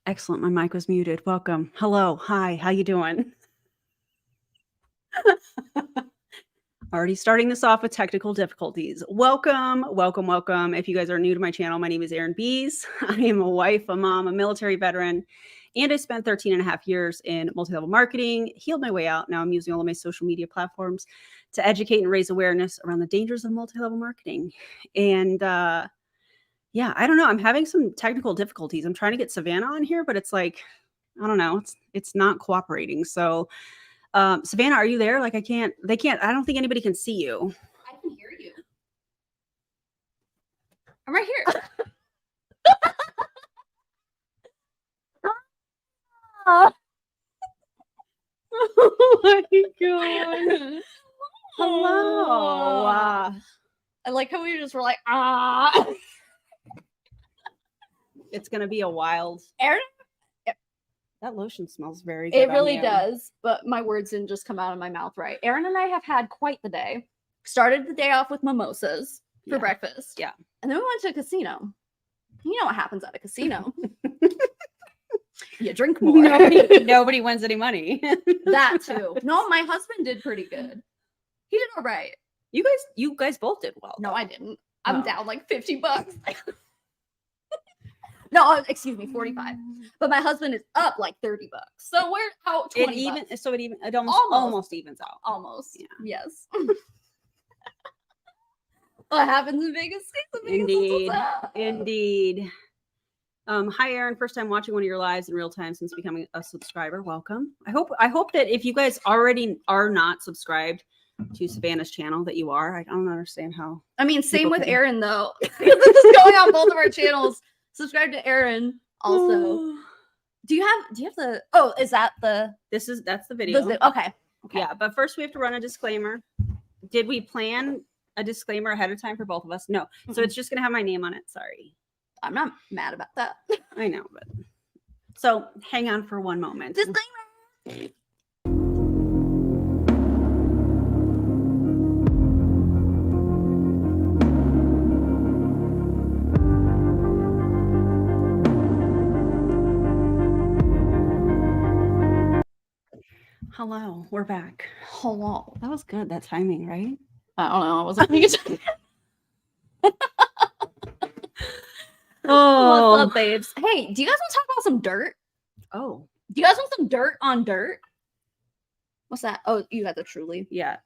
Excellent. My mic was muted. Welcome. Hello. Hi. How you doing? Already starting this off with technical difficulties. Welcome. If you guys are new to my channel, my name is Erin Bees. I am a wife, a mom, a military veteran, and I spent 13 and a half years in multi-level marketing, healed my way out. Now I'm using all of my social media platforms to educate and raise awareness around the dangers of multi-level marketing. And yeah, I don't know. I'm having some technical difficulties. I'm trying to get Savannah on here, but it's like, I don't know. It's not cooperating. So, Savannah, are you there? Like, I don't think anybody can see you. I can hear you. I'm right here. Oh my God. Hello. I like how we just were like, ah. It's going to be a wild. Erin? That lotion smells very good. It really does, but my words didn't just come out of my mouth right. Erin and I have had quite the day. Started the day off with mimosas for breakfast. Yeah. And then we went to a casino. You know what happens at a casino. You drink more. Nobody wins any money. That too. No, my husband did pretty good. He did all right. You guys both did well. No, I didn't. I'm down like $50. No, excuse me, 45. But my husband is up like $30. So we're out 20 bucks. So it almost evens out. Almost. Yeah. Yes. What happens in Vegas stays in Vegas. Indeed. Hi, Erin. First time watching one of your lives in real time since becoming a subscriber. Welcome. I hope that if you guys already are not subscribed to Savannah's channel, that you are. I don't understand how. I mean, same with Erin though. This is going on both of our channels. Subscribe to Erin also. Do you have the? Oh, is that the? That's the video. Okay. Yeah, but first we have to run a disclaimer. Did we plan a disclaimer ahead of time for both of us? No. So it's just gonna have my name on it. Sorry. I'm not mad about that. I know, but so hang on for one moment. Disclaimer. Hello, we're back. Hello. That was good. That timing, right? I don't know. I wasn't paying attention. Oh, what's up, babes? Hey, do you guys want to talk about some dirt? Oh, do you guys want some dirt on dirt? What's that? Oh, you got the Truly. Yeah.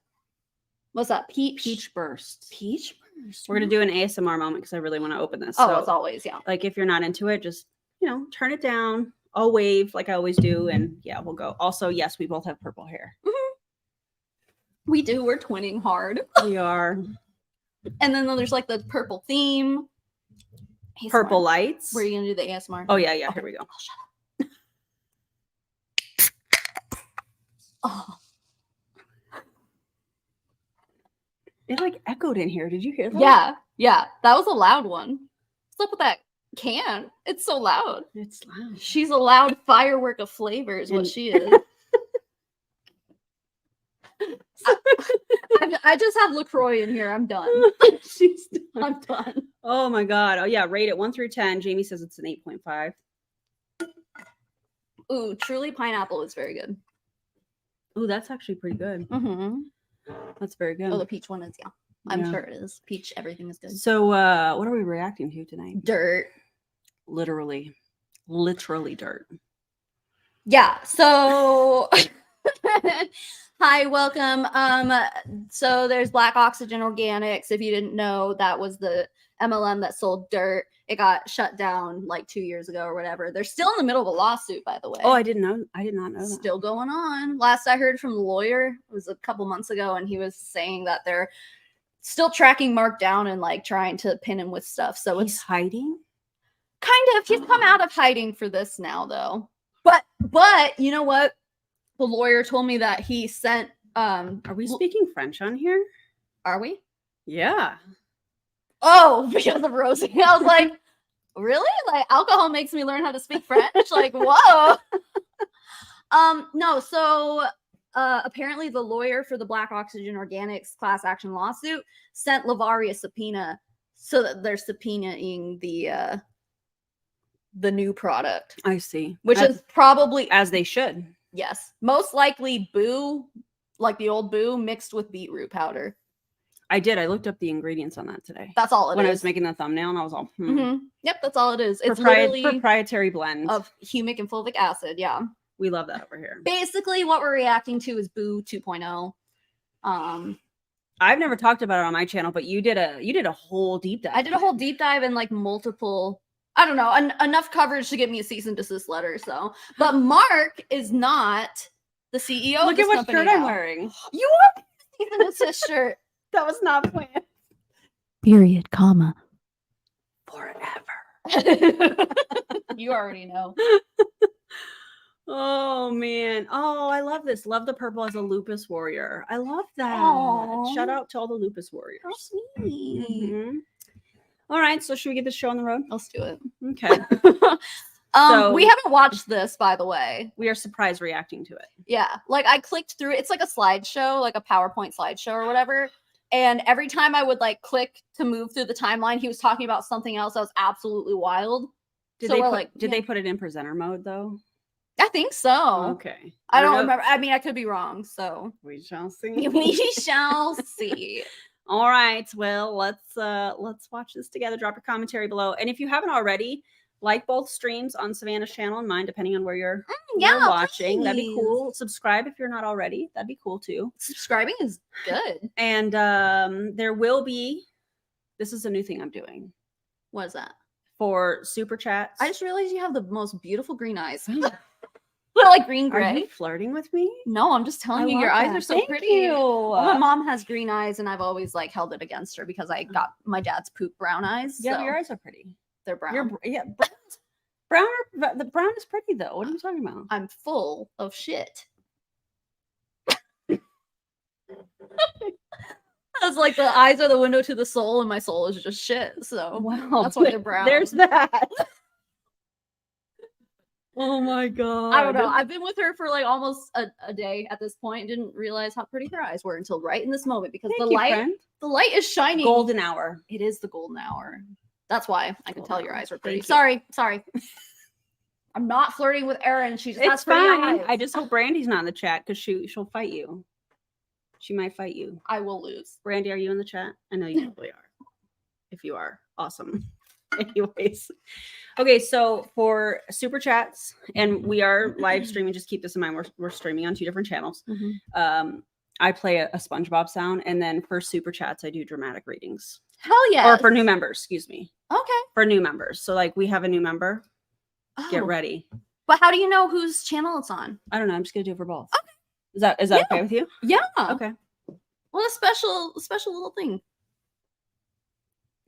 What's that? Peach burst. Peach burst. We're gonna do an ASMR moment because I really want to open this. Oh, so, as always, yeah. Like if you're not into it, just turn it down. I'll wave like I always do, and yeah, we'll go. Also, yes, we both have purple hair. We do. We're twinning hard. We are. And then there's like the purple theme. ASMR. Purple lights. Where are you gonna do the ASMR? Oh yeah. Here we go. Oh, shut up. Oh. It like echoed in here. Did you hear that? Yeah. That was a loud one. What's up with that can? It's so loud. It's loud. She's a loud firework of flavor is what she is. I just have LaCroix in here. I'm done. She's done. I'm done. Oh my God. Oh yeah. Rate it 1 through 10. Jamie says it's an 8.5. Ooh, Truly pineapple is very good. Ooh, that's actually pretty good. That's very good. Oh, the peach one is, yeah. I'm sure it is. Peach, everything is good. So what are we reacting to tonight? Dirt. Literally dirt. Yeah. So hi, welcome. So there's Black Oxygen Organics. If you didn't know, that was the MLM that sold dirt. It got shut down like 2 years ago or whatever. They're still in the middle of a lawsuit, by the way. Oh, I did not know that. Still going on. Last I heard from the lawyer, it was a couple months ago, and he was saying that they're still tracking Mark down and like trying to pin him with stuff. So he's hiding? Kind of. He's come out of hiding for this now, though. But you know what? The lawyer told me that he sent Are we speaking French on here? Are we? Yeah. Oh, because of Rosie. I was like, really? Like alcohol makes me learn how to speak French? Like, whoa. No, so apparently the lawyer for the Black Oxygen Organics class action lawsuit sent Lovvare a subpoena so that they're subpoenaing the new product, I see. which is probably as they should. yes, most likely Boo, like the old Boo mixed with beetroot powder. I did. I looked up the ingredients on that today. That's all it is. When I was making the thumbnail, and I was all, Yep, that's all it is. It's literally proprietary blend of humic and fulvic acid. Yeah, we love that over here. Basically, what we're reacting to is Boo 2.0. I've never talked about it on my channel, but you did a whole deep dive. I did a whole deep dive in like multiple. I don't know, enough coverage to get me a cease and desist letter. So, but Mark is not the CEO. Look of this at what company shirt now. I'm wearing. You are cease and desist shirt. That was not planned. Period, comma. Forever. You already know. Oh man. Oh, I love this. Love the purple as a lupus warrior. I love that. Aww. Shout out to all the lupus warriors. How sweet. Mhm. All right. So should we get this show on the road? Let's do it. Okay. We haven't watched this, by the way. We are surprise reacting to it. Yeah. Like I clicked through it. It's like a slideshow, like a PowerPoint slideshow or whatever. And every time I would like click to move through the timeline, he was talking about something else that was absolutely wild. Did they put it in presenter mode though? I think so. Okay. I don't remember. I mean, I could be wrong. So we shall see. We shall see. All right. Well, let's watch this together. Drop your commentary below. And if you haven't already, like both streams on Savannah's channel and mine, depending on where you're watching. Please. That'd be cool. Subscribe if you're not already. That'd be cool too. Subscribing is good. And there will be, this is a new thing I'm doing. What is that? For super chats. I just realized you have the most beautiful green eyes. Like green gray. Are you flirting with me? No, I'm just telling you, your eyes are so Thank pretty. You. Well, my mom has green eyes, and I've always like held it against her because I got my dad's poop brown eyes. Yeah, so your eyes are pretty. They're brown. The brown is pretty though. What are you talking about? I'm full of shit. That's like the eyes are the window to the soul, and my soul is just shit. So wow, that's why they're brown. There's that. Oh my god. I don't know. I've been with her for like almost a day at this point and didn't realize how pretty her eyes were until right in this moment because the light is shining. Golden hour. It is the golden hour. That's why I could tell your eyes were pretty. Sorry. I'm not flirting with Erin. She just has pretty eyes. I just hope Brandy's not in the chat because she'll fight you. She might fight you. I will lose. Brandy, are you in the chat? I know you probably are. If you are, awesome. Anyways, okay, so for super chats, and we are live streaming, just keep this in mind, we're streaming on 2 different channels. I play a SpongeBob sound, and then for super chats I do dramatic readings. Hell yeah. Or for new members, excuse me. Okay. For new members, so like we have a new member. Get ready. But how do you know whose channel it's on? I don't know. I'm just gonna do it for both. Okay. Is that okay with you? Yeah. Okay. Well, a special little thing.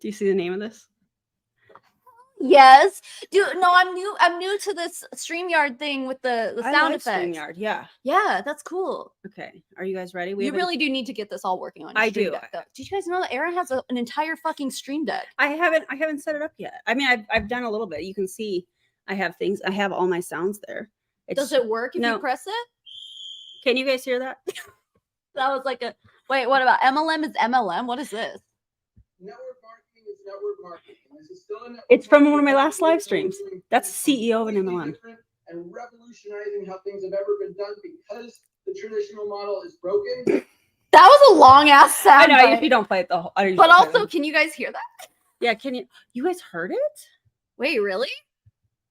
Do you see the name of this? Yes. I'm new to this StreamYard thing with the sound effects. StreamYard, yeah. Yeah, that's cool. Okay. Are you guys ready? You really do need to get this all working on your Stream Deck, though. Did you guys know that Erin has an entire fucking Stream Deck? I haven't set it up yet. I mean, I've done a little bit. You can see I have things. I have all my sounds there. Does it work if you press it? Can you guys hear that? That was like wait, what about MLM is MLM? What is this? Network marketing is network marketing. This is still a network it's from one of my last live streams. That's the CEO of an MLM. And revolutionizing how things have ever been done because the traditional model is broken. That was a long ass sound. I know if you don't play it the whole. But also, can you guys hear that? Yeah, can you? You guys heard it? Wait, really?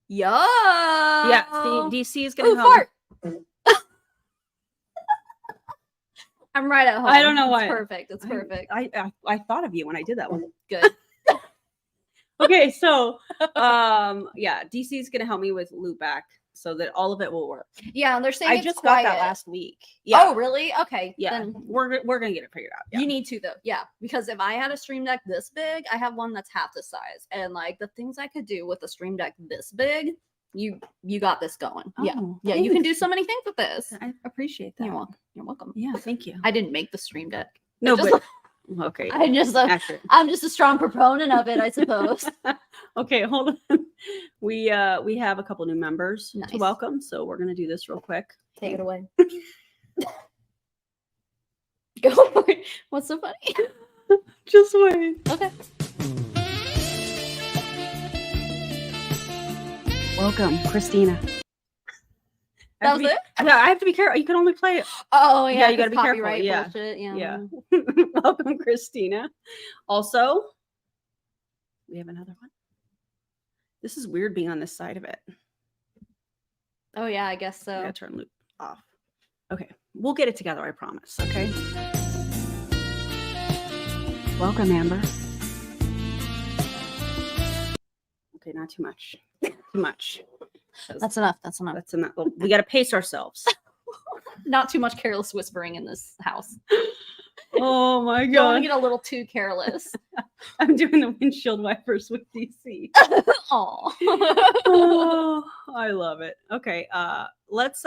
Yeah. Yeah. See, DC is gonna help. I'm right at home. I don't know why. It's perfect. It's perfect. I thought of you when I did that one. Good. Okay, so yeah, DC is gonna help me with loopback so that all of it will work. Yeah, and they're saying I just got that last week. Yeah. Oh, really? Okay. Yeah. Then we're gonna get it figured out. Yeah. You need to though. Yeah, because if I had a Stream Deck this big, I have one that's half the size, and like the things I could do with a Stream Deck this big, you got this going. Oh, yeah. You can do so many things with this. I appreciate that. You're welcome. Yeah, thank you. I didn't make the Stream Deck. No, but okay. I'm just a strong proponent of it, I suppose. Okay, hold on. We have a couple new members to welcome, so we're gonna do this real quick. Take it away. Go for it. What's so funny? Just wait. Okay. Welcome, Christina. That was it? Yeah, I have to be careful. You can only play it. Oh yeah, You gotta be careful. copyright Yeah. bullshit. Yeah. Welcome, Christina. Also, we have another one. This is weird being on this side of it. Oh yeah, I guess so. I gotta turn loop off. Okay, we'll get it together, I promise. Okay. Welcome, Amber. Okay, not too much. Too much. That's enough. That's enough. That's enough. Well, we got to pace ourselves. Not too much careless whispering in this house. Oh my You don't want god! to get a little too careless. I'm doing the windshield wipers with DC. Oh, I love it. Okay, let's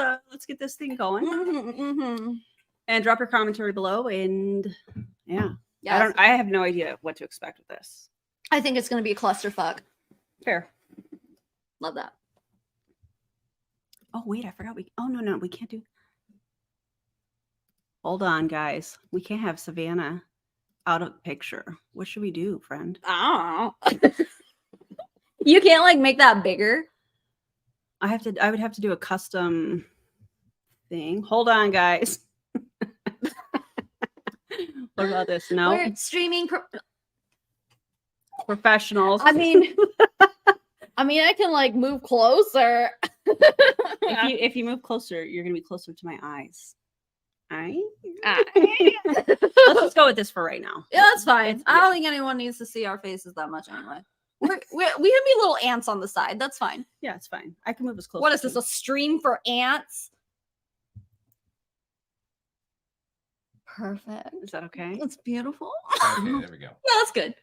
get this thing going mm-hmm. and drop your commentary below. And yeah, Yeah, I have no idea what to expect with this. I think it's gonna be a clusterfuck. Fair. Love that. Oh wait, I forgot no, we can't do. Hold on, guys. We can't have Savannah out of picture. What should we do, friend? Oh, you can't like make that bigger. I would have to do a custom thing. Hold on, guys. What about this? No, We're streaming. professionals. I mean, I can like move closer. if you move closer, you're gonna be closer to my eyes. Let's just go with this for right now. Yeah, that's fine. I don't think anyone needs to see our faces that much anyway. We can be little ants on the side. That's fine. Yeah, it's fine. I can move as close. What as is this? A stream for ants? Perfect. Is that okay? That's beautiful. Okay, there we go. Yeah, that's good.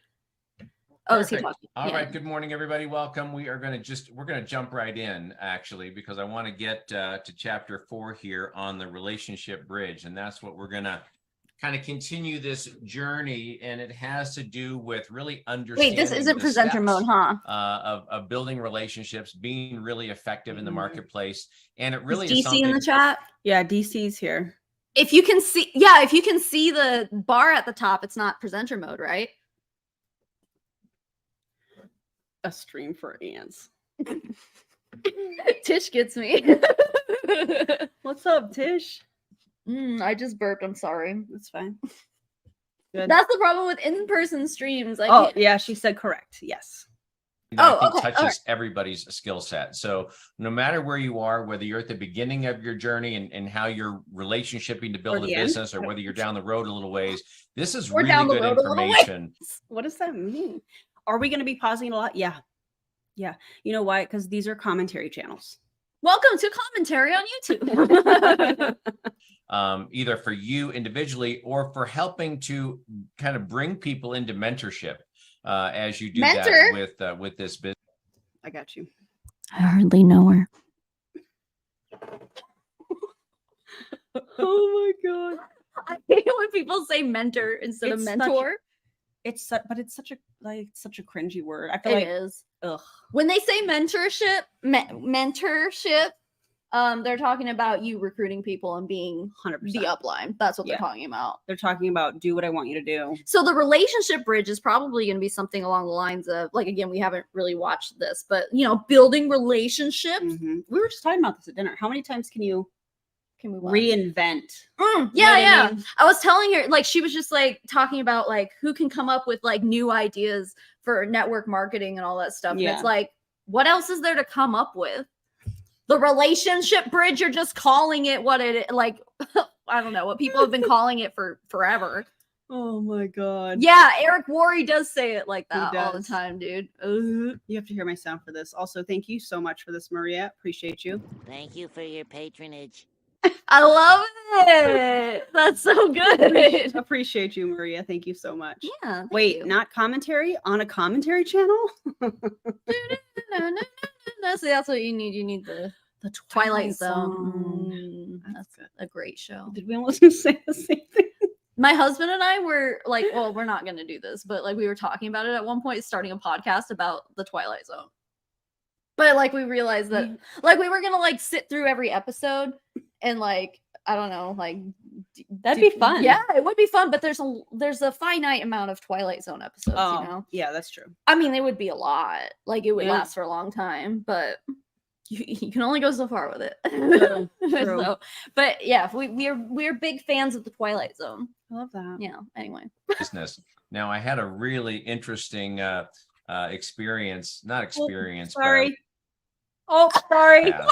Oh, is he Perfect. talking? All Yeah. right. Good morning, everybody. Welcome. We're going to jump right in, actually, because I want to get to chapter 4 here on the relationship bridge. And that's what we're going to kind of continue this journey. And it has to do with really understanding. Wait, this isn't the presenter steps, mode, huh? of building relationships, being really effective in the Mhm. marketplace. And it really Is is DC something. in the chat? Yeah, DC's here. If you can see, yeah, if you can see the bar at the top, it's not presenter mode, right? A stream for ants. Tish gets me. What's up, Tish? I just burped. I'm sorry. That's fine. Good. That's the problem with in-person streams. Like, Oh, yeah, she said correct. Yes. That I Oh, think okay, all touches everybody's skill set. So no matter where you are, whether you're at the beginning of your journey and how you're relationshiping to build a the end. business, or whether you're down the road a little ways, this is Or really down the good road a little ways. information. What does that mean? Are we going to be pausing a lot? Yeah. Yeah. You know why? Because these are commentary channels. welcome to commentary on YouTube. Either for you individually or for helping to kind of bring people into mentorship as you do Mentor? that with this business. I got you. I hardly know her. Oh my god. I hate when people say mentor instead of It's such- mentor. But it's such a cringy word. I feel It like is. ugh. When they say mentorship, they're talking about you recruiting people and being 100%. the upline. That's what Yeah. they're talking about. They're talking about do what I want you to do. So the relationship bridge is probably going to be something along the lines of, like, again, we haven't really watched this, but building relationships. Mhm. We were just talking about this at dinner. How many times can you Can we watch? reinvent? Yeah, You know what I yeah. mean? I was telling her, like, she was just like talking about like who can come up with like new ideas for network marketing and all that stuff. And Yeah. it's like, what else is there to come up with? The relationship bridge, you're just calling it what it like. I don't know what people have been calling it for forever. Oh my god. Yeah, Eric Worre does say it like He that all the does. time, dude. You have to hear my sound for this. Also, thank you so much for this, Maria. Appreciate you. Thank you for your patronage. I love it. That's so good. Appreciate you, Maria. Thank you so much. Yeah. thank Wait, you. not commentary on a commentary channel? No. See, that's what you need. You need the The Twilight Zone. That's That's a great show. Did we almost say the same thing? My husband and I were like, well, we're not going to do this, but like we were talking about it at one point, starting a podcast about the Twilight Zone. But like we realized that like we were going to like sit through every episode and like, I don't know, like That'd be fun. Yeah, it would be fun, but there's a finite amount of Twilight Zone episodes, Oh, you know. yeah, that's true. I mean, it would be a lot. Like it would Yeah. last for a long time, but you can only go so far with it. True. So, but yeah, we're big fans of the Twilight Zone. I love that. Yeah. Anyway. business. Now, I had a really interesting experience, not experience, Sorry. Oh, sorry. but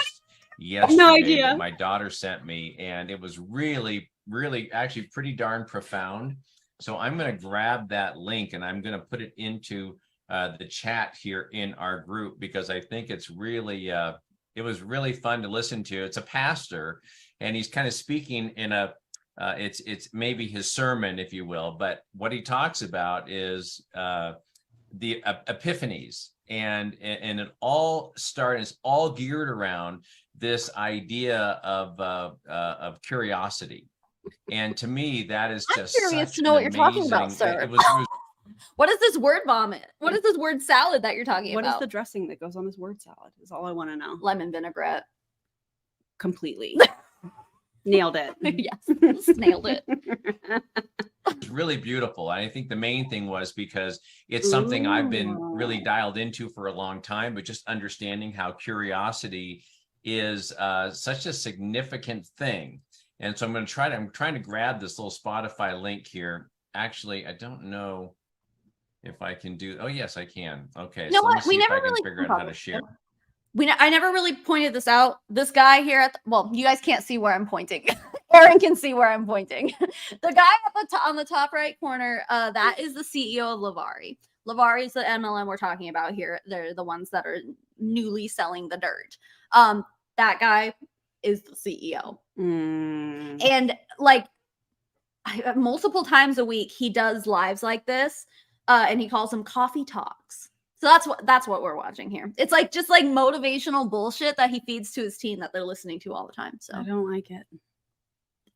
yesterday No idea. that my daughter sent me, and it was really, really actually pretty darn profound. So I'm going to grab that link and I'm going to put it into the chat here in our group, because I think it's really, it was really fun to listen to. It's a pastor, and he's kind of speaking in a, it's maybe his sermon, if you will, but what he talks about is the epiphanies, and it all starts, it's all geared around this idea of curiosity. And to me, that is I'm just curious such to know what an you're talking about, amazing- sir. It was What is this word vomit? What is this word salad that you're talking What is about? the dressing that goes on this word salad? Is all I want to know. Lemon vinaigrette. Completely. Nailed it. Yes, nailed it. It's really beautiful. And I think the main thing was because it's something I've been really Ooh. dialed into for a long time, but just understanding how curiosity is such a significant thing. And so I'm trying to grab this little Spotify link here. Actually, I don't know if I can do, oh yes, I can. Okay. You know So let me what? We see if never I can really figure talk out how to about share. I never really pointed this out. This guy here at well, you guys can't see where I'm pointing. Aaron can see where I'm pointing. The guy at the on the top right corner, that is the CEO of Lovvare. Lovvare is the MLM we're talking about here. They're the ones that are newly selling the dirt. That guy is the CEO. Mm. And like multiple times a week, he does lives like this, and he calls them coffee talks. So that's what we're watching here. It's like just like motivational bullshit that he feeds to his team that they're listening to all the time. So I don't like it.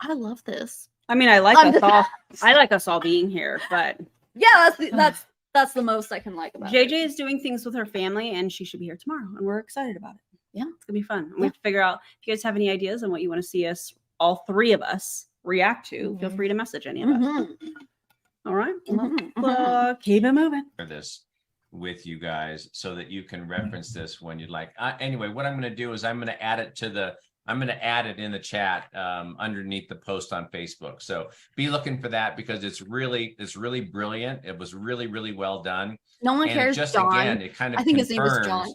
I love this. I mean, I like I'm us just- all. I like us all being here, but Yeah, that's the most I can like about it. JJ is doing things with her family, and she should be here tomorrow, and we're excited about it. Yeah. It's gonna be fun. And we Yeah. have to figure out if you guys have any ideas on what you want to see us, all three of us, react to. Feel Mhm. free to message any of us. Mhm, All right. mhm, mhm. Keep it moving. This with you guys so that you can reference this when you'd like. Anyway, what I'm going to do is I'm going to add it in the chat underneath the post on Facebook. So be looking for that, because it's really brilliant. It was really, really well done. No one And cares, just John. again, it kind of I think his name is John. confirms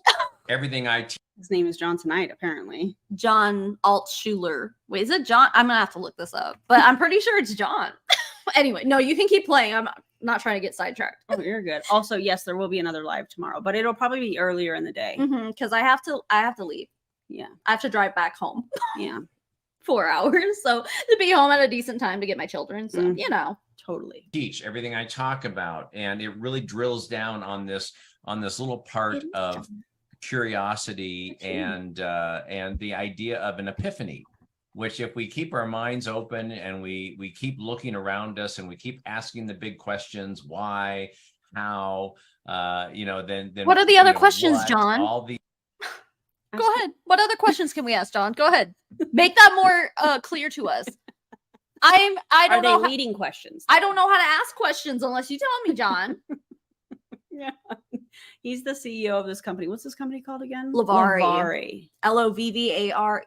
everything I His name is John tonight, apparently. John Altschuler. Wait, is it John? I'm gonna have to look this up, but I'm pretty sure it's John. Anyway, no, you can keep playing. I'm not trying to get sidetracked. Oh, you're good. Also, yes, there will be another live tomorrow, but it'll probably be earlier in the day. Because I have to leave. Yeah. I have to drive back home. Yeah. 4 hours, so to be home at a decent time to get my children. So Mhm. you know, Totally. teach, everything I talk about, and it really drills down on this little part of curiosity and the idea of an epiphany, which if we keep our minds open and we keep looking around us and we keep asking the big questions, why, how, then What are the other questions, John? All the go ahead. What other questions can we ask, John? Go ahead. Make that more clear to us. I Are don't they know. leading questions? I don't know how to ask questions unless you tell me, John. Yeah. He's the CEO of this company. What's this company called again? Lovvare. Lovvare. Lovvare.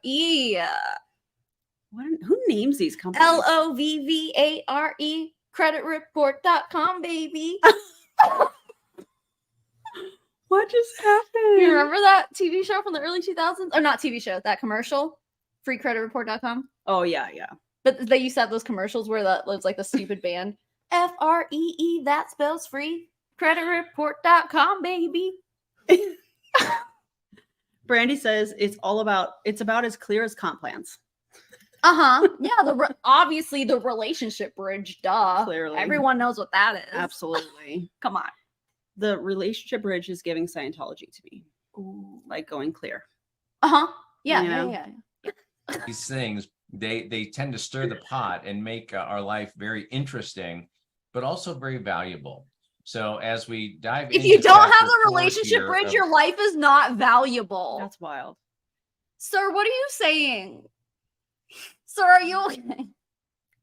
Who names these companies? Lovvare. Creditreport.com, baby. What just happened? You remember that TV show from the early 2000s? Or not TV show, that commercial? Freecreditreport.com. Oh, yeah, yeah. But they used to have those commercials where that was like the stupid band. FREE, that spells free. Creditreport.com, baby. Brandy says it's about as clear as comp plans. Yeah, obviously the relationship bridge, duh. Clearly. Everyone knows what that is. Absolutely. Come on. The relationship bridge is giving Scientology to me. Ooh, like going clear. Yeah, Yeah. yeah. these things, they tend to stir the pot and make our life very interesting, but also very valuable. So as we dive If into you don't have chapter the 4 relationship here bridge, of- your life is not valuable. That's wild. Sir, what are you saying? Sir, are you okay?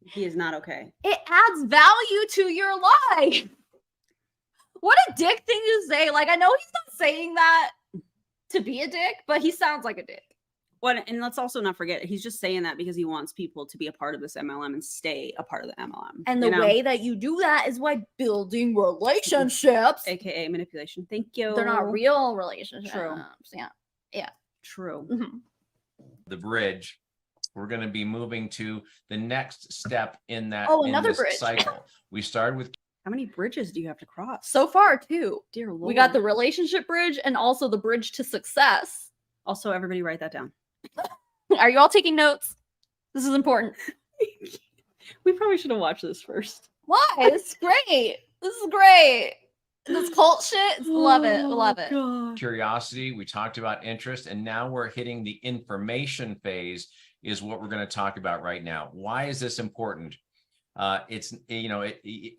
He is not okay. It adds value to your life. What a dick thing to say. Like, I know he's not saying that to be a dick, but he sounds like a dick. What? And let's also not forget, he's just saying that because he wants people to be a part of this MLM and stay a part of the MLM. And the you know? way that you do that is by building relationships. AKA manipulation. Thank you. They're not real relationships. True. Yeah. True. Mhm. The bridge. We're going to be moving to the next step in that Oh, in another this bridge. cycle. We started with How many bridges do you have to cross? So far, too. Dear Lord. We got the relationship bridge and also the bridge to success. Also, everybody write that down. Are you all taking notes? This is important. We probably should have watched this first. Why? It's great. This is great. This cult shit. Love it. Love it. God. curiosity, we talked about interest, and now we're hitting the information phase is what we're going to talk about right now. Why is this important? It's, you know,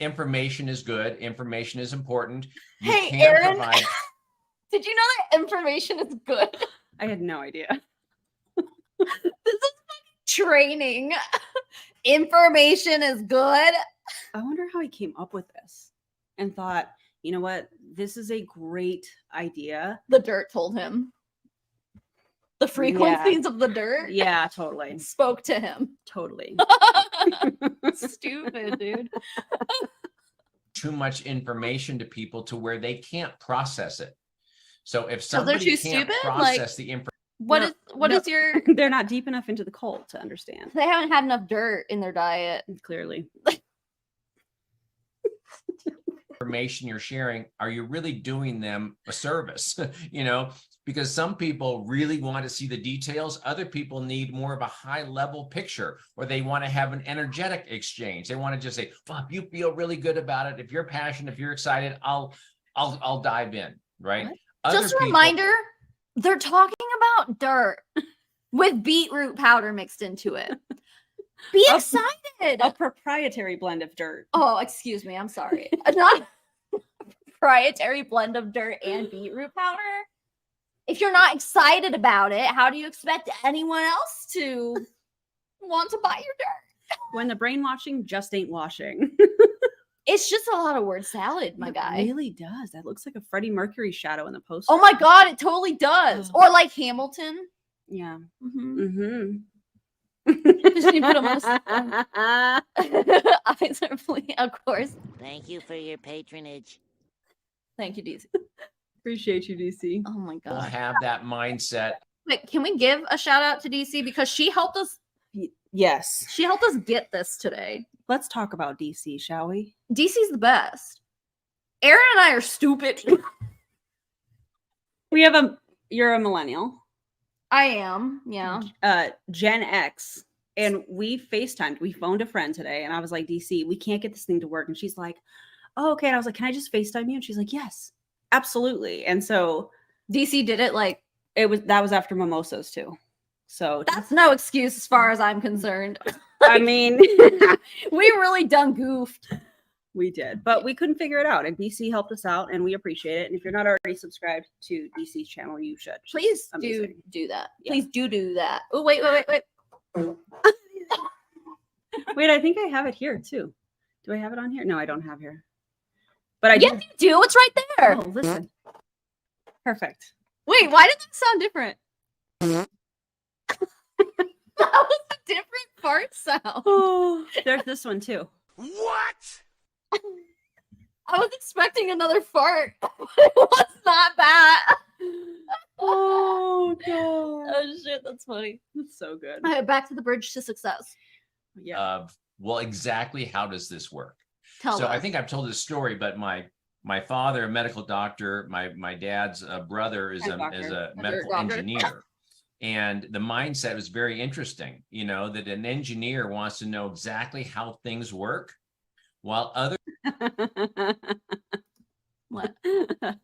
information is good. Information is important. You Hey, can Aaron, provide- did you know that information is good? I had no idea. This is training. Information is good. I wonder how he came up with this and thought, you know what? This is a great idea. The dirt told him. The frequencies of the dirt Yeah, totally. spoke to him. Totally. Stupid, dude. too much information to people to where they can't process it. So if So they're somebody too can't stupid? process the information, What No, is what no. is your They're not deep enough into the cult to understand. they haven't had enough dirt in their diet. Clearly. you're sharing, are you really doing them a service? You know, because some people really want to see the details. Other people need more of a high level picture, or they want to have an energetic exchange. They want to just say, well, if you feel really good about it, if you're passionate, if you're excited, I'll dive in. Right. What? Other Just a people- reminder, they're talking about dirt with beetroot powder mixed into it. Be A- excited. A proprietary blend of dirt. Oh, excuse me. I'm sorry. Not a proprietary blend of dirt and beetroot powder. If you're not excited about it, how do you expect anyone else to want to buy your dirt? When the brainwashing just ain't washing. It's just a lot of word salad, my It guy. really does. That looks like a Freddie Mercury shadow in the poster. Oh my God, it totally does. Oh. Or like Hamilton. Yeah. Mhm. Mm-hmm. Just need to put 'em on Eyes are bleeding, of course. Thank you for your patronage. Thank you, DC. Appreciate you, DC. Oh my will God. have that mindset. Wait, can we give a shout out to DC because she helped us? Yes. She helped us get this today. Let's talk about DC, shall we? DC's the best. Aaron and I are stupid. We have you're a millennial, I am, yeah. Gen X, and we FaceTimed. We phoned a friend today, and I was like, DC, we can't get this thing to work. And she's like, oh, okay. And I was like, can I just FaceTime you? And she's like, yes, absolutely. And so DC did it like that was after mimosas too. So that's no excuse as far as I'm concerned. I mean, We really done goofed. we did, but we couldn't figure it out. And DC helped us out, and we appreciate it. And if you're not already subscribed to DC's channel, you should. Please Amazing. do that. Yeah. Please do that. Oh, wait. Wait, I think I have it here too. Do I have it on here? No, I don't have here. But I Yes, you do. It's right there. Oh, listen. Perfect. Wait, why did that sound different? That was a different fart sound. Oh, there's this one too. What? I was expecting another fart. It was not that. Oh god. Oh shit, that's funny. That's so good. All right, back to the bridge to success. Yeah. Well, exactly how does this work? Tell So us. I think I've told this story, but my father, a medical doctor, my dad's brother is Eye a doctor. medical Doctor. engineer. And the mindset was very interesting, you know, that an engineer wants to know exactly how things work, while other What?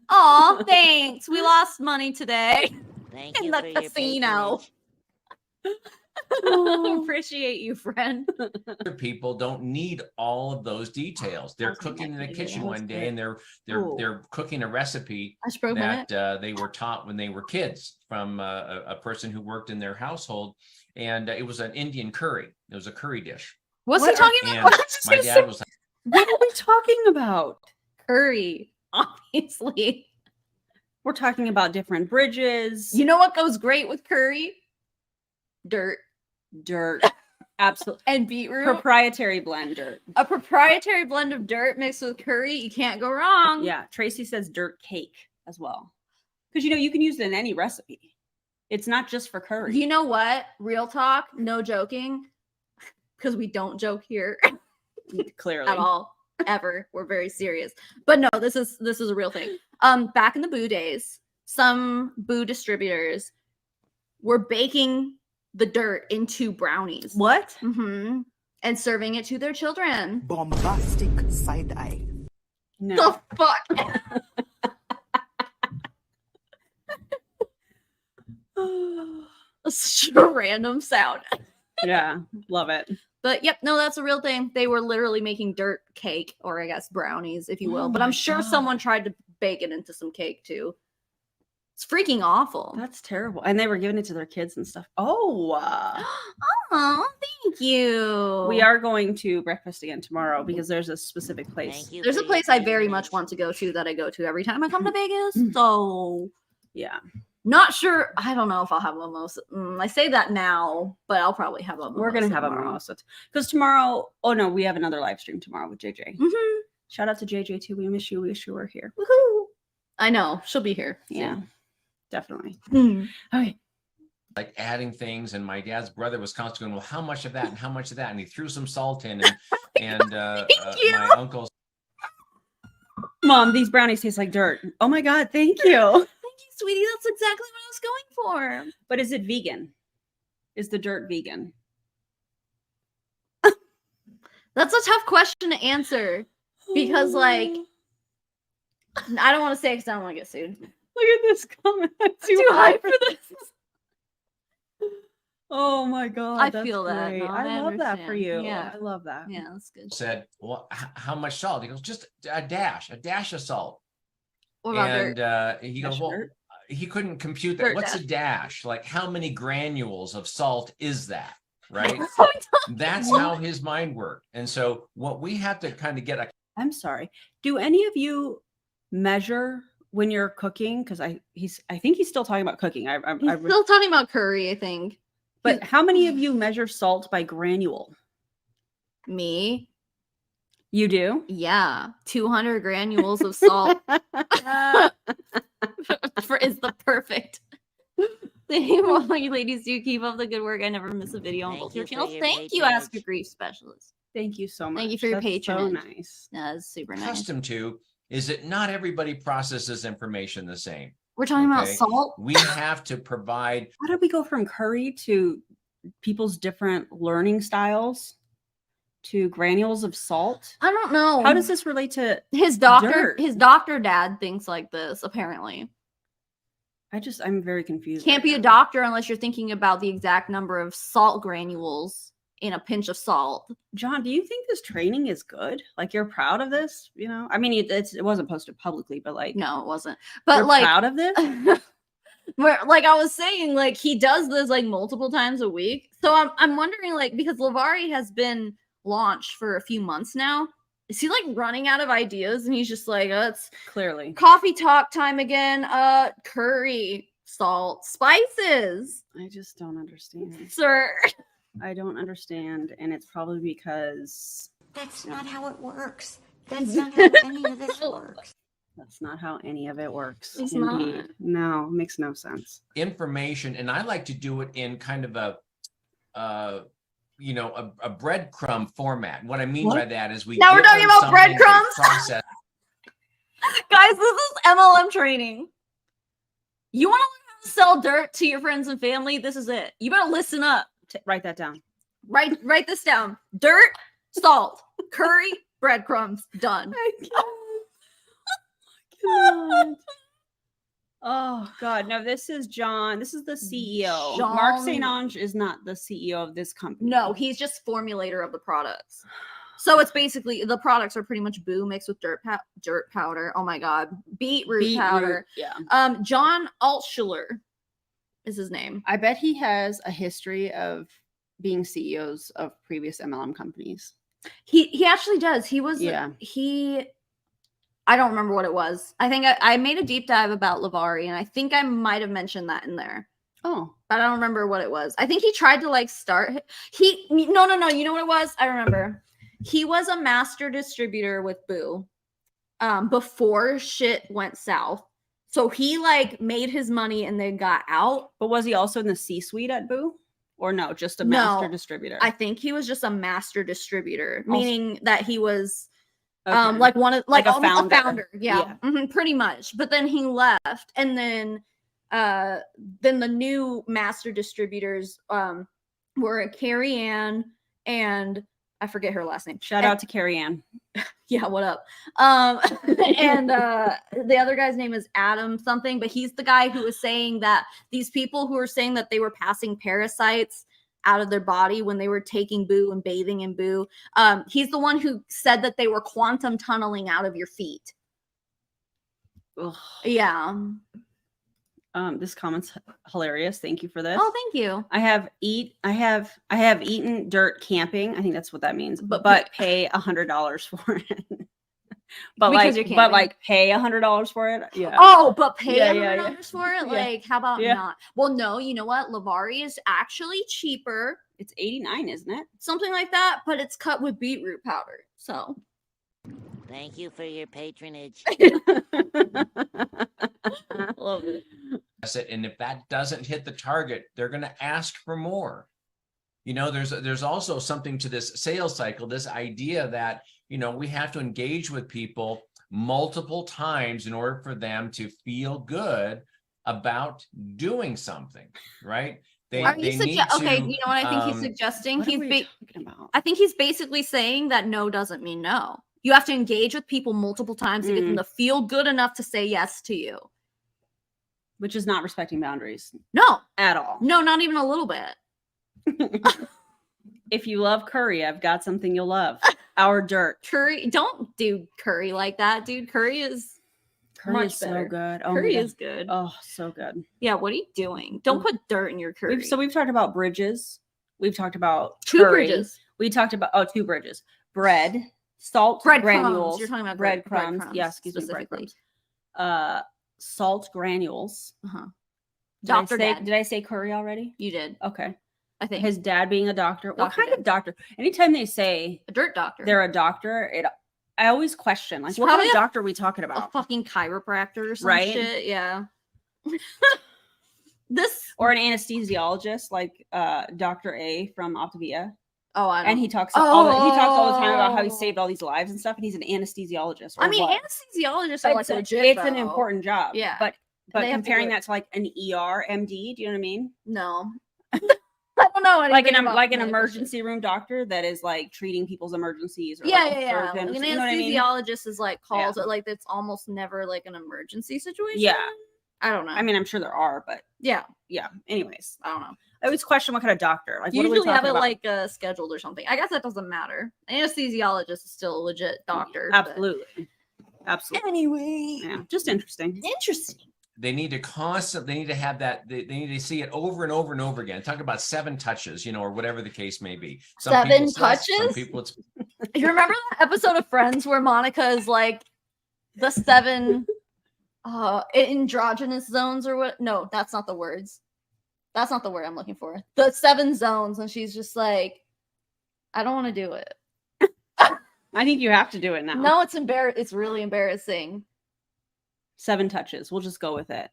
Aw, thanks. We lost money today. Thank In you the for your casino. patronage. Appreciate you, friend. people don't need all of those details. They're That's cooking in the exactly kitchen what I one was day saying. and Ooh. they're cooking a recipe I just broke my that they were taught when they were kids from a person who worked in their household, and it was an Indian curry. It was a curry dish, What's What he talking and about? I was just my gonna dad say was like, What are we talking about? curry, obviously. We're talking about different bridges. You know what goes great with curry? Dirt Dirt. Absolutely. and beetroot. Proprietary blend dirt. A proprietary blend of dirt mixed with curry. You can't go wrong. Yeah. Tracy says dirt cake as well. Because, you can use it in any recipe. It's not just for curry. You know what? Real talk, no joking, because we don't joke here Clearly. at all, ever. We're very serious. But no, this is a real thing. Back in the boo days, some boo distributors were baking the dirt into brownies. What? Mm-hmm. And serving it to their children. Bombastic side eye. No. The fuck? Such a random sound. Yeah. Love it. But yep, no, that's a real thing. They were literally making dirt cake, or I guess brownies, if you will. Oh But my I'm sure God. someone tried to bake it into some cake too. It's freaking awful. That's terrible. And they were giving it to their kids and stuff. Oh. Oh, thank you. We are going to breakfast again tomorrow because there's a specific place. Thank you. There's for a your place I very patronage. much want to go to that I go to every time I come to Vegas. So Yeah. not sure. I don't know if I'll have a mimosa. I say that now, but I'll probably have a mimosa. We're going to have a tomorrow. mimosa. Because tomorrow, oh no, we have another live stream tomorrow with JJ. Mhm. Shout out to JJ too. We miss you. We wish you were here. Woohoo. I know. She'll be here. Yeah. Definitely. soon. Okay. Like adding things, and my dad's brother was constantly going, well, how much of that and how much of that? And he threw some salt in, and you. my uncle Mom, these brownies taste like dirt. Oh my God. Thank you. Thank you, sweetie. That's exactly what I was going for. But is it vegan? Is the dirt vegan? That's a tough question to answer because, like, I don't want to say because I don't want to get sued. Look at this comment. I'm Too high for this. Oh my God. I that's feel that. great. No, I I love that for understand. you. Yeah. I love that. Yeah, that's good. said, well, how much salt? He goes, just a dash of salt. What about And dirt? he Dash goes, of well, dirt? he couldn't compute that. Dirt What's dash. a dash? Like, how many granules of salt is that? Right? Oh, That's how his mind worked. And so what we have to kind of get a I'm sorry. Do any of you measure when you're cooking? Because I think he's still talking about cooking. He's still talking about curry, I think. But how many of you measure salt by granule? Me? You do? Yeah. 200 granules of salt is the perfect. Well, you ladies do keep up the good work. I never miss a video on Thank both your you for channels. your Thank you, Ask a patronage. Grief Specialist. Thank you so much. Thank you for your That's patronage. So nice. That's super nice. accustomed to is that not everybody processes information the same. We're talking about Okay. salt. We have to provide How did we go from curry to people's different learning styles to granules of salt? I don't know. How does this relate to? his doctor? dirt? His doctor dad thinks like this. Apparently, I'm very confused. can't right be a now. doctor unless you're thinking about the exact number of salt granules in a pinch of salt. John, do you think this training is good? Like you're proud of this? I mean, it wasn't posted publicly, but like, No, it wasn't. But you're like, proud of this? like I was saying, like he does this like multiple times a week. So I'm wondering, like, because Lovvare has been launched for a few months now, is he like running out of ideas and he's just like, it's Clearly. coffee talk time again, curry, salt, spices, I just don't understand. sir. I don't understand. And it's probably because That's not how it works. That's not how any of this works. that's not how any of it works. It's Indeed. not. No, makes no sense. information, and I like to do it in kind of a breadcrumb format. What I mean by that is we Now we're give talking them about something to breadcrumbs? process. Guys, this is MLM training. You want to learn how to sell dirt to your friends and family? This is it. You better listen up. Write that down. Write this down. Dirt, salt, curry, breadcrumbs. Done. Oh God. No, this is John. This is the CEO. John- Mark St. Ange is not the CEO of this company. No, he's just formulator of the products. So it's basically the products are pretty much boo mixed with dirt powder. Oh my god, beetroot powder. Yeah. John Altschuler is his name. I bet he has a history of being CEOs of previous MLM companies. He actually does. He was Yeah. he I don't remember what it was. I think I made a deep dive about Lovvare, and I think I might have mentioned that in there. Oh, But I don't remember what it was. I think he tried to like start. No. You know what it was? I remember. He was a master distributor with Boo, before shit went south. So he like made his money and then got out. but was he also in the C-suite at Boo? Or no, just a No, master distributor? I think he was just a master distributor, meaning that he was Okay. like one of like a a founder. founder. Yeah, pretty much. But then he left, and then the new master distributors were Carrie Ann and I forget her last name. Shout out to Carrie Ann. Yeah, what up? And the other guy's name is Adam something, but he's the guy who was saying that these people who were saying that they were passing parasites out of their body when they were taking Boo and bathing in Boo. He's the one who said that they were quantum tunneling out of your feet. Ugh. Yeah. This comment's hilarious. Thank you for this. Oh, thank you. I have eaten dirt camping. I think that's what that means. But But pay $100 for it. but Because you're camping. like pay $100 for it. Yeah. Oh, but pay Yeah, $100 for it? Yeah. Like, how about Yeah. not? Well, no, you know what? Lovvare is actually cheaper, It's 89, isn't it? something like that, but it's cut with beetroot powder. So Thank you for your patronage. love it. And if that doesn't hit the target, they're going to ask for more. There's also something to this sales cycle, this idea that, we have to engage with people multiple times in order for them to feel good about doing something, right? Okay, you know what I think he's suggesting? What are we talking about? I think he's basically saying that no doesn't mean no. You have to engage with people multiple times to get them to feel good enough to say yes to you. Which is not respecting boundaries No, at all. no, not even a little bit. If you love curry, I've got something you'll love. Our dirt. Curry, don't do curry like that, dude. Curry is much is better. so good. Oh, Curry my God. is good. Oh, so good. Yeah, what are you doing? Don't put dirt in your curry. We've talked about bridges. We've talked about two curry. bridges. We talked about two bridges. Bread, salt Breadcrumbs. granules. You're talking about breadcrumbs. breadcrumbs, Yeah, excuse me, specifically. breadcrumbs. Salt granules. Uh-huh. Did I say curry already? You did, Okay. I think. His dad being a doctor. What Doctor kind dad. of doctor? Anytime they say A dirt doctor. they're a doctor, I always question, like, So what kind probably of doctor are we talking a about? fucking chiropractor or some Right? shit. Yeah. This. Or an anesthesiologist, like Dr. A from Optavia. Oh, I don't. And he talks all the time about how he saved all these lives and stuff, and he's an anesthesiologist. I mean, what? anesthesiologists are like it's legit. it's an though. important job. Yeah. But They have to comparing do it. that to like an ER MD, do you know what I mean? No. I don't know. Like anything an about like an medical emergency room doctor that is like treating people's emergencies. Or shit. Yeah, like a yeah, yeah. surgeon, Like an you know what I mean? anesthesiologist is like called like it's almost never like an emergency situation. Yeah. I don't know. I mean, I'm sure there are, but yeah, yeah. Anyways, I don't know. I always question what kind of doctor. Like, what are we Usually have talking it about? like scheduled or something. I guess that doesn't matter. An anesthesiologist is still a legit doctor. but- Absolutely. Absolutely. Anyway, Yeah. Just interesting. interesting. They need to have that. They need to see it over and over and over again. Talk about 7 touches, or whatever the case may be. Some 7 people it's less, touches? Some people it's You remember that episode of Friends where Monica is like the 7 androgynous zones or what? No, that's not the words. That's not the word I'm looking for. The 7 zones, and she's just like, I don't want to do it. I think you have to do it now. No, it's really embarrassing. 7 touches. We'll just go with it.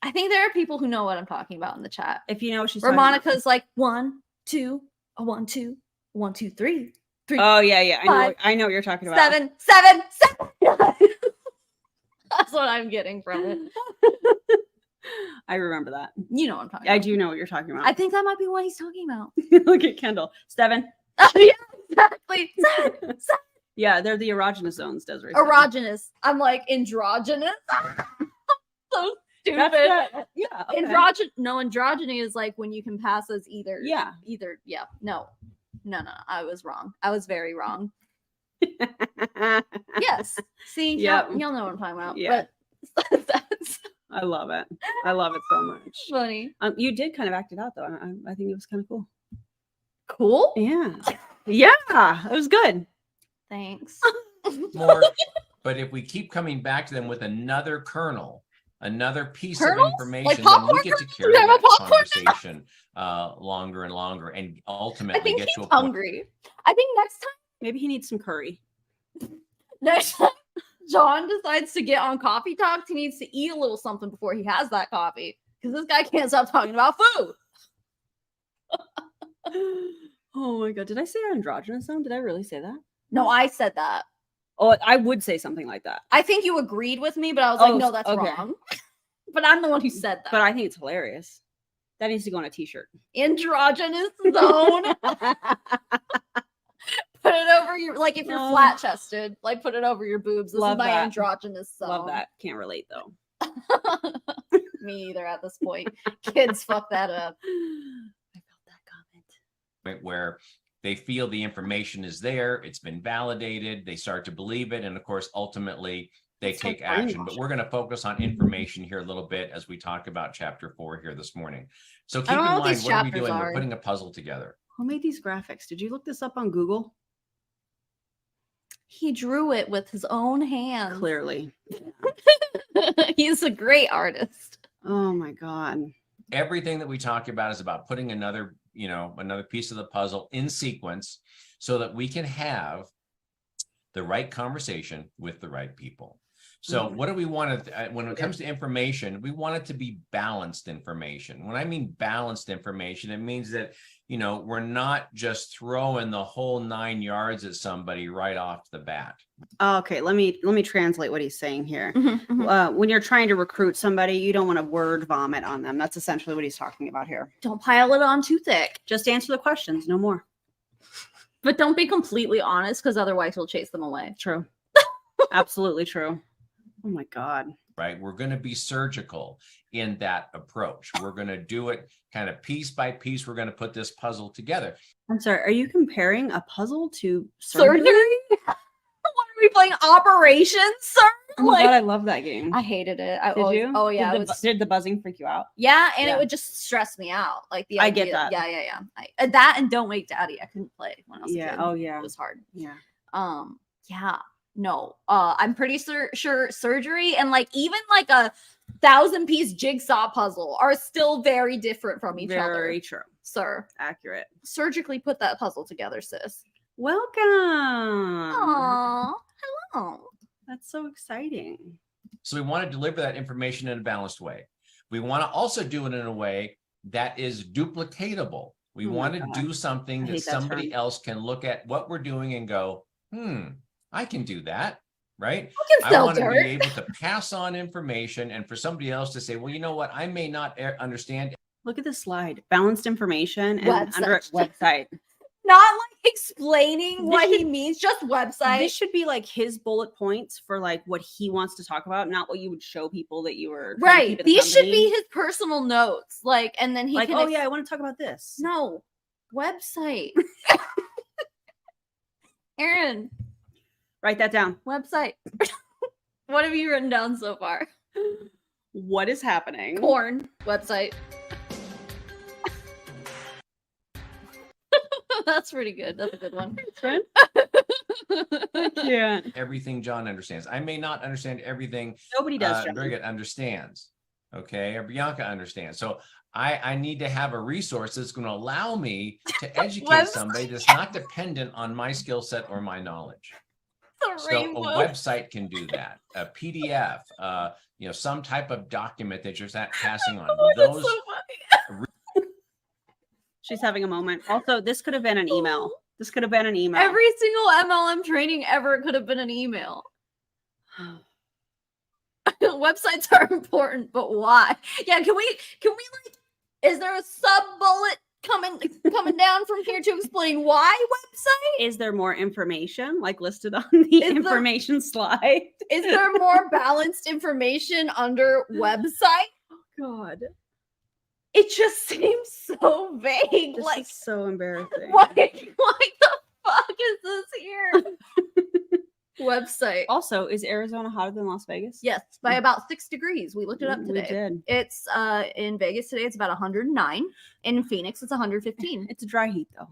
I think there are people who know what I'm talking about in the chat. If you know what she's Where talking about. Monica's like 1, 2, a 1, 2, 1, 2, 3, 3. Oh yeah. Five, I know what you're talking about. 7, 7, 7. That's what I'm getting from it. I remember that. You know what I'm talking I about. do know what you're talking about. I think that might be what he's talking about. Look at Kendall. 7. Oh, yeah, exactly. 7, 7. Yeah, they're the erogenous zones, Desiree. Erogenous. I'm like androgynous. So stupid. Yeah. Okay. Androgyny is like when you can pass as either. Yeah. Yeah. No. I was wrong. I was very wrong. Yes. See, Yep. y'all know what I'm talking about. Yeah. But that's I love it. I love it so much. funny. You did kind of act it out though. I think it was kind of cool. Cool. Yeah. Yeah. It was good. Thanks. more. But if we keep coming back to them with another kernel, another piece Kernels? of Like information, then we popcorn get to kernels? carry You have a that popcorn conversation longer and longer, and I ultimately think get he's to a point. hungry. I think Maybe he needs some curry. next time John decides to get on coffee talks, he needs to eat a little something before he has that coffee. Because this guy can't stop talking about food. Oh my god, did I say androgynous zone? Did I really say that? No, I said that. Oh, I would say something like that. I think you agreed with me, but I was like, Oh, no, that's okay. wrong. But I'm the one who said that. But I think it's hilarious. That needs to go on a t-shirt. Androgynous zone. Put it over your, like if you're Oh. flat chested, like put it over your boobs. This Love is my that. androgynous zone. Love that. Can't relate though. Me either at this point. Kids fuck that up. I felt that comment. Where they feel the information is there, it's been validated, they start to believe it, and of course, ultimately, they It's take like action. But brainwashing. we're going to focus on information here a little bit as we talk about chapter 4 here this morning. So keep in don't know what mind, these what are we chapters doing? are. We're putting a puzzle together. Who made these graphics? Did you look this up on Google? He drew it with his own hands. Clearly. He's a great artist. Oh my god. Everything that we talk about is about putting another piece of the puzzle in sequence so that we can have the right conversation with the right people. So what do we want to, when it comes to information, we want it to be balanced information. When I mean balanced information, it means that, we're not just throwing the whole 9 yards at somebody right off the bat. Okay, let me translate what he's saying here. Mhm. When you're trying to recruit somebody, you don't want to word vomit on them. That's essentially what he's talking about here. Don't pile it on too thick, Just answer the questions, no more. but don't be completely honest because otherwise you'll chase them away. True. Absolutely true. Oh my god. Right? We're going to be surgical in that approach. We're going to do it kind of piece by piece. We're going to put this puzzle together. I'm sorry, are you comparing a puzzle to Surgery? What are we playing? Operations, sir? Oh my god, I love that game. I hated it. I Did always, you? Oh yeah, Did the buzzing freak you out? yeah, and Yeah. it would just stress me out. Like the I idea, get that. Yeah. That and Don't Wake Daddy, I couldn't play when I was a Yeah. kid. Oh yeah. It was hard. Yeah. Yeah. No. I'm pretty sure surgery and like even like a 1,000-piece jigsaw puzzle are still very different from each Very other. true. Sir, Accurate. surgically put that puzzle together, sis. Welcome. Aww. Hello. That's so exciting. So we want to deliver that information in a balanced way. We want to also do it in a way that is duplicatable. We Oh my want to God. do something I that hate that somebody term. else can look at what we're doing and go, I can do that, right? You can I sell want to dirt. be able to pass on information and for somebody else to say, well, you know what? I may not understand. Look at this slide. Balanced information and under it, website. Not like explaining This what he should- means, just website. This should be like his bullet points for like what he wants to talk about, not what you would show people that you were trying to keep Right. at the These should be company. his personal notes. Like, and then he like, can oh yeah, I want to talk about this. No. Website. Aaron, Write that down. website. What have you written down so far? What is happening? Porn. Website. That's pretty good. That's a good one. Yeah. Everything John understands. I may not understand everything Nobody does. John. Birgit understands. Okay. Or Bianca understands. So I need to have a resource that's going to allow me to educate somebody that's not dependent on my skill set or my knowledge. So a website can do that. A PDF, some type of document that you're passing on. Those She's having a moment. Also, this could have been an email. This could have been an email. Every single MLM training ever could have been an email. Websites are important, but why? Yeah, can we like, is there a sub bullet coming down from here to explain why website? Is there more information like listed on the information slide? Is there more balanced information under website? God, It just seems so vague. this Like, is so embarrassing. why the fuck is this here? Website. Also, is Arizona hotter than Las Vegas? Yes, by about 6 degrees. We looked it up We today. did. It's in Vegas today. It's about 109. In Phoenix, it's 115. It's a dry heat though.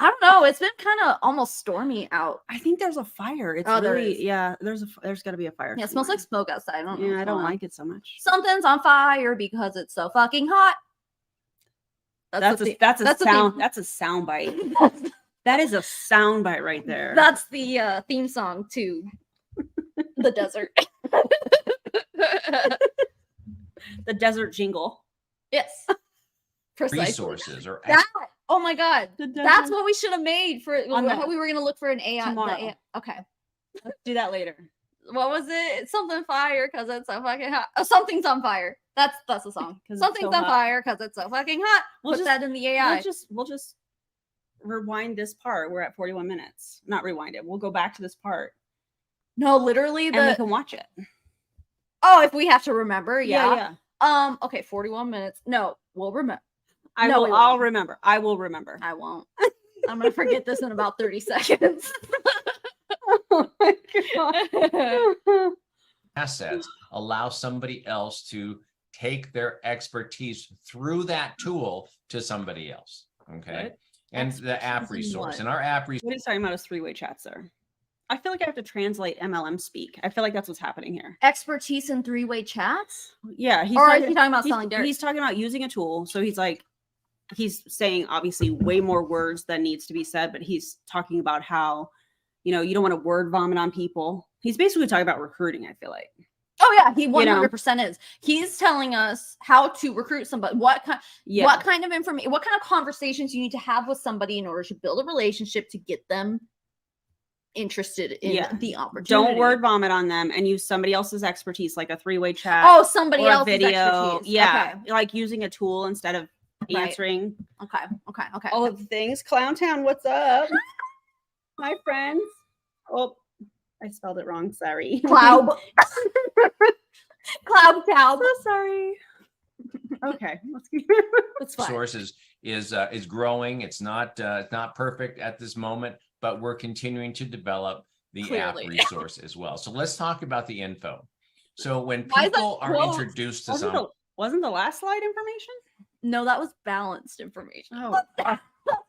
I don't know. It's been kind of almost stormy out. I think there's a fire. It's Oh, there really is. yeah. There's got to be a fire. Yeah, it smells like somewhere. smoke outside. I don't know. Yeah, what's I don't going on. like it so much. Something's on fire because it's so fucking hot. That's the a that's the sound. theme. That's a sound bite. That's, That is a sound bite right there. that's the theme song to the desert. the desert jingle. Yes. Precisely. Resources or That, oh my god. The That's desert- what we should have made for On how the- we were gonna look for an AI. Tomorrow. Okay. Let's do that later. What was it? It's something fire because it's so fucking hot. Oh, something's on fire. That's the song. 'Cause it's Something's so on hot. fire because it's so fucking hot. We'll Put just- that in the AI. We'll just rewind this part. We're at 41 minutes. Not rewind it. We'll go back to this part No, literally and we the. can watch it. Oh, if we have to remember, yeah. yeah. Okay, 41 minutes. No, we'll remember. I No, will. we I'll won't. remember. I will remember. I won't. I'm gonna forget this in about 30 seconds. Oh my God. assets allow somebody else to take their expertise through that tool to somebody else. Okay. What? And the app Expertise in resource what? and our app resource. What he's talking about is three-way chat, sir. I feel like I have to translate MLM speak. I feel like that's what's happening here. Expertise in three-way chats? Yeah. He's Or is he talking about he's- selling dirt? He's talking about using a tool. So he's saying obviously way more words than needs to be said, but he's talking about how, you don't want to word vomit on people. He's basically talking about recruiting, I feel like. Oh yeah, he know. 100% is. He's telling us how to recruit somebody. What kind of information, what kind of conversations you need to have with somebody in order to build a relationship to get them interested in Yeah. the opportunity. Don't word vomit on them and use somebody else's expertise, like a three-way chat. Oh, somebody or a else's video. expertise. Yeah. Like using a tool instead of Right. answering Okay. Okay. all of the things. Clowntown, what's up? My friends. Oh, I spelled it wrong. Sorry. Cloud. Cloud. So sorry. Okay, let's keep That's fine. Sources is growing. It's not perfect at this moment, but we're continuing to develop the Clearly. app resource as well. So let's talk about the info. So when Why is that people are closed? introduced to wasn't something, wasn't the last slide information? No, that was balanced information. Oh, That's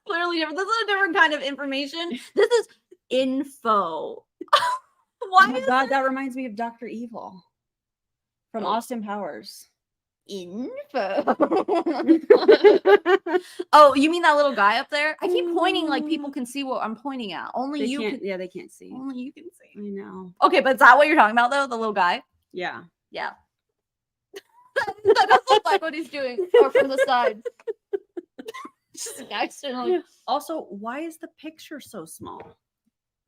clearly different. This is a different kind of information. This is info. Why my is God, that reminds me of Dr. Evil from Oh. Austin Powers. info? Oh, you mean that little guy up there? I keep pointing like people can see what I'm pointing at. Only They you can't, can. yeah, they can't see. Only you can see. I know. Okay, but is that what you're talking about though? The little guy? Yeah. Yeah. That does look like what he's doing. Or from the side. Just accidentally. Also, why is the picture so small?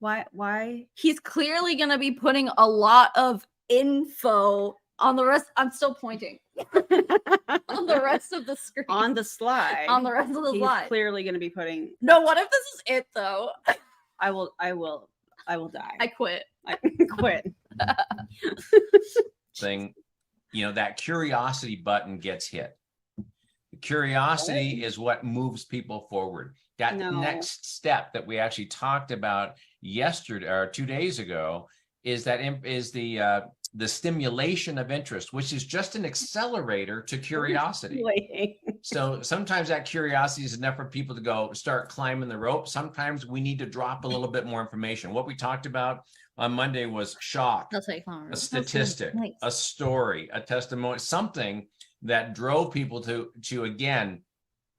Why? He's clearly gonna be putting a lot of info on the rest. I'm still pointing on the rest of the screen. On the slide. On the rest of the He's slide. clearly going to be putting. No, what if this is it though? I will die. I quit. I quit. thing, that curiosity button gets hit. The curiosity is what moves people forward. That No. next step that we actually talked about yesterday or 2 days ago is the stimulation of interest, which is just an accelerator to curiosity. Waiting. So sometimes that curiosity is enough for people to go start climbing the rope. Sometimes we need to drop a little bit more information. What we talked about on Monday was shock, That's how you call a statistic, Nice. a story, a testimony, something that drove people to again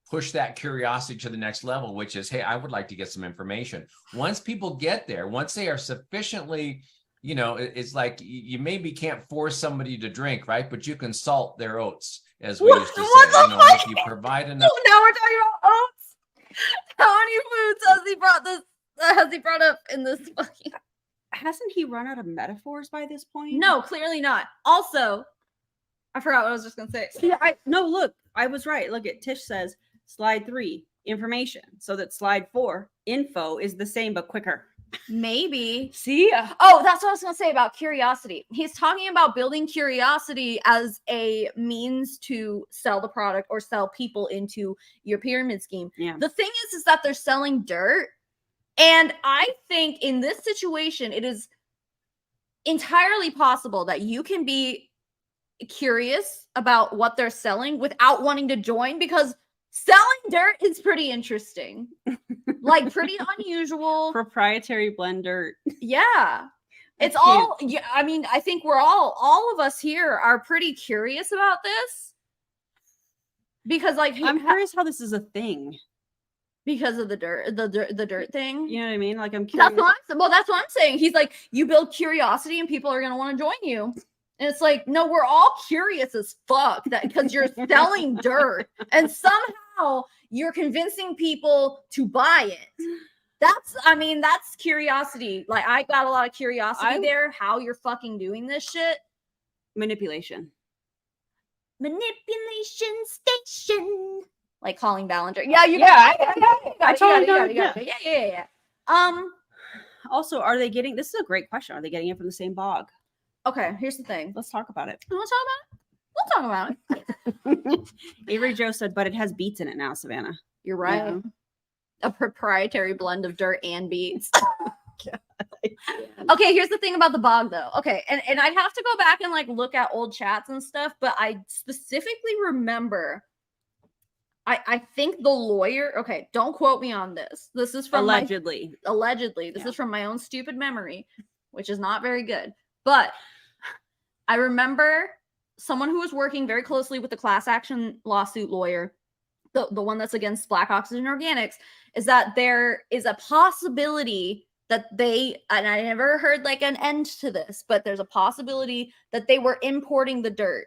push that curiosity to the next level, which is, hey, I would like to get some information. Once people get there, once they are sufficiently, it's like you maybe can't force somebody to drink, right? But you can salt their oats, as we used to What say. the If you provide enough. Oh, now we're talking about oats. How many foods has he brought up in this fucking? Hasn't he run out of metaphors by this point? No, clearly not. Also, I forgot what I was just gonna say. Yeah, no, look, I was right. Look at Tish says slide 3, information. So that slide 4, info, is the same but quicker. Maybe. See? Oh, that's what I was going to say about curiosity. He's talking about building curiosity as a means to sell the product or sell people into your pyramid scheme. Yeah. The thing is that they're selling dirt. And I think in this situation, it is entirely possible that you can be curious about what they're selling without wanting to join, because selling dirt is pretty interesting. Like pretty unusual. Proprietary blend dirt. Yeah. It's That's all, yeah, I mean, I think we're all of us here are pretty curious about this. Because like I'm curious how this is a thing. because of the dirt thing. You know what I mean? Like I'm curious. That's what I'm saying. He's like, you build curiosity and people are gonna want to join you. And it's like, no, we're all curious as fuck that because you're selling dirt and somehow you're convincing people to buy it. That's curiosity. Like I got a lot of curiosity there. How you're fucking doing this shit. Manipulation station. Like calling Ballinger. Yeah, you Yeah, got it. Yeah. Also, are they getting? This is a great question. Are they getting it from the same bog? Okay, here's the thing. Let's talk about it. You want to talk about it? We'll talk about it. Avery Joe said, but it has beets in it now, Savannah. You're right. Yeah. A proprietary blend of dirt and beets. Okay, here's the thing about the bog though. Okay, and I'd have to go back and like look at old chats and stuff, but I specifically remember I think the lawyer, okay, don't quote me on this. This is from Allegedly. This is from my own stupid memory, which is not very good. But I remember someone who was working very closely with the class action lawsuit lawyer, the one that's against Black Oxygen Organics, is that there is a possibility that and I never heard like an end to this, but there's a possibility that they were importing the dirt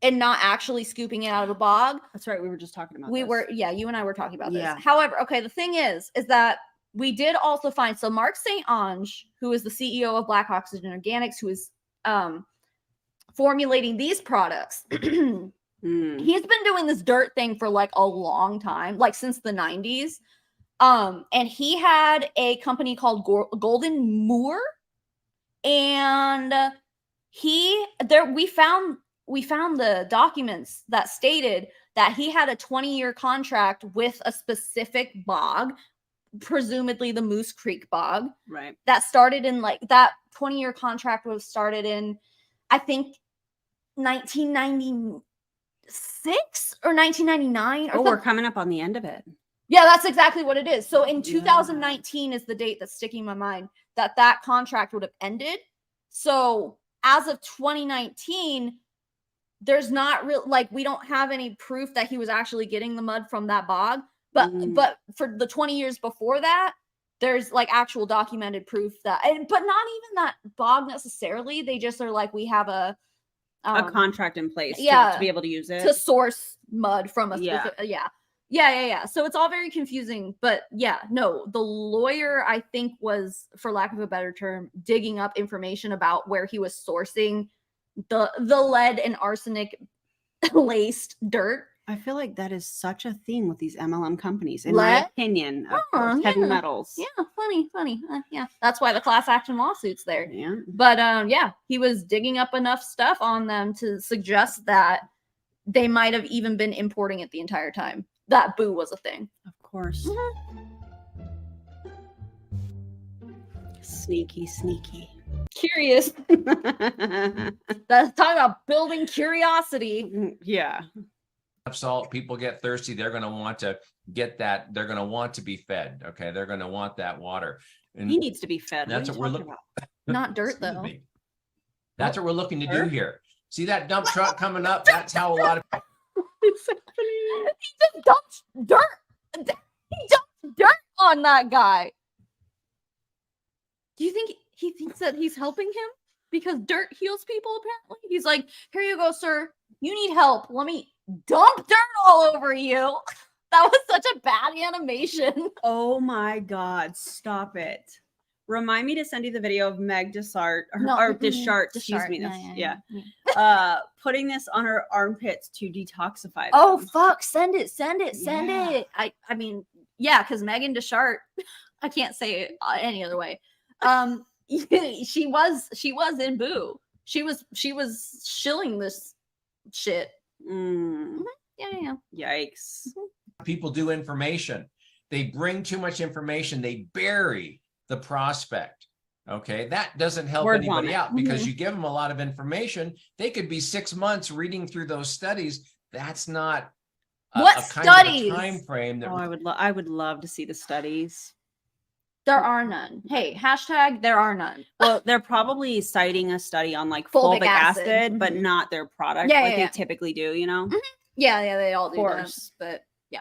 and not actually scooping it out of the bog. That's right. We were just talking about You and I were talking about this. Yeah. However, okay, the thing is that we did also find, so Mark St. Ange, who is the CEO of Black Oxygen Organics, who is formulating these products, he's been doing this dirt thing for like a long time, like since the 90s. And he had a company called Golden Moor, and we found the documents that stated that he had a 20-year contract with a specific bog, presumably the Moose Creek bog, right? That started in like that 20-year contract was started in, I think, 1996 or 1999. Oh, we're coming up on the end of it. Yeah, that's exactly what it is. So in 2019 is the date that's sticking in my mind that contract would have ended. So as of 2019, there's not real, like, we don't have any proof that he was actually getting the mud from that bog. But for the 20 years before that, there's like actual documented proof that, but not even that bog necessarily. They just are like, we have a contract in place to be able to use it to source mud from a specific, yeah. So it's all very confusing, but no, the lawyer, I think, was, for lack of a better term, digging up information about where he was sourcing the lead and arsenic laced dirt. I feel like that is such a theme with these MLM companies, in my opinion, of course, heavy metals. Yeah, funny. Yeah, that's why the class action lawsuit's there. Yeah. But he was digging up enough stuff on them to suggest that they might have even been importing it the entire time. That boo was a thing. Of course. Sneaky. Curious. That's talking about building curiosity. Yeah. Salt, people get thirsty, they're going to want to get that, they're going to want to be fed. Okay, they're going to want that water, and he needs to be fed. That's what we're looking about. Not dirt though. That's what we're looking to do here. See that dump truck coming up? That's how a lot of It's happening. He just dumped dirt. He dumped dirt on that guy. Do you think he thinks that he's helping him because dirt heals people? Apparently, he's like, "Here you go, sir. You need help. Let me dump dirt all over you." That was such a bad animation. Oh my God, stop it. Remind me to send you the video of Meg Deshart, excuse me. Putting this on her armpits to detoxify them. Oh, fuck. Send it. I mean, yeah, because Megan Deshart, I can't say it any other way. She was in Boo. She was shilling this shit. Yeah. Yikes. people do information. They bring too much information. They bury the prospect. Okay, that doesn't help anybody out because you give them a lot of information. They could be 6 months reading through those studies. That's not What kind studies? of a time frame that Oh, I would love to see the studies. There are none. Hey, hashtag there are none. Well, they're probably citing a study on like Fulvic fulvic acid, acid. but Mhm. not their product Yeah, like yeah, they yeah. typically do, you know? Mhm. Yeah, they all do that. Course. But yeah.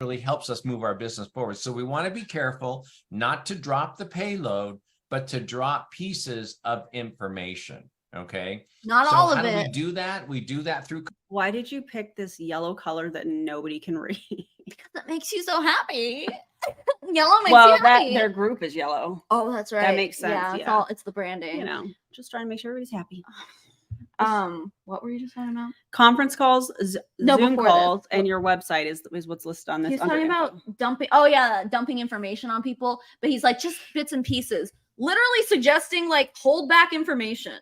really helps us move our business forward. So we want to be careful not to drop the payload, but to drop pieces of information. Okay. Not So all how of do we it. do that? We do that through Why did you pick this yellow color that nobody can read? That makes you so happy. Yellow makes Well, you that happy. their group is yellow. Oh, that's right. makes sense, Yeah, it's yeah. all it's the branding. You know, just trying to make sure everybody's happy. What were you just talking about? Conference calls, No, Zoom before this. calls, and your website is what's listed on this. He's under talking info. about dumping. Oh yeah, dumping information on people. But he's like just bits and pieces, literally suggesting like hold back information.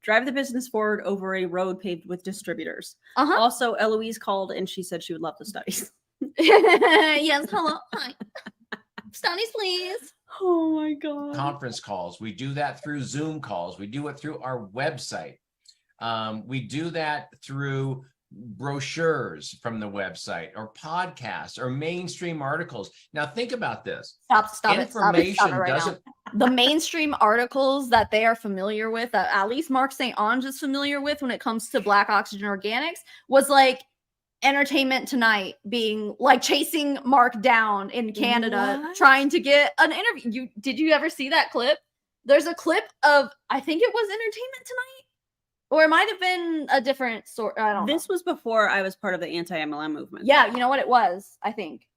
Drive the business forward over a road paved with distributors. Uh-huh. Also, Eloise called and she said she would love the studies. Yes. Hello. Hi. Studies, please. Oh my god. conference calls. We do that through Zoom calls. We do it through our website. We do that through brochures from the website or podcasts or mainstream articles. Now think about this. Stop it Information right doesn't now. The mainstream articles that they are familiar with, that at least Mark St. Onge is familiar with when it comes to Black Oxygen Organics, was like Entertainment Tonight being like chasing Mark down in Canada, What? trying to get an interview. Did you ever see that clip? There's a clip of, I think it was Entertainment Tonight, or it might have been a different sort. I don't know. This was before I was part of the anti-MLM movement. Yeah, you know what it was? I think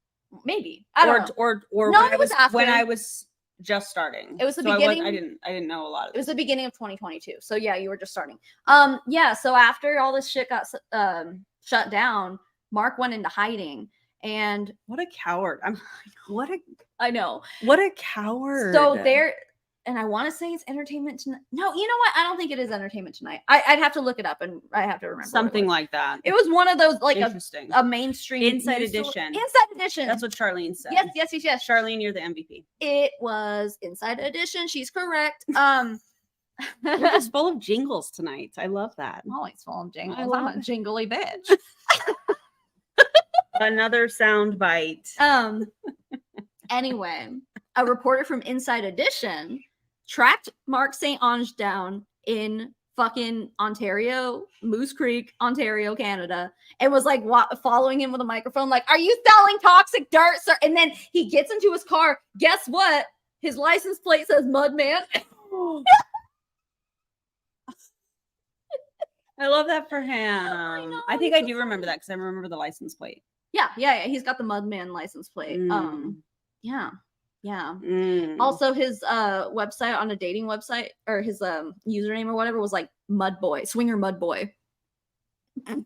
maybe I don't know. Or No, when it was after. when I was just starting. It was the So beginning- I didn't know a lot of It was this. the beginning of 2022. So yeah, you were just starting. Yeah. So after all this shit got shut down, Mark went into hiding, and What a coward. I know. What a coward. So there, and I want to say it's Entertainment Tonight. No, you know what? I don't think it is Entertainment Tonight. I'd have to look it up, and I have to remember something what like that. it was. It was one of those like Interesting. a mainstream Inside news story- Edition. Inside Edition. That's what Charlene said. Yes. Charlene, you're the MVP. It was Inside Edition. She's correct. We're just full of jingles tonight. I love that. Always full of jingles. I I'm love a it. jingly bitch. Another sound bite. Anyway, a reporter from Inside Edition tracked Mark St. Onge down in fucking Ontario, Moose Creek, Ontario, Canada, and was like following him with a microphone, like, "Are you selling toxic dirt, sir?" And then he gets into his car. Guess what? His license plate says Mudman. I love that for him. know, I think he's I do so remember funny. that because I remember the license plate. Yeah. He's got the Mudman license plate. Yeah. Mm. Also, his website on a dating website, or his username or whatever, was like Mudboy, Swinger Mudboy. I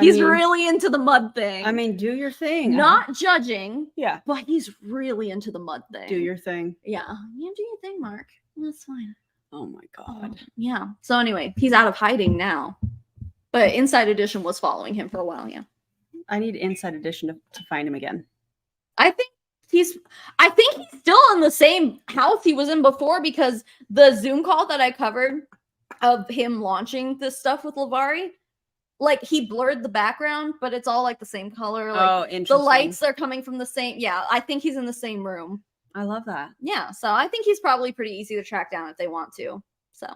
He's mean- really into the mud thing. I mean, do your thing. not judging, Yeah. but he's really into the mud thing. Do your thing. Yeah, you do your thing, Mark. That's fine. Oh my god. Yeah. So anyway, he's out of hiding now, but Inside Edition was following him for a while. Yeah. I need Inside Edition to find him again. I think he's still in the same house he was in before, because the Zoom call that I covered of him launching this stuff with Lovvare, like he blurred the background, but it's all like the same color. Like Oh, the interesting. lights are coming from the same. Yeah, I think he's in the same room. I love that. Yeah, so I think he's probably pretty easy to track down if they want to. So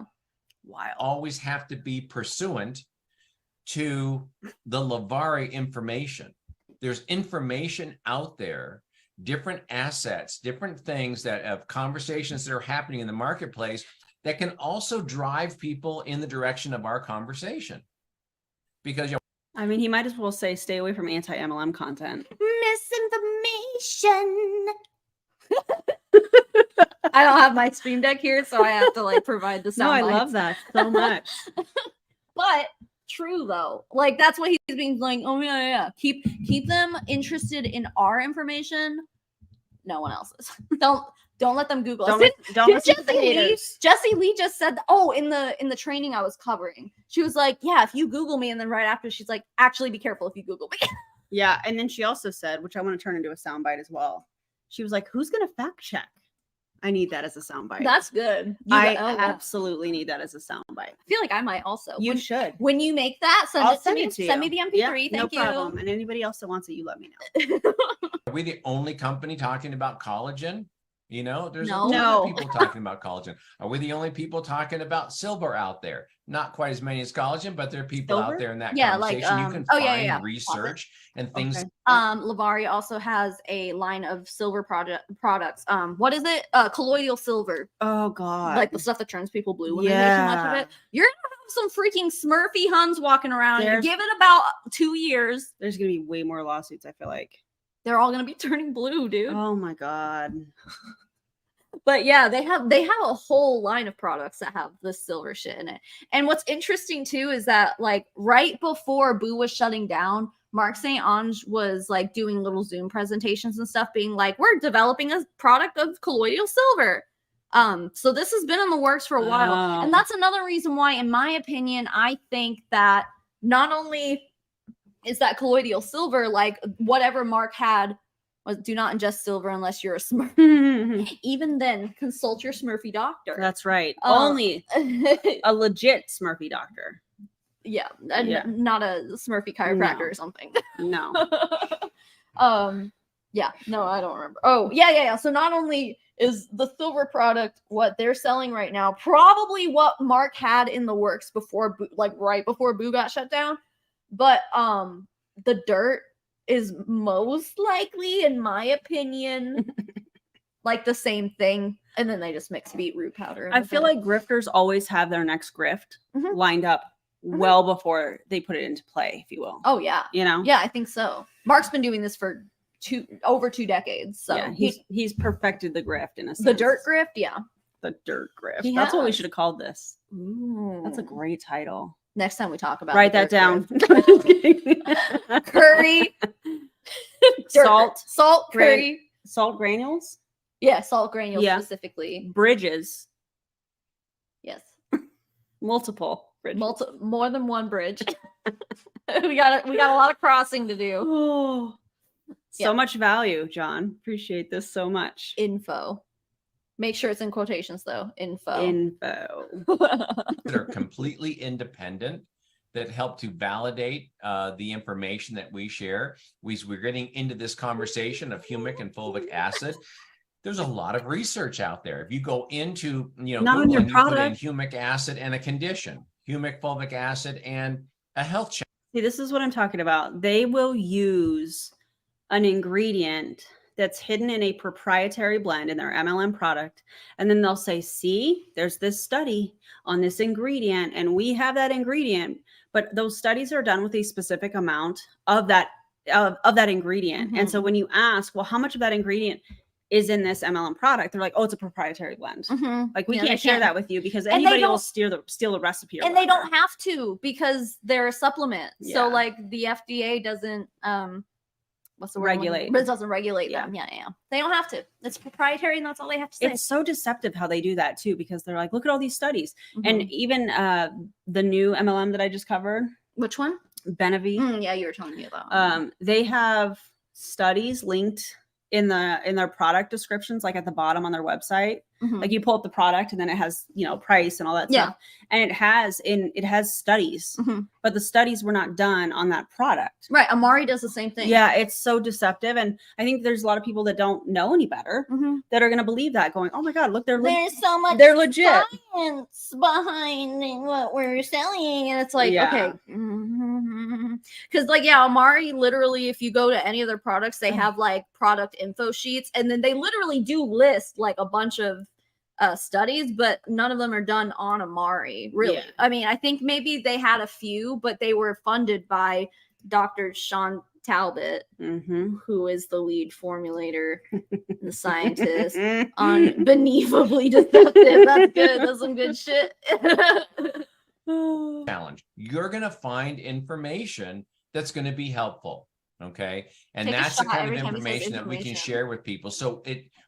Wild. always have to be pursuant to the Lovvare information. There's information out there, different assets, different things that have conversations that are happening in the marketplace that can also drive people in the direction of our conversation. Because I mean, he might as well say, stay away from anti-MLM content. Misinformation. I don't have my Stream Deck here, so I have to like provide the No, sound. I bites. love that so much. But true though, like that's what he's being like. Oh yeah. Keep them interested in our information. No one else's. Don't let them Google us. Don't listen to the haters. Jessie Lee just said, in the training I was covering, she was like, yeah, if you Google me, and then right after she's like, actually be careful if you Google me. Yeah, and then she also said, which I want to turn into a soundbite as well. She was like, "Who's gonna fact check?" I need that as a soundbite. That's good. I I absolutely need that as a soundbite. feel like I might also. You should. When you make that, send I'll it to send me. it to Send me you. the MP3. Yeah, Thank no you. problem. And anybody else that wants it, you let me know. Are we the only company talking about collagen? You know, there's a No. ton No. of people talking about collagen. Are we the only people talking about silver out there? Not quite as many as collagen, but there are people Silver? out there in that Yeah, like, conversation. You can oh, yeah, find yeah, yeah. research and things. Okay. Lovvare also has a line of silver products. What is it? Colloidal silver. Oh God. Like the stuff that turns people blue when they make too much of Yeah. it. You're gonna have some freaking Smurfy Huns walking around. There's- Give it about 2 years. There's gonna be way more lawsuits, I feel like. They're all gonna be turning blue, dude. Oh my God. But yeah, they have a whole line of products that have this silver shit in it. And what's interesting too is that like right before Boo was shutting down, Mark St. Ange was like doing little Zoom presentations and stuff, being like, "We're developing a product of colloidal silver." So this has been in the works for a while, Oh. and that's another reason why, in my opinion, I think that not only is that colloidal silver like whatever Mark had was do not ingest silver unless you're a Smurf. Even then, consult your Smurfy doctor. That's right. Oh. Only a legit Smurfy doctor. Yeah, and Yeah. not a Smurfy chiropractor No. or something. No. Yeah, no, I don't remember. Oh, yeah. So not only is the silver product what they're selling right now, probably what Mark had in the works before, like right before Boo got shut down, but the dirt is most likely, in my opinion, like the same thing, and then they just mix beetroot powder. I feel like grifters always have their next grift Mhm. lined up well before they put it into play, if you will. oh yeah, You know? yeah, I think so. Mark's been doing this for over 2 decades, so yeah, he's perfected the grift in a sense. the dirt grift, yeah. The dirt grift. He That's what we has. should have called this. That's a Ooh. great title. Next time we talk about Write the that down. dirt Just kidding. grift. Curry, dirt Salt, grift. Salt, gran- curry, salt granules, yeah, salt granules Yeah. specifically. bridges, Yes, multiple bridges. more than one bridge. we got a lot of crossing to do. Oh, so Yeah. much value, John. Appreciate this so much. Info. Make sure it's in quotations though. Info. Info. that are completely independent that help to validate the information that we share. We're getting into this conversation of humic and fulvic acid. There's a lot of research out there. If you go into, Not on Google your and you put in product. humic acid and a condition, humic fulvic acid and a health check. See, this is what I'm talking about. They will use an ingredient that's hidden in a proprietary blend in their MLM product. And then they'll say, see, there's this study on this ingredient, and we have that ingredient, but those studies are done with a specific amount of that ingredient. And so when you ask, well, how much of that ingredient is in this MLM product? They're like, oh, it's a proprietary blend. Mhm. Like we Yeah, they can't share can't. that with you because And they anybody will don't- steal the recipe. Or And they whatever. don't have to because they're a supplement. Yeah. So like the FDA doesn't what's the word? Regulate. But it doesn't regulate Yeah. them. Yeah. They don't have to. It's proprietary and that's all they have to say. It's so deceptive how they do that too, because they're like, look at all these studies. Mhm. And even the new MLM that I just covered, Which one? Benevi, Yeah, you were telling me about that. they have studies linked in their product descriptions, like at the bottom on their website. Mhm. Like you pull up the product and then it has, price and all that Yeah. stuff. And it has studies, Mhm. but the studies were not done on that product. Right. Amari does the same thing. Yeah, it's so deceptive. And I think there's a lot of people that don't know any better Mhm. that are going to believe that, going, oh my God, look, There's so much they're legit. science behind what we're selling. And it's like, Yeah. okay. Because like, yeah, Amari literally, if you go to any of their products, they have like product info sheets. And then they literally do list like a bunch of studies, but none of them are done on Amari, really. Yeah. I mean, I think maybe they had a few, but they were funded by Dr. Sean Talbot, Mm-hmm. who is the lead formulator, the scientist. Unbelievably deceptive. That's good. That's some good shit. Challenge. You're going to find information that's going to be helpful. Okay. And Take a that's the shot kind every of time he says information that we can information. share with people. So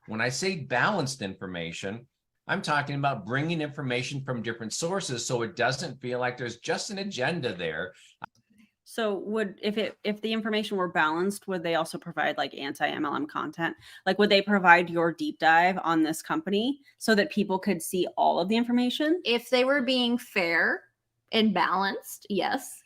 when I say balanced information, I'm talking about bringing information from different sources so it doesn't feel like there's just an agenda there. So would if the information were balanced, would they also provide like anti-MLM content? Like would they provide your deep dive on this company so that people could see all of the information? If they were being fair and balanced, yes.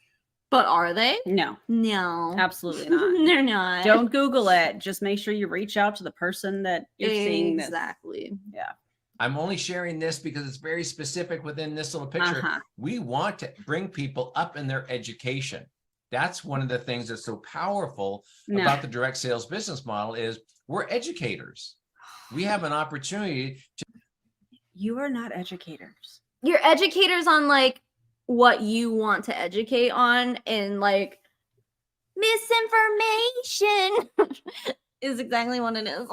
But are they? No, No. absolutely not. They're not. Don't Google it. Just make sure you reach out to the person that you're seeing this. Exactly. Yeah. I'm only sharing this because it's very specific within this little picture. Uh-huh. We want to bring people up in their education. That's one of the things that's so powerful No. about the direct sales business model is we're educators. We have an opportunity to. You are not educators. You're educators on like what you want to educate on, and like misinformation is exactly what it is.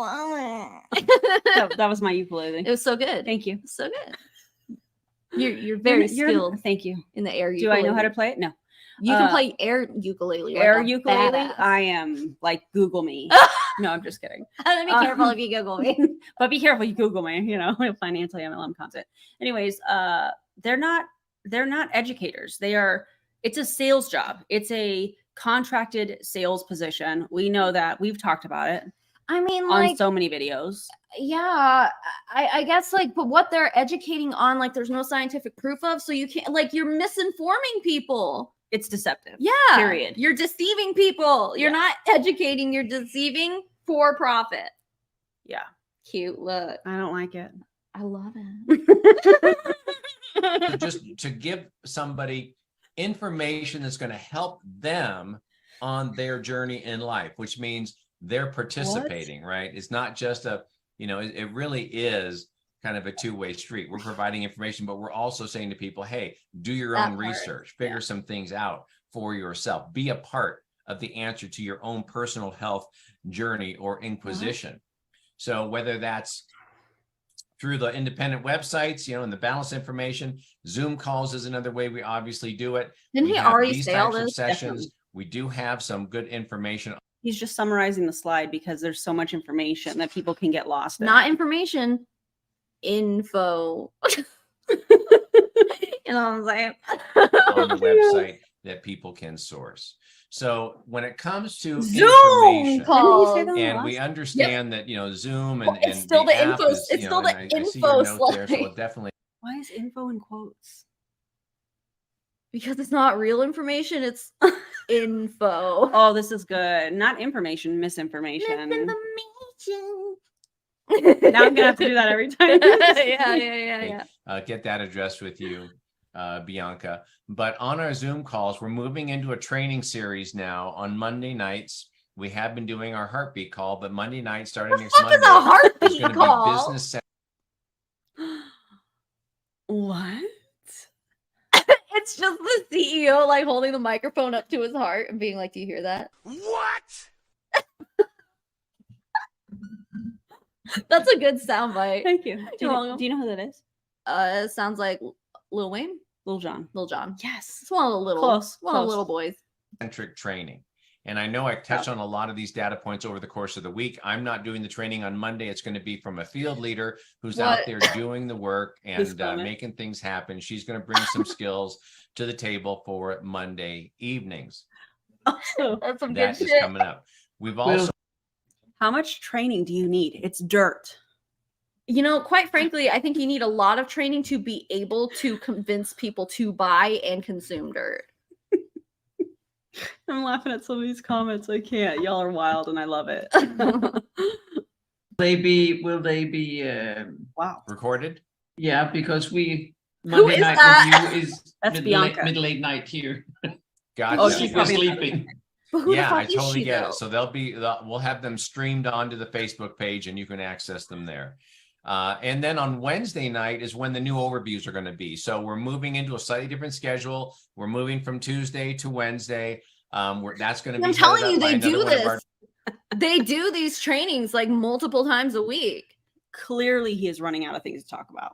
That was my ukulele. It was so good. Thank you. So good. You're very skilled Thank you. in the air Do ukulele. I know how to play it? No. You can play air ukulele. Air like a ukulele. badass. I am like Google me. No, I'm just kidding. Be careful if you Google me. But be careful, you Google me. You know, you'll find anti-MLM content. Anyways, they're not educators. It's a sales job. It's a contracted sales position. We know that. We've talked about it I mean, on like, so many videos. yeah, I guess like, but what they're educating on, like, there's no scientific proof of, so you can't, like, you're misinforming people. It's deceptive. Yeah. Period. You're deceiving people. You're Yeah. not educating, you're deceiving for profit. Yeah. Cute. Look. I don't like it. I love it. just to give somebody information that's going to help them on their journey in life, which means they're participating, right? It's not just it really is kind of a two-way street. We're providing information, but we're also saying to people, hey, do your That own part, research, figure some things out for yourself, be a part of the answer to your own personal health journey or inquisition. So whether that's through the independent websites, and the balance information, Zoom calls is another way we obviously do it. Didn't We he have already these say all types of this? sessions. Definitely. We do have some good information. He's just summarizing the slide because there's so much information that people can get lost in. Not information, info. You know what I'm saying? on the website that people can source. So when it comes to Zoom information, calls. Didn't he say that? and we understand that Zoom and, Well, it's and still the app info- is, it's still and the I see info your note there, so slide. we'll definitely. Why is info in quotes? Because it's not real information, it's info. Oh, this is good. Not information, misinformation. Misinformation. Now I'm gonna have to do that every time. yeah. Get that addressed with you, Bianca. But on our Zoom calls, we're moving into a training series now on Monday nights. We have been doing our heartbeat call, but Monday night, starting next What is Monday, a is heartbeat going to call? be business. What? It's just the CEO like holding the microphone up to his heart and being like, "Do you hear that?" What? That's a good soundbite. Thank you. You're welcome. Do you know who that is? It sounds like Lil Wayne, Lil Jon. Lil Jon. Yes. It's one of the little, Close, one of the close. little boys. Centric training. And I know I touched on a lot of these data points over the course of the week. I'm not doing the training on Monday. It's going to be from a field leader who's out What? there doing the work and making things happen. She's going to bring some skills to the table for Monday evenings. Also, That's some good That is shit. coming up. We've also how much training do you need? It's dirt. Quite frankly, I think you need a lot of training to be able to convince people to buy and consume dirt. I'm laughing at some of these comments. I can't. Y'all are wild and I love it. Will they be Wow. recorded. yeah, because we Who Monday is night that? with you is That's Bianca. mid late night here. Gotcha. Oh, She's she's was probably sleeping. But who the Yeah, fuck I is totally she, get though? it. So we'll have them streamed onto the Facebook page and you can access them there. And then on Wednesday night is when the new overviews are going to be. So we're moving into a slightly different schedule. We're moving from Tuesday to Wednesday. That's going to be. I'm telling headed you, up by they another do one of our- this. They do these trainings like multiple times a week. Clearly, he is running out of things to talk about.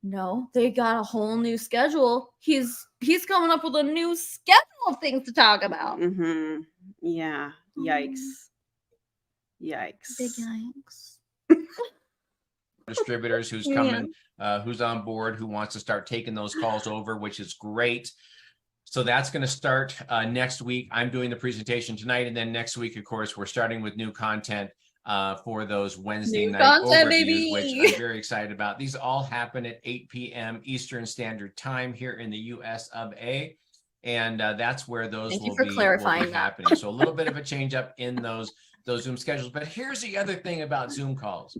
No, they got a whole new schedule. He's coming up with a new schedule of things to talk about. Mm-hmm. Yeah. Yikes. Yikes. Big yikes. distributors who's coming, who's on board, who wants to start taking those calls over, which is great. So that's going to start next week. I'm doing the presentation tonight. And then next week, of course, we're starting with new content for those Wednesday New night content, overviews, which baby. I'm very excited about. These all happen at 8 p.m. Eastern Standard Time here in the US of A. And that's where those Thank you will for be clarifying that. happening. So a little bit of a change up in those Zoom schedules. But here's the other thing about Zoom calls.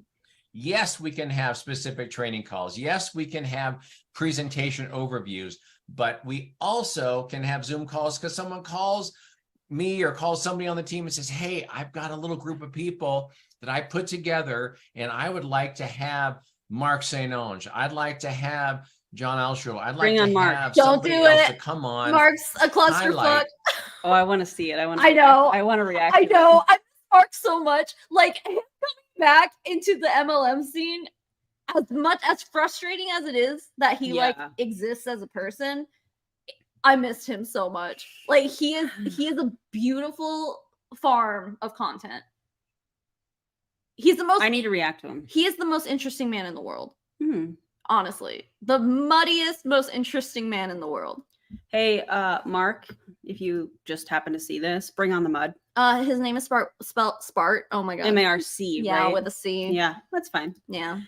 Yes, we can have specific training calls. Yes, we can have presentation overviews, but we also can have Zoom calls because someone calls me or calls somebody on the team and says, hey, I've got a little group of people that I put together and I would like to have Mark St. Onge. I'd like to have John Alshow. I'd like Bring to on Mark. have Don't somebody do else it. to come on. Mark's a clusterfuck. highlight. Oh, I want to see it. I want. I know. I want to react. I to it. know. I miss Mark so much. Like him coming back into the MLM scene, as much as frustrating as it is that he like Yeah. exists as a person, I missed him so much. Like he is a beautiful farm of content. He's the most I need to react to him. he is the most interesting man in the world. Hmm. Honestly. The muddiest, most interesting man in the world. Hey, Mark, if you just happen to see this, bring on the mud. His name is spelled Spart. Oh my god. M-A-R-C, Yeah, right? with a C. Yeah, that's fine. Yeah.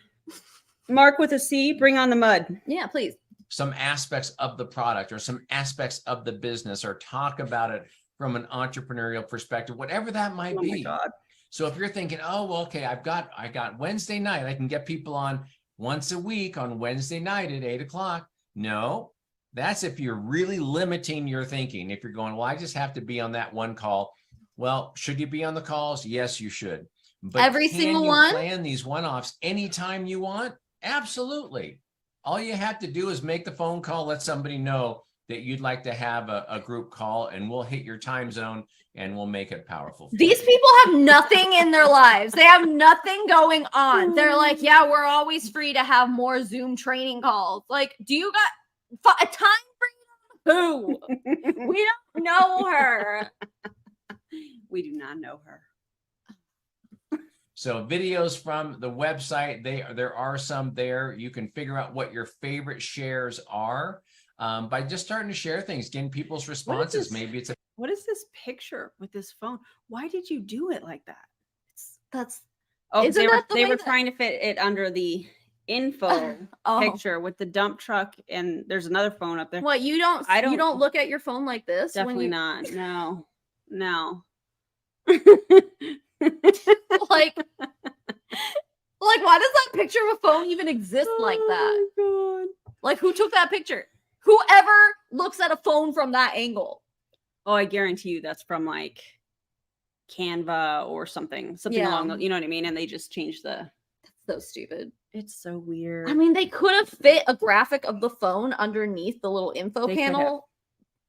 Mark with a C, bring on the mud. Yeah, please. Some aspects of the product or some aspects of the business or talk about it from an entrepreneurial perspective, whatever that might Oh be. my God. So if you're thinking, oh, well, okay, I got Wednesday night, I can get people on once a week on Wednesday night at 8 o'clock. No, that's if you're really limiting your thinking. If you're going, well, I just have to be on that one call. Well, should you be on the calls? Yes, you should. But Every can single you one? plan these one-offs anytime you want? Absolutely. All you have to do is make the phone call, let somebody know that you'd like to have a group call, and we'll hit your time zone and we'll make it powerful. These people have nothing in their lives. They have nothing going on. They're like, yeah, we're always free to have more Zoom training calls. Like, do you got a time for who? We don't know her. We do not know her. So videos from the website, there are some there. You can figure out what your favorite shares are by just starting to share things, getting people's responses. this? Maybe it's a What is this picture with this phone? Why did you do it like that? That's Oh, Isn't they were that the they way were that- trying to fit it under the info oh. picture with the dump truck, and there's another phone up there. What, you don't look at your phone like this? Definitely when you, not. No. No. like why does that picture of a phone even exist like that? Oh my Like, who took that picture? Whoever looks at a phone from that angle. God. Oh, I guarantee you that's from like Canva or something Yeah. along the, you know what I mean? And they just changed the. So stupid. It's so weird. I mean, they could have fit a graphic of the phone underneath the little info They could have. panel,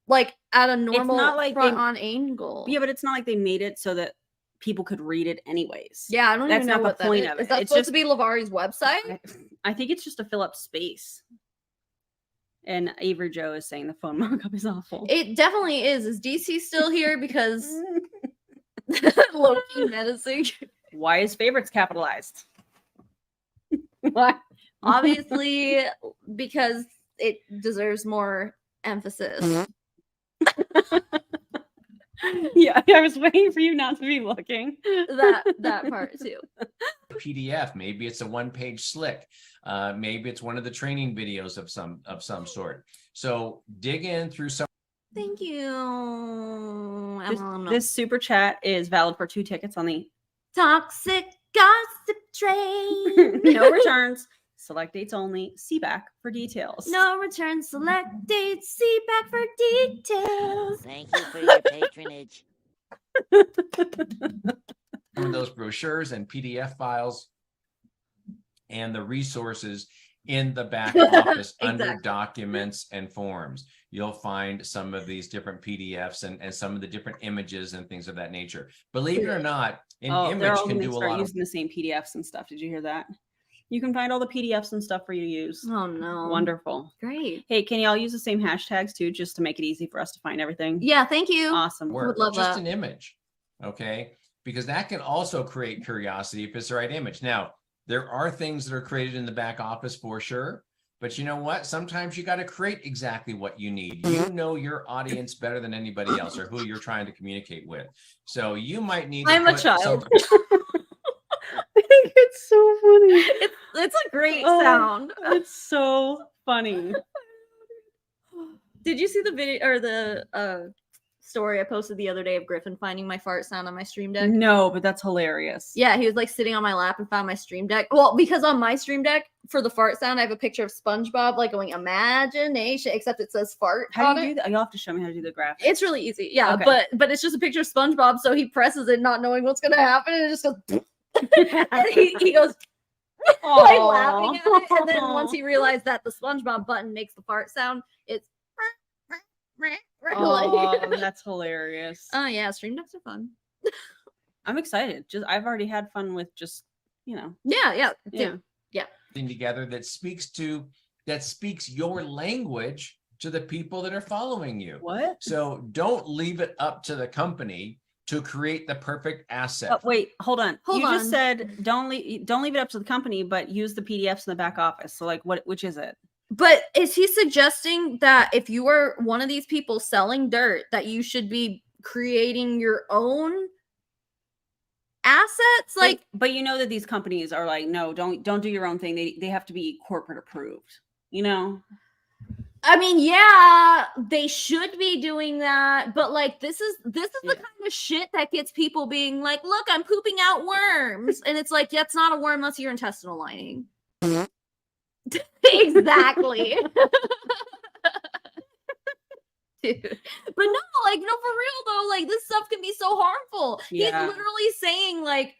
like at a normal not like they- front on angle. Yeah, but it's not like they made it so that people could read it anyways. Yeah, I don't That's even know not what the that point is. of it. Is that It's supposed just- to be Lovvare's website? I think it's just to fill up space. And Avery Joe is saying the phone markup is awful. It definitely is. Is DC still here? Because low-key menacing. Why is favorites capitalized? Why? Obviously, because it deserves more emphasis. Yeah, I was waiting for you not to be looking. that part too. PDF. Maybe it's a one-page slick. Maybe it's one of the training videos of some sort. So dig in through some. Thank you. This super chat is valid for 2 tickets on the toxic gossip train. no returns, select dates only. See back for details. No return. Select dates. See back for details. Thank you for your patronage. Some of those brochures and PDF files and the resources in the back office under Exactly. documents and forms. You'll find some of these different PDFs and some of the different images and things of that nature. Believe it or not, an Oh, they're image all can going to do a start lot of. using the same PDFs and stuff. Did you hear that? You can find all the PDFs and stuff for you to use. Oh no. Wonderful. Great. Hey, can y'all use the same hashtags too, just to make it easy for us to find everything? Yeah, thank you. Awesome. Word, love just that. an image, okay? Because that can also create curiosity if it's the right image. Now, there are things that are created in the back office for sure, But you know what? Sometimes you got to create exactly what you need. You know your audience better than anybody else, or who you're trying to communicate with. So you might need to I'm a put child. I think it's so funny. It's a great Oh, sound. It's so funny. Did you see the video or the story I posted the other day of Griffin finding my fart sound on my stream deck? No, but that's hilarious. Yeah, he was like sitting on my lap and found my stream deck. Well, because on my stream deck for the fart sound, I have a picture of SpongeBob like going imagination, except it says fart. How on do you it. do that? You'll have to show me how to do the graphics. It's really easy. Yeah, Okay. but it's just a picture of SpongeBob, so he presses it not knowing what's gonna happen, and it just goes and he goes like laughing at it. And then once he realized that the SpongeBob button makes the fart sound, it's Oh, that's hilarious. oh yeah, stream decks are fun. I'm excited. I've already had fun with just, Yeah. thing together that speaks your language to the people that are following you. What? So don't leave it up to the company to create the perfect asset. Wait, hold on. Hold you on. just said don't leave it up to the company, but use the PDFs in the back office. So like which is it? But is he suggesting that if you are one of these people selling dirt, that you should be creating your own assets? Like, but you know that these companies are like, no, don't do your own thing. They have to be corporate approved, you know? I mean, yeah, they should be doing that, but like this is the kind of shit that gets people being like, look, I'm pooping out worms. And it's like, yeah, it's not a worm, that's your intestinal lining. Exactly. Dude. But no, like, no, for real though, like this stuff can be so harmful. Yeah. He's literally saying, like,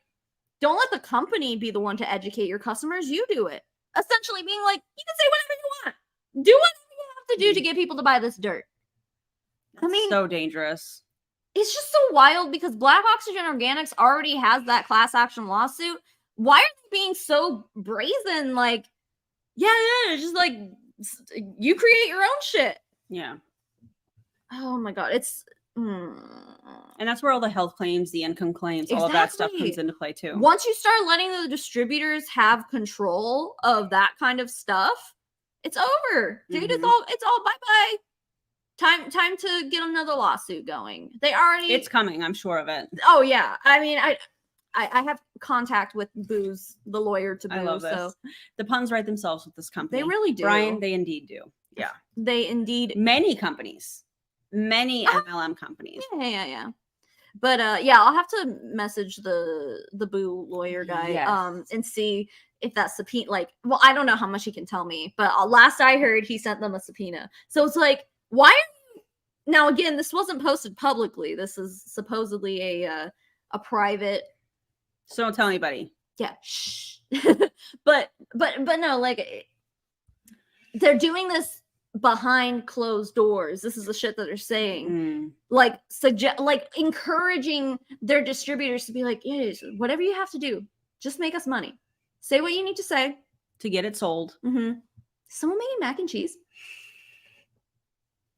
don't let the company be the one to educate your customers, you do it. Essentially being like, you can say whatever you want. Do whatever you have to do to get people to buy this dirt. I mean, so dangerous. it's just so wild because Black Oxygen Organics already has that class action lawsuit. Why are they being so brazen? Like, yeah, just like you create your own shit. Yeah. Oh my god, it's And that's where all the health claims, the income claims, all of that stuff Exactly. comes into play too. Once you start letting the distributors have control of that kind of stuff, it's over. Dude, it's all bye-bye. Time to get another lawsuit going. They already It's coming, I'm sure of it. Oh yeah. I mean, I have contact with Booze, the lawyer to Booze. I love this. So The puns write themselves with this company. they really do. Brian, they indeed do. Yeah. They indeed Many companies. Many MLM companies. Yeah. But yeah, I'll have to message the Boo lawyer guy Yes. and see if that subpoena, like, well, I don't know how much he can tell me, but last I heard he sent them a subpoena. So it's like, why are you now again, this wasn't posted publicly. This is supposedly a private. So don't tell anybody. Yeah. Shh. but no, like they're doing this behind closed doors. This is the shit that they're saying. Like encouraging their distributors to be like, yes, whatever you have to do, just make us money. Say what you need to say To get it sold. Someone making mac and cheese.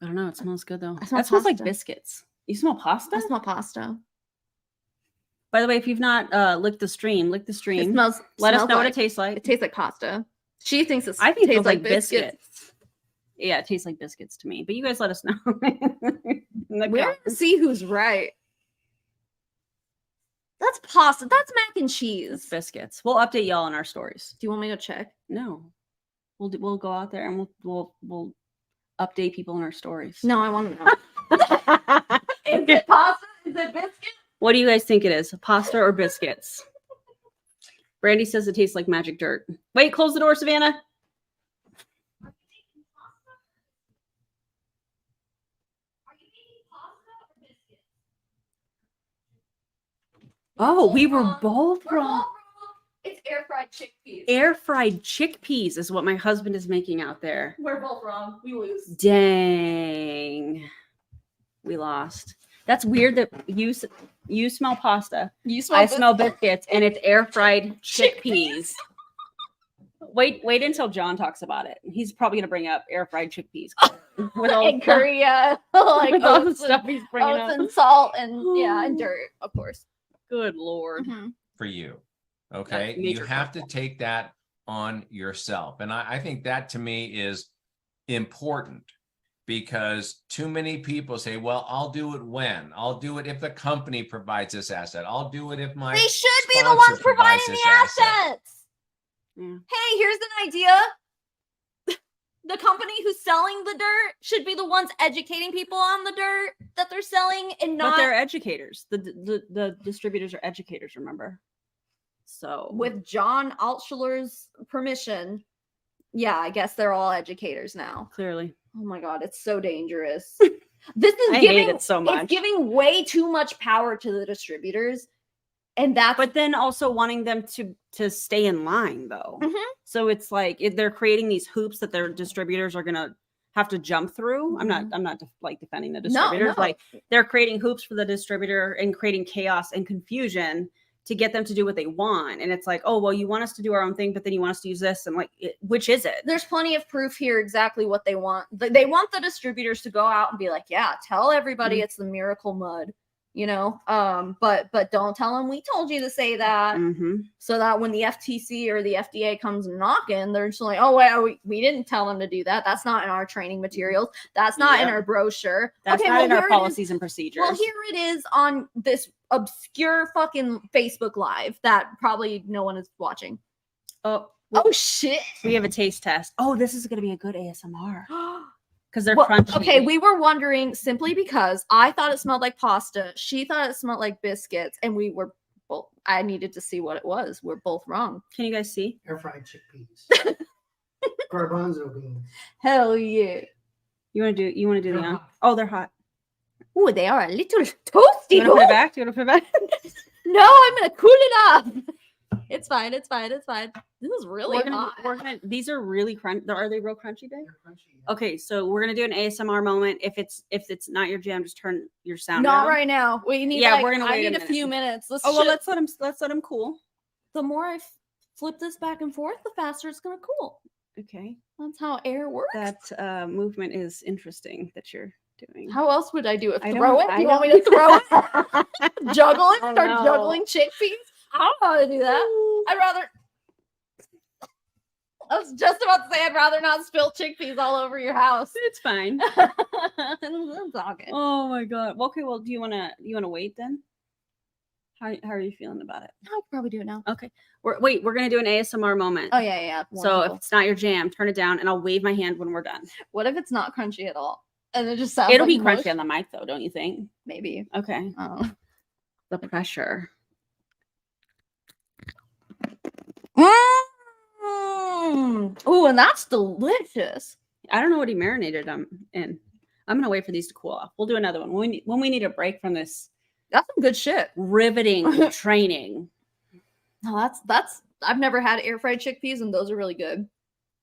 I don't know. It smells good though. I smell That smells like pasta. biscuits. You smell pasta? I smell pasta. By the way, if you've not licked the stream, It smells. Let us smells know what like- it tastes like. It tastes like pasta. She thinks I think it tastes tastes like biscuits. Yeah, it tastes like biscuits to me. But you guys let us know. In the We're comments. gonna see who's right. That's pasta. That's mac and It's cheese. biscuits. We'll update y'all on our stories. Do you want me to check? No, we'll go out there and we'll update people on our stories. No, I want to know. Is it pasta? Is it biscuit? What do you guys think it is? Pasta or biscuits? Brandy says it tastes like magic dirt. Wait, close the door, Savannah. Oh, we were both wrong. It's air fried chickpeas. Air fried chickpeas is what my husband is making out there. We're both wrong. We lose. Dang. We lost. That's weird that you smell pasta. You smell. I smell biscuits and it's air fried chickpeas. Wait until John talks about it. He's probably going to bring up air fried chickpeas. With all in Korea, like with all the oats, stuff he's bringing oats up. and salt and yeah, and dirt, of course. Good Lord. Mhm. For you. Okay. That's major You have to trouble. take that on yourself. And I think that to me is important, because too many people say, well, I'll do it when, I'll do it if the company provides this asset, I'll do it if my They should be the sponsor ones provides providing the this asset. assets. Yeah. Hey, here's an idea. The company who's selling the dirt should be the ones educating people on the dirt that they're selling, and But not they're educators. The distributors are educators, remember? So with John Altschuler's permission. Yeah, I guess they're all educators now. clearly, Oh my god, it's so dangerous. This is I giving hate it so much. It's giving way too much power to the distributors, and that's but then also wanting them to stay in line though. Mhm. So it's like they're creating these hoops that their distributors are gonna have to jump through. I'm not like defending the distributors. no. Like they're creating hoops for the distributor and creating chaos and confusion to get them to do what they want. And it's like, oh well, you want us to do our own thing, but then you want us to use this, and like, which is it? There's plenty of proof here exactly what they want. They want the distributors to go out and be like, yeah, tell everybody it's the miracle mud, you know, but don't tell them we told you to say that. Mm-hmm. So that when the FTC or the FDA comes knocking, they're just like, oh wait, we didn't tell them to do that. That's not in our training materials. That's not in Yep. our brochure. That's Okay, not well, in our here it is. policies and procedures. Well, here it is on this obscure fucking Facebook Live that probably no one is watching. oh, Oh shit. we have a taste test. Oh, this is gonna be a good ASMR because they're Well, crunchy. okay, we were wondering simply because I thought it smelled like pasta. She thought it smelled like biscuits, and we were both. I needed to see what it was. We're both wrong. Can you guys see? Air fried chickpeas. Garbanzo beans. Hell yeah. You want to do They're the hot. Oh, they're hot. Ooh, they are a little You toasty. want to put it back? Do you want to put it back? No, I'm gonna cool it off. It's fine. It's fine. It's fine. This is really hot. These are really crunchy. Are they real crunchy, babe? They're crunchy. Yeah. Okay, so we're gonna do an ASMR moment. If it's not your jam, just turn your sound Not down. right now. We need. Yeah, like, we're gonna I wait a need a minute. few minutes. Let's. Oh well, shit. let's let him cool. The more I flip this back and forth, the faster it's gonna cool. Okay, That's how air works. that movement is interesting that you're doing. How else would I do it? I Throw don't- it? I You want me don't- to throw it? Juggle it? I Start know. juggling chickpeas? I don't know how to do that. I'd rather. I was just about to say I'd rather not spill chickpeas all over your house. It's fine. I'm talking. Oh my god. Well, okay. Well, do you wanna wait then? How are you feeling about it? I could probably do it now. Okay. We're gonna do an ASMR moment. Oh yeah. So if Wonderful. it's not your jam, turn it down, and I'll wave my hand when we're done. What if it's not crunchy at all? And it just sounds It'll like be crunchy mush? on the mic, though, don't you think? Maybe. Okay. Oh. The pressure. Oh, and that's delicious. I don't know what he marinated them in. I'm gonna wait for these to cool off. We'll do another one when we need a break from this That's some good shit. riveting training. No, that's. I've never had air fried chickpeas, and those are really good,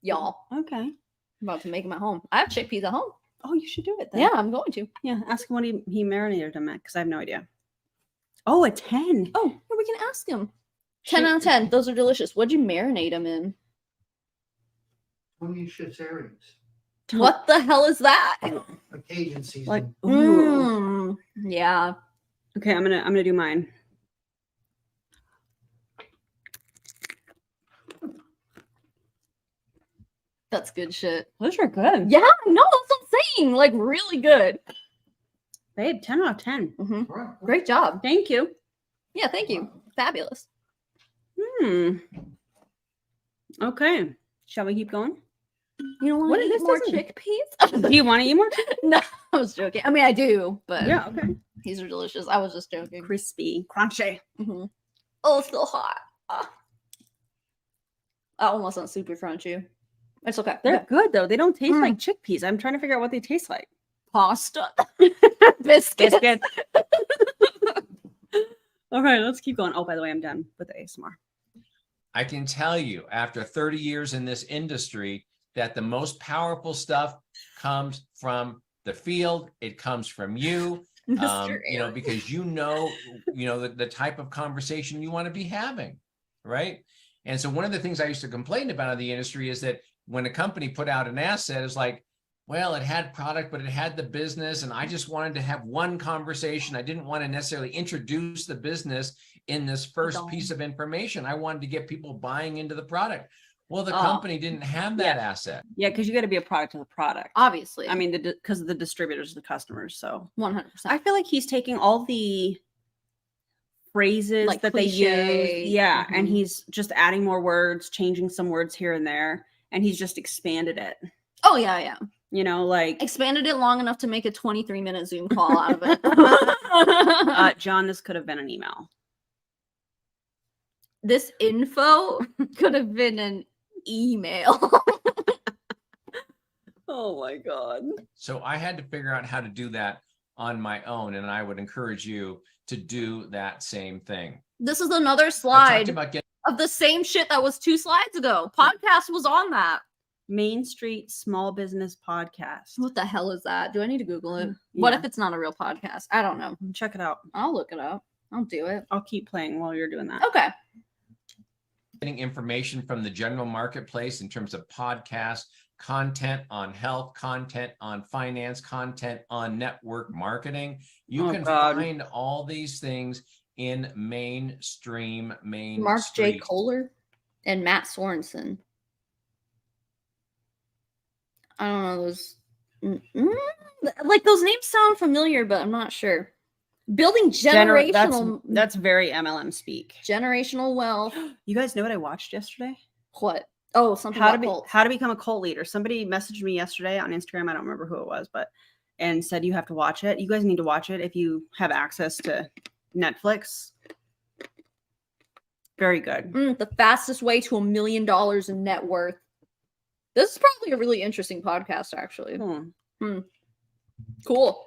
y'all. Okay. I'm about to make them at home. I have chickpeas at home. Oh, you should do it then. Yeah, I'm going to. Yeah. Ask him what he marinated them at, because I have no idea. Oh, a 10. Oh, yeah, we can ask him. 10 Shoot. out of 10. Those are delicious. What'd you marinate them in? Tony shits earrings. What the hell is that? Occasion season. Like, ooh. Mm, yeah. Okay, I'm gonna do mine. That's good shit. Those are good. Yeah, no, that's what I'm saying. Like, really good. Babe, 10 out of 10. hmm Right. Great job. Thank you. Yeah, thank you. Fabulous. Okay. Shall we keep going? You don't want What to is eat this more doesn't- chickpeas? Do you want to eat more? No, I was joking. I mean, I do, but Yeah, okay. these are delicious. I was just joking. Crispy, crunchy. hmm Oh, it's still hot. Ah. That almost not super crunchy. It's okay. They're Okay. good though. They don't taste Mm. like chickpeas. I'm trying to figure out what they taste like. Pasta. Biscuits. Biscuits. Okay, let's keep going. Oh, by the way, I'm done with the ASMR. I can tell you after 30 years in this industry that the most powerful stuff comes from the field. It comes from you, Mr. you know, Aaron. because the type of conversation you want to be having, right? And so one of the things I used to complain about in the industry is that when a company put out an asset, it's like, well, it had product, but it had the business. And I just wanted to have one conversation. I didn't want to necessarily introduce the business in this first piece of information. I wanted to get people buying into the product. Well, the Oh. company didn't have that asset. Yeah, because you got to be a product of the product. Obviously. I mean, because the distributors, the customers. So 100%. I feel like he's taking all the phrases Like that they cliche. use, yeah, and Mhm. he's just adding more words, changing some words here and there, and he's just expanded it. Oh, yeah. You know, like Expanded it long enough to make a 23-minute Zoom call out of it. John, this could have been an email. This info could have been an email. Oh my god. So I had to figure out how to do that on my own, and I would encourage you to do that same thing. This is another I talked slide about getting of the same shit that was 2 slides ago. Podcast was on that. Main Street Small Business Podcast. What the hell is that? Do I need to Google it? What Yeah. if it's not a real podcast? I don't know. Check it out. I'll look it up. I'll do it. I'll keep playing while you're doing that. Okay. information from the general marketplace in terms of podcast content on health, content on finance, content on network marketing. You Oh, can God. find all these things in mainstream Main Mark J. Street. Kohler and Matt Sorensen. I don't know those. Like those names sound familiar, but I'm not sure. Building generational That's very MLM speak. generational wealth. You guys know what I watched yesterday? What? Oh, something How to about be cults. how to become a cult leader. Somebody messaged me yesterday on Instagram. I don't remember who it was, but and said you have to watch it. You guys need to watch it if you have access to Netflix. Very good. The fastest way to $1 million in net worth. This is probably a really interesting podcast, actually. Hmm. Cool.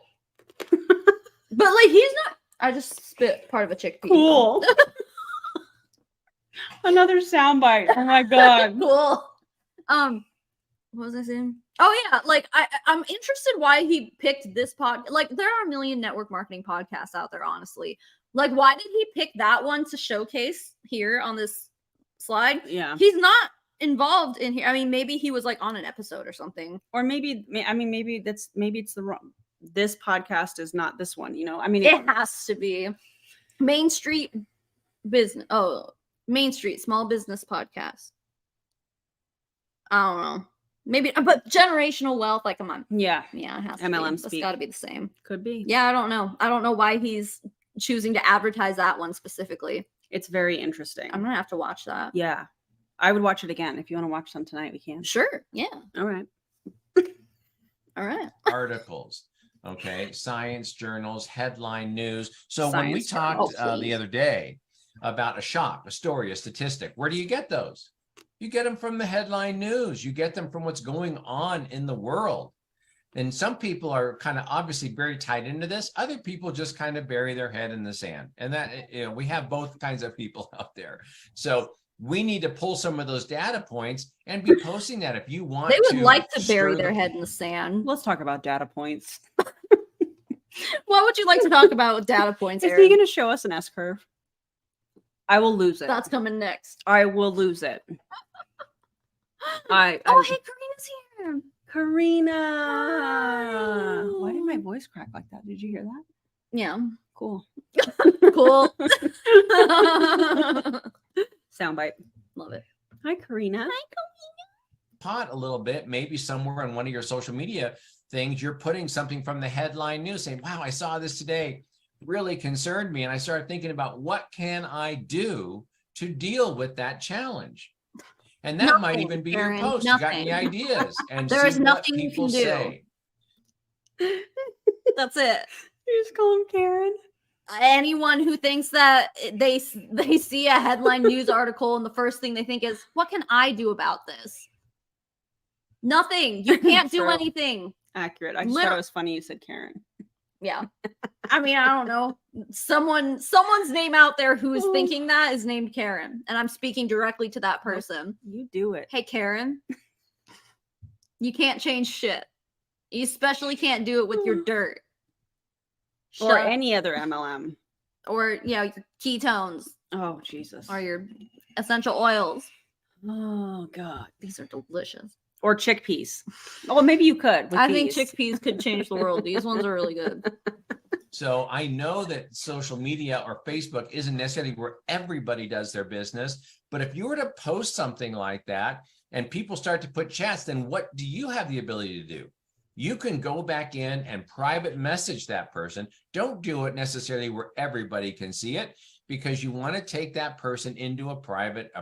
But like he's not. I just spit part of a chickpea. Cool. Another soundbite. Oh my god. Cool. What was I saying? Oh yeah, like I'm interested why he picked this pod. Like there are a million network marketing podcasts out there, honestly. Like why did he pick that one to showcase here on this slide? Yeah. He's not involved in here. I mean, maybe he was like on an episode or something. Or maybe maybe it's the wrong. This podcast is not this one, you know. I mean, It has to be Main Street business. Oh, Main Street Small Business Podcast. I don't know. Maybe, but generational wealth. Like, come on. yeah, Yeah, it has to MLM be. It's speak. got to be the same. could be. Yeah, I don't know. I don't know why he's choosing to advertise that one specifically. It's very interesting. I'm gonna have to watch that. Yeah, I would watch it again. If you want to watch some tonight, we can. Sure. Yeah. All right. All right. Articles, okay, science journals, headline news. So when we Science talked journals, the please. other day about a shock, a story, a statistic, where do you get those? You get them from the headline news. You get them from what's going on in the world. And some people are kind of obviously very tied into this. Other people just kind of bury their head in the sand. And that, you know, we have both kinds of people out there. So we need to pull some of those data points and be posting that if you want. They would like to bury stir their the- head in the sand. Let's talk about data points. What would you like to talk about with data points, Is he Aaron? going to show us an S curve? I will lose it. That's coming next. I will lose it. Oh, hey, Karina's here. Karina. Why did my Hi. voice crack like that? Did you hear that? Yeah. Cool. Cool. Soundbite. Love it. Hi, Karina. pot a little bit, maybe somewhere on one of your social media things, you're putting something from the headline news saying, wow, I saw this today, really concerned me. And I started thinking about what can I do to deal with that challenge? And that might Nothing, even be Aaron, your post. You got any nothing. ideas? And There is see what nothing you people can do. say. That's it. You just call him Karen. Anyone who thinks that they see a headline news article and the first thing they think is, what can I do about this? Nothing. You can't do True. anything. Accurate. I just thought it was funny you said Karen. Yeah. I mean, I don't know. Someone's name out there who is thinking that is named Karen. And I'm speaking directly to that person. You do it. Hey, Karen. You can't change shit. You especially can't do it with your dirt. Or Shut- any other MLM. or your ketones Oh, Jesus. or your essential oils. Oh, God. These are delicious. Or chickpeas. Oh, maybe you could. with I think these. chickpeas could change the world. These ones are really good. So I know that social media or Facebook isn't necessarily where everybody does their business, but if you were to post something like that and people start to put chats, then what do you have the ability to do? You can go back in and private message that person. Don't do it necessarily where everybody can see it, because you want to take that person into a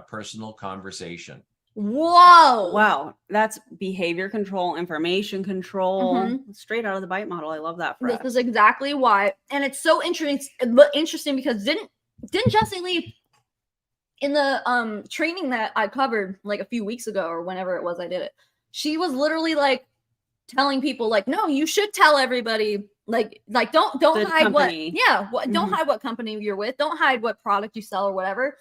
personal conversation. Whoa. Wow, that's behavior control, information control, Mhm. straight out of the bite model. I love that for This us. is exactly why. And it's so interesting because didn't Jesse Lee in the training that I covered like a few weeks ago or whenever it was I did it, she was literally like telling people like, no, you should tell everybody like don't The hide company. don't Mhm. hide what company you're with, don't hide what product you sell or whatever.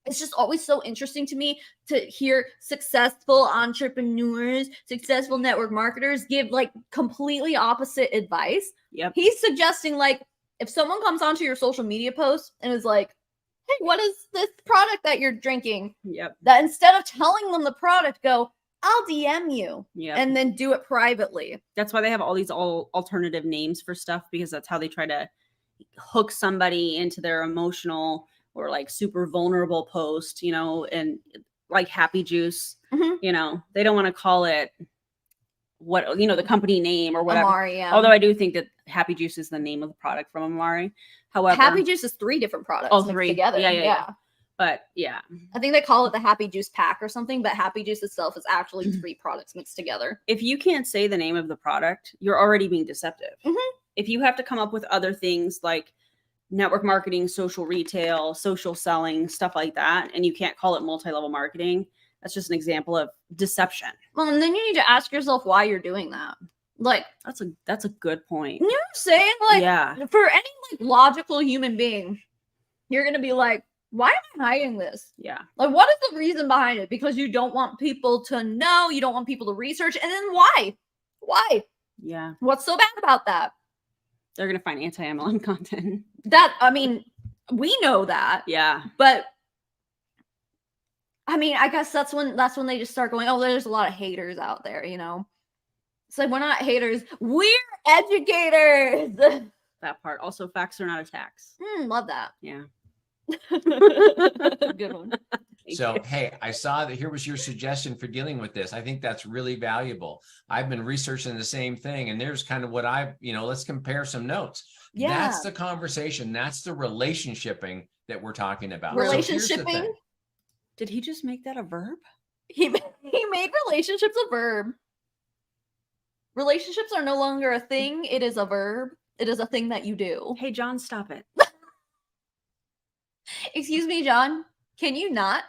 It's just always so interesting to me to hear successful entrepreneurs, successful network marketers give like completely opposite advice. Yep. He's suggesting like if someone comes onto your social media post and is like, hey, what is this product that you're drinking? Yep. That instead of telling them the product, go, I'll DM you Yep. and then do it privately. That's why they have all these alternative names for stuff, because that's how they try to hook somebody into their emotional or like super vulnerable post, you know, and like Happy Juice, Mhm. you know, they don't want to call it what, you know, the company name or whatever. Amari, yeah. Although I do think that Happy Juice is the name of the product from Amari. However, Happy Juice is 3 different products Oh, mixed 3. together. Yeah. But yeah, I think they call it the Happy Juice pack or something, but Happy Juice itself is actually 3 products mixed together. if you can't say the name of the product, you're already being deceptive. Mhm. If you have to come up with other things like network marketing, social retail, social selling, stuff like that, and you can't call it multi-level marketing, that's just an example of deception. Well, and then you need to ask yourself why you're doing that. Like, That's a good point. you know what I'm saying? Like, Yeah. for any like logical human being, you're gonna be like, why am I hiding this? Yeah. Like, what is the reason behind it? Because you don't want people to know, you don't want people to research, and then why? Why? Yeah. What's so bad about that? They're going to find anti-MLM content. That, I mean, we know that, Yeah. but I mean, I guess that's when they just start going, oh, there's a lot of haters out there, you know? It's like, we're not haters, we're educators. That part. Also, facts are not attacks. Love that. Yeah. Good one. Thank So, you. hey, I saw that here was your suggestion for dealing with this. I think that's really valuable. I've been researching the same thing, and there's kind of what let's compare some notes. Yeah. That's the conversation. That's the relationshiping that we're talking about. So here's the Relationshiping? thing. Did he just make that a verb? He made relationships a verb. Relationships are no longer a thing. It is a verb. It is a thing that you do. Hey, John, stop it. Excuse me, John. Can you not?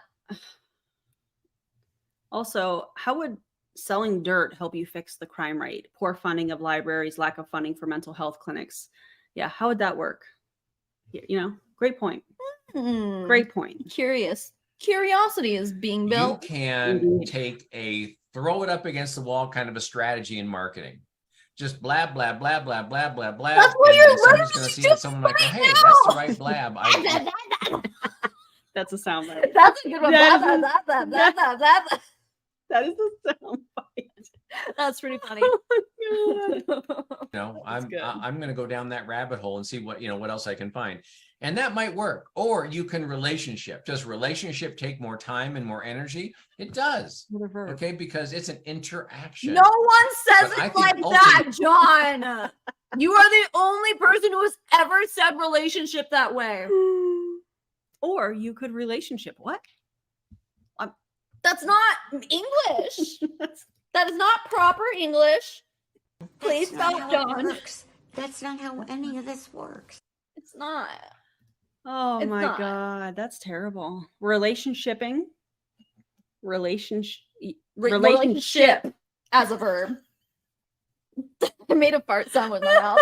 Also, how would selling dirt help you fix the crime rate? Poor funding of libraries, lack of funding for mental health clinics. Yeah, how would that work? You know, great point. Great point. Curious. Curiosity is being You built. can Indeed. take a throw it up against the wall kind of a strategy in marketing. Just blab, blab, blab, blab, blab, blab, blab. That's what and you're then someone's literally going to see doing it. Someone like, right hey, now. that's the right blab. That's a sound bite. That's a good one. That Blah, is- blah, blah, blah, blah, blah, blah. That is a sound bite. That's pretty funny. That's good. I'm going to go down that rabbit hole and see what else I can find. And that might work. Or you can relationship. Does relationship take more time and more energy? It does. What a verb. Okay, because it's an interaction. No one says But I it think like that, John. You are the only person who has ever said relationship that way. Or you could relationship. What? That's not English. That is not proper English. Please That's not stop, how it John. works. That's not how any of this works. It's not. Oh It's my not. God, that's terrible. Relationshiping. Relationship. Relationship as a verb. I made a fart sound with my mouth.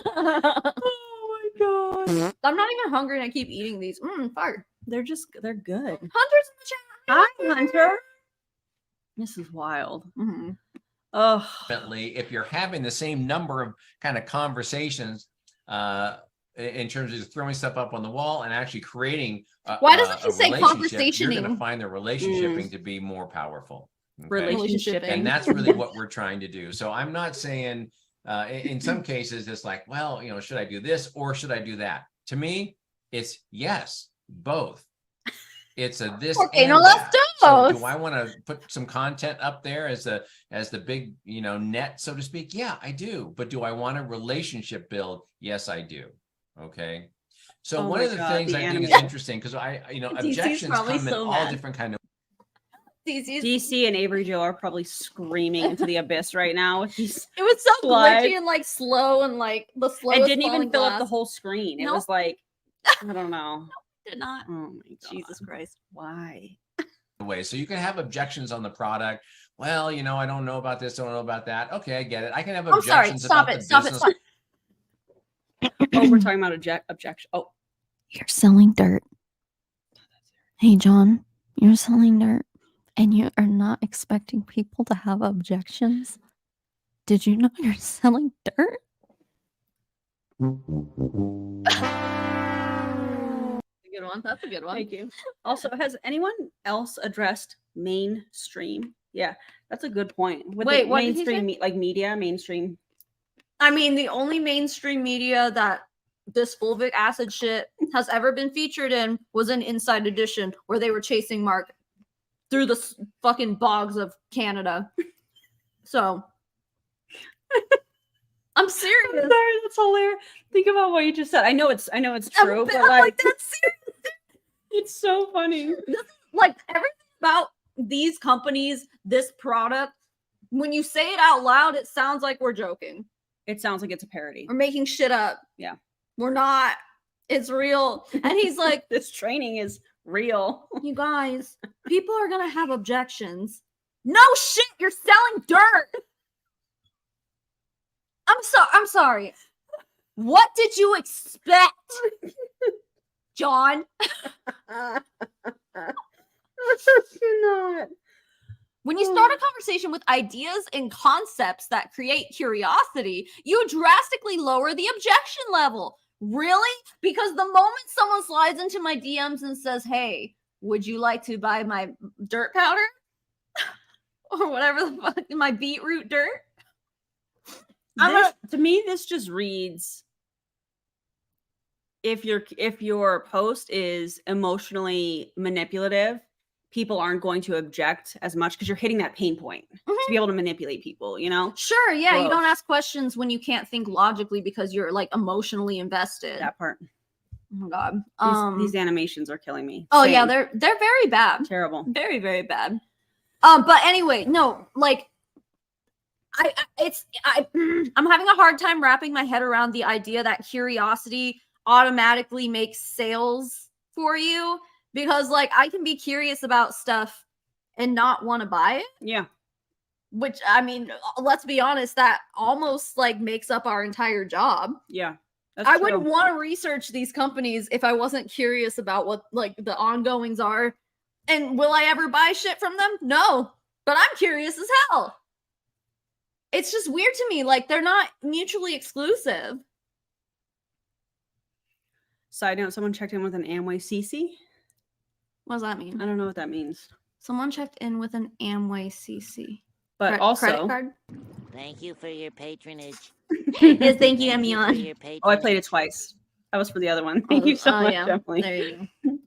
Oh my God. I'm not even hungry and I keep eating these. Fart. They're good. Hunter's in the chat. Hi, Hunter. This is wild. Mhm. Oh, Ultimately, if you're having the same number of kind of conversations in terms of throwing stuff up on the wall and actually creating Why doesn't he a say relationship, you're going to conversationing? find the relationshiping to be more powerful. Okay? relationship. Relationshiping. And that's really what we're trying to do. So I'm not saying In some cases, it's like, well, should I do this or should I do that? To me, it's yes, both. It's a this Okay, and no, let's that. do So do both. I want to put some content up there as the big, net, so to speak? Yeah, I do. But do I want a relationship build? Yes, I do. Okay. So Oh one my of the God, things the I think is anime. interesting, because DC's objections probably come in so all mad. different kind of. DC and Avery Joe are probably screaming into the abyss right now with these. It was so Slides. glitchy and like slow and like the slow. It didn't even fill up the whole screen. It Nope. was like, I don't know. Did not. Oh my God. Jesus Christ. Why? Way. So you can have objections on the product. Well, I don't know about this, I don't know about that. Okay, I get it. I can have I'm sorry. objections Stop about it. the Stop business. it. Oh, we're talking about objection. Oh, You're selling dirt. Hey, John, you're selling dirt and you are not expecting people to have objections. Did you know you're selling dirt? Good one. That's a good one. thank you. Also, has anyone else addressed mainstream? Yeah, that's a good point. With Wait, the what did he mainstream, say? like media, mainstream. I mean, the only mainstream media that this fulvic acid shit has ever been featured in was an Inside Edition where they were chasing Mark through the fucking bogs of Canada. So, I'm serious. I'm sorry, that's hilarious. Think about what you just said. I know it's true, but I'm like that's serious. it's so funny. Like everything about these companies, this product, when you say it out loud, it sounds like we're joking. It sounds like it's a parody. We're making shit up. Yeah. We're not. It's real. And he's like, This training is real. you guys, people are gonna have objections. No shit, you're selling dirt. I'm sorry. What did you expect? John? You're not. When you start a conversation with ideas and concepts that create curiosity, you drastically lower the objection level. Really? Because the moment someone slides into my DMs and says, hey, would you like to buy my dirt powder? Or whatever the fuck, my beetroot dirt? To me, this just reads if your post is emotionally manipulative, people aren't going to object as much because you're hitting that pain point to be able to manipulate people, Sure, yeah. You Gross. don't ask questions when you can't think logically because you're like emotionally invested. That part. Oh my god. These animations are killing me. Oh yeah, Same. they're very bad. Terrible. Very, very bad. But anyway, no, like I'm having a hard time wrapping my head around the idea that curiosity automatically makes sales for you, because like I can be curious about stuff and not want to buy it. Yeah. Which, I mean, let's be honest, that almost like makes up our entire job. Yeah. That's I true. wouldn't want to research these companies if I wasn't curious about what like the ongoings are. And will I ever buy shit from them? No, but I'm curious as hell. It's just weird to me. Like they're not mutually exclusive. Side note, someone checked in with an Amway CC. What does that mean? I don't know what that means. Someone checked in with an Amway CC. But also, credit card. Thank you for your patronage. Yes, thank you, Thank you for Emion. your oh, I played it patronage. twice. That was for the other one. Thank you so much, yeah. Emily. There you go.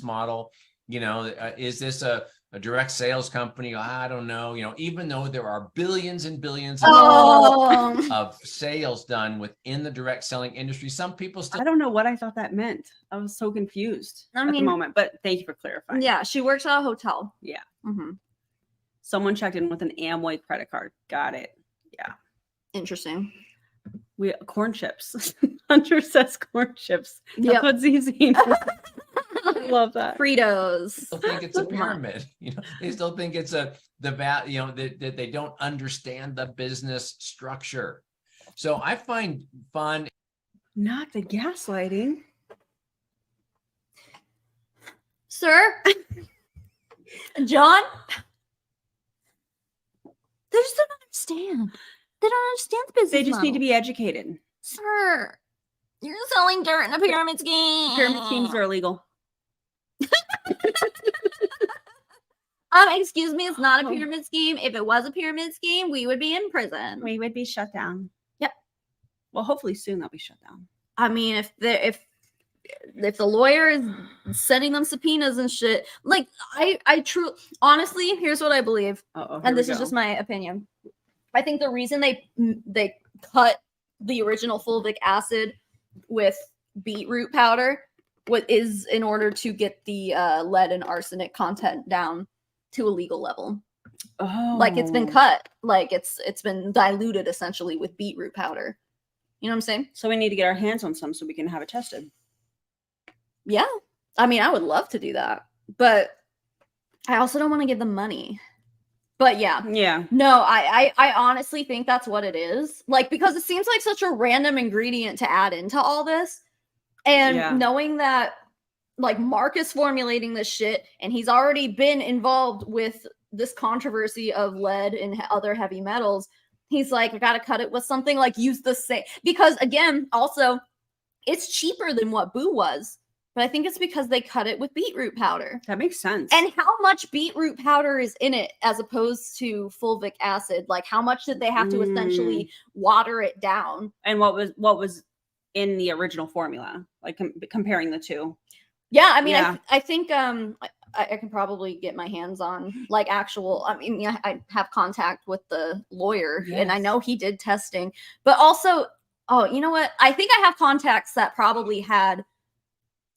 Model, is this a direct sales company? I don't know. Even though there are billions and billions of sales done within the direct selling industry, some people still. I don't know what I thought that meant. I was so confused at the moment, but thank you for clarifying. Yeah, she works at a hotel. Yeah. Mm-hmm. Someone checked in with an Amway credit card. Got it. Yeah. Interesting. We corn chips. Hunter says corn chips. That's Yep. what's easy. I love that. Fritos. Still think it's a pyramid. They still think it's that they don't understand the business structure. So I find fun. Not the gaslighting. Sir? John? They just don't understand. They don't understand the business. They just need to be educated. Sir, you're selling dirt in a pyramid scheme. Pyramid schemes are illegal. Excuse me, it's not a Oh. pyramid scheme. If it was a pyramid scheme, we would be in prison. We would be shut down. Yep. Well, hopefully soon they'll be shut down. I mean, if the lawyer is sending them subpoenas and shit, like I truly, honestly, here's what I believe, Uh-oh, here and we this is go. just my opinion. I think the reason they cut the original fulvic acid with beetroot powder is in order to get the lead and arsenic content down to a legal level. Oh. Like it's been cut, like it's been diluted essentially with beetroot powder. You know what I'm saying? So we need to get our hands on some so we can have it tested. Yeah. I mean, I would love to do that, but I also don't want to give them money. But yeah. Yeah. No, I honestly think that's what it is. Like, because it seems like such a random ingredient to add into all this. And Yeah. knowing that like Mark is formulating this shit and he's already been involved with this controversy of lead and other heavy metals, he's like, I gotta cut it with something, like use the same, because again, also it's cheaper than what Boo was, but I think it's because they cut it with beetroot powder. That makes sense. And how much beetroot powder is in it as opposed to fulvic acid? Like how much did they have to essentially water it down? And what was in the original formula, like comparing the two? Yeah, I mean, Yeah. I think I can probably get my hands on like actual. I mean, yeah, I have contact with the lawyer, and I Yes. know he did testing. But also, oh, you know what? I think I have contacts that probably had.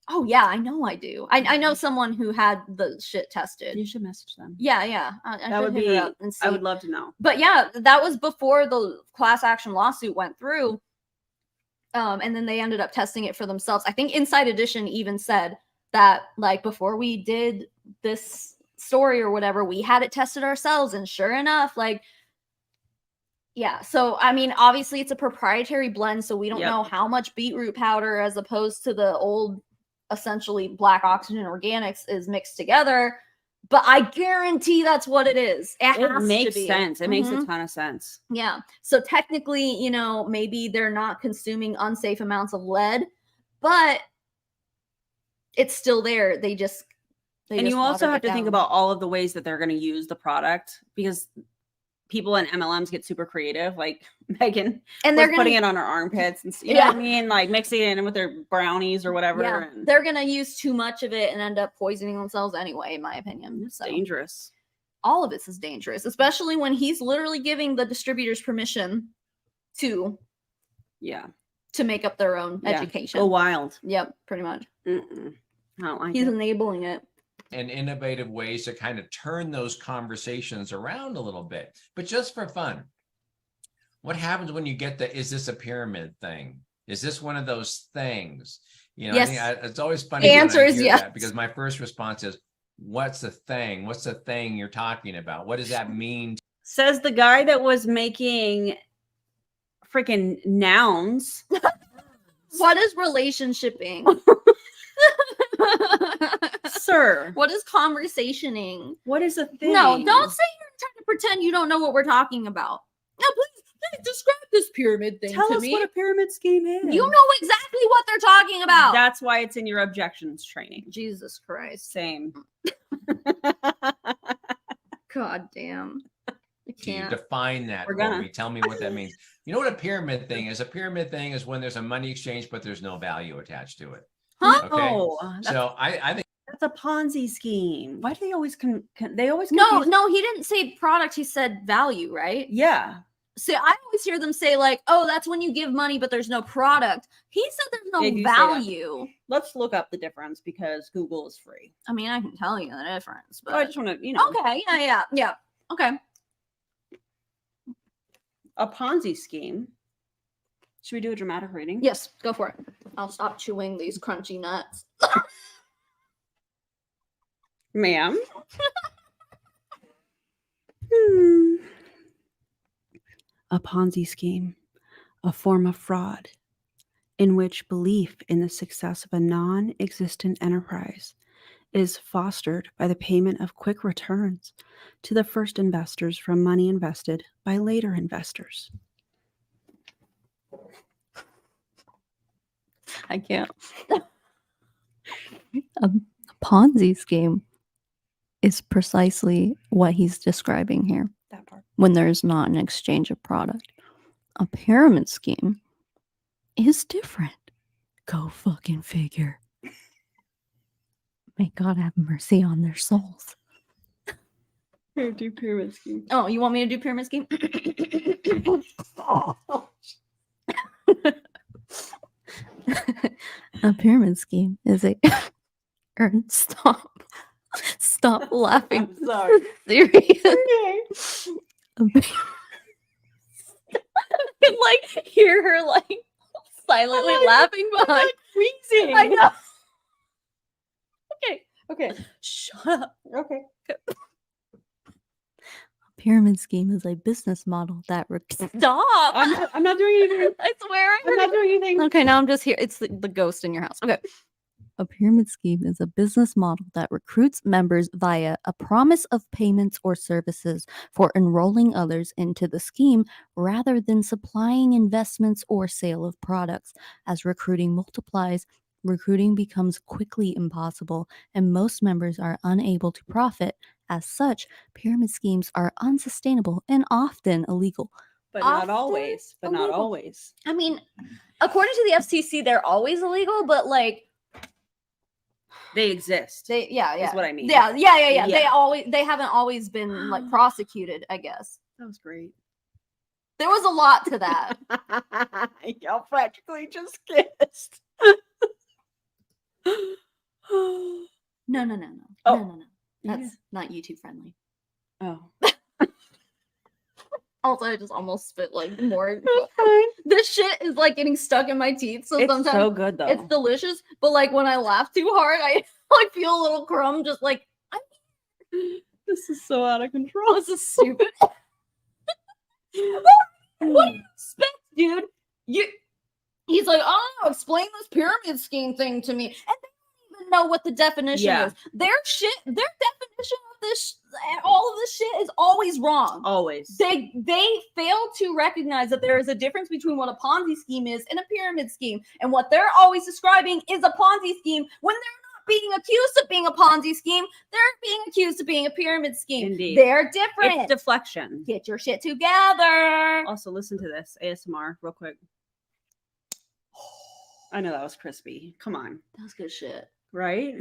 Oh yeah, I know I do. I know someone who had the shit tested. You should message them. Yeah, yeah. I That should would hit be. her up and see. I would love to know. But yeah, that was before the class action lawsuit went through. And then they ended up testing it for themselves. I think Inside Edition even said that, like, before we did this story or whatever, we had it tested ourselves. And sure enough, like, yeah. So, I mean, obviously it's a proprietary blend, so we don't Yep. know how much beetroot powder as opposed to the old, essentially black oxygen organics is mixed together. But I guarantee that's what it is. It It has makes to be. sense. It makes a Mhm. ton of sense. Yeah. So technically, you know, maybe they're not consuming unsafe amounts of lead, but it's still there. They just And you also watered have it to think down. about all of the ways that they're going to use the product, because people in MLMs get super creative. Like Megan and was they're putting gonna it on her armpits, and you know Yeah. what I mean, like mixing it in with their brownies or whatever. yeah, And they're gonna use too much of it and end up poisoning themselves anyway, in my opinion. it's So dangerous. all of this is dangerous, especially when he's literally giving the distributors permission to Yeah. make up their own Yeah. education. Go wild. Yep, pretty much. Mm-mm. I don't like He's it. enabling it. And innovative ways to kind of turn those conversations around a little bit, but just for fun. What happens when you get is this a pyramid thing? Is this one of those things? You know, Yes. I think it's always funny The when answer I is hear yes. that, because my first response is, what's the thing? What's the thing you're talking about? What does that mean? Says the guy that was making freaking nouns. What is relationshiping? Sir, What is conversationing? what is a thing? No, don't say you're trying to pretend you don't know what we're talking about. No, please describe this pyramid thing Tell to us me. what a pyramid scheme is. You know exactly what they're talking about. That's why it's in your objections training. Jesus Christ. Same. God damn. I Do you can't. define that We're for gonna. me? Tell me what that means. You know what a pyramid thing is? A pyramid thing is when there's a money exchange, but there's no value attached to it. Huh? Okay. No, that's, So I think that's a Ponzi scheme. Why do they always they always No, confuse- no, he didn't say product. He said value, right? Yeah. See, I always hear them say like, "Oh, that's when you give money, but there's no product." He said there's no They do say that. value. Let's look up the difference because Google is free. I mean, I can tell you the difference, but I just want to, you know, okay, yeah. Okay. a Ponzi scheme. Should we do a dramatic reading? Yes, go for it. I'll stop chewing these crunchy nuts. Ma'am. A Ponzi scheme, a form of fraud in which belief in the success of a non-existent enterprise is fostered by the payment of quick returns to the first investors from money invested by later investors. I can't. A Ponzi scheme is precisely what he's describing here That part. when there's not an exchange of product. A pyramid scheme is different. Go fucking figure. May God have mercy on their souls. Here, do pyramid scheme. Oh, you want me to do pyramid scheme? A pyramid scheme is a Ern, stop laughing. I'm sorry. Serious. I can like hear her like silently laughing behind. Freezing. I know. Okay. Shut up. Okay. Pyramid scheme is a business model that stop. I'm not doing anything. I swear I'm not doing anything. Okay, now I'm just here. It's the ghost in your house. Okay. A pyramid scheme is a business model that recruits members via a promise of payments or services for enrolling others into the scheme rather than supplying investments or sale of products. As recruiting multiplies, recruiting becomes quickly impossible, and most members are unable to profit. As such, pyramid schemes are unsustainable and often illegal. But not Often always. But not illegal. always. I mean, according to the FCC, they're always illegal, but like They exist. they, yeah, Is what I mean. yeah. Yeah. They haven't always been like prosecuted, I guess. That was great. There was a lot to that. Y'all practically just kissed. No. Oh. No. That's not YouTube friendly. Oh. Also, I just almost spit like more. That's fine. This shit is like getting stuck in my teeth, so It's sometimes so good though. it's delicious. But like when I laugh too hard, I like feel a little crumb. Just like This is so out of control. this is stupid. What do you expect, dude? He's like, oh, explain this pyramid scheme thing to me, and they don't even know what the definition Yeah. is. Their definition of this, all of this shit is always wrong. Always. They fail to recognize that there is a difference between what a Ponzi scheme is and a pyramid scheme, and what they're always describing is a Ponzi scheme when they're not being accused of being a Ponzi scheme. They're being accused of being a pyramid scheme. Indeed. They're different. It's deflection. Get your shit together. Also, listen to this ASMR real quick. I know that was crispy. Come on. That was good shit. Right?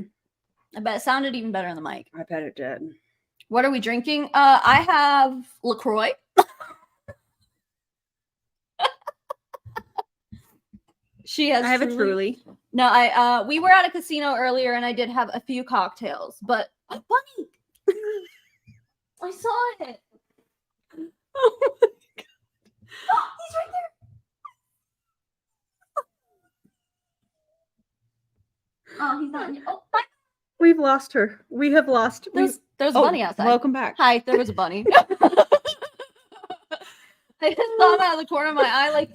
I bet it sounded even better on the mic. I bet it did. What are we drinking? I have LaCroix. She has. I have a Truly. No, we were at a casino earlier, and I did have a few cocktails. But a bunny, I saw it. Oh my God. Oh, he's right there. Oh, he's not. Oh, hi. We've lost her. We have lost. There's a bunny outside. Welcome back. Hi, there was a bunny. I just saw him out of the corner of my eye, like.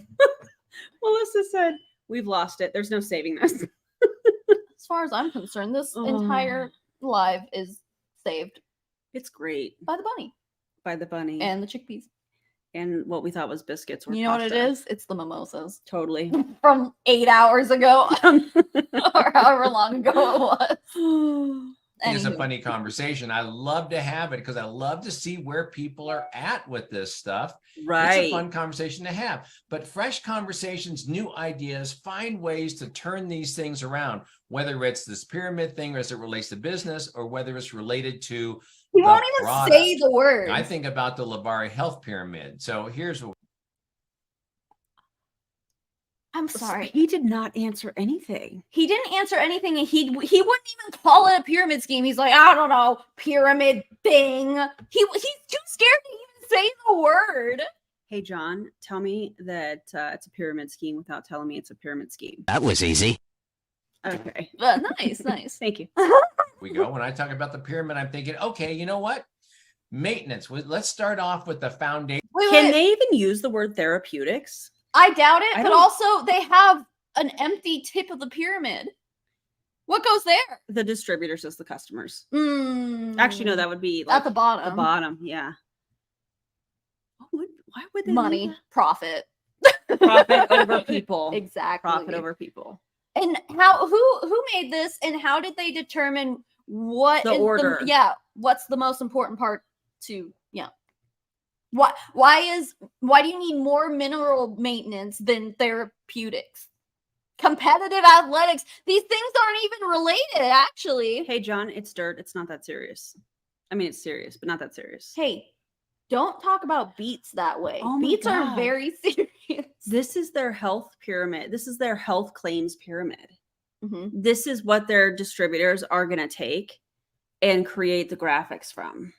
Melissa said, we've lost it. There's no saving this. As far as I'm concerned, this entire live is saved It's great. by the bunny By the bunny. and the chickpeas. And what we thought was biscuits were You know what it pasta. is? It's the mimosas Totally. from 8 hours ago or however long ago it was. It's a Anywho. funny conversation. I love to have it because I love to see where people are at with this stuff. Right. It's a fun conversation to have, but fresh conversations, new ideas, find ways to turn these things around, whether it's this pyramid thing or as it relates to business or whether it's related to He the won't even product. say the word. I think about the Lovvare health pyramid. So here's what I'm sorry. He did not answer anything. He didn't answer anything, and he wouldn't even call it a pyramid scheme. He's like, I don't know, pyramid thing. He's too scared to even say the word. Hey, John, tell me that it's a pyramid scheme without telling me it's a pyramid scheme. That was easy. Okay. Nice. Thank you. we go. When I talk about the pyramid, I'm thinking, okay, you know what? Maintenance. Let's start off with the foundation. Can they even use the word therapeutics? I doubt it, I but don't- also they have an empty tip of the pyramid. What goes there? The distributors as the customers. Mm, Actually, no, that would be like at the bottom. the bottom. Yeah. Why would they Money, do profit. that? Profit over people. Exactly. Profit over people. And who made this, and how did they determine what The is order. what's the most important part to why do you need more mineral maintenance than therapeutics? Competitive athletics, these things aren't even related, actually. Hey, John, it's dirt. It's not that serious. I mean, it's serious, but not that serious. Hey, don't talk about beets that way. Oh my Beets are God. very serious. This is their health pyramid. This is their health claims pyramid. Mhm. This is what their distributors are going to take and create the graphics from.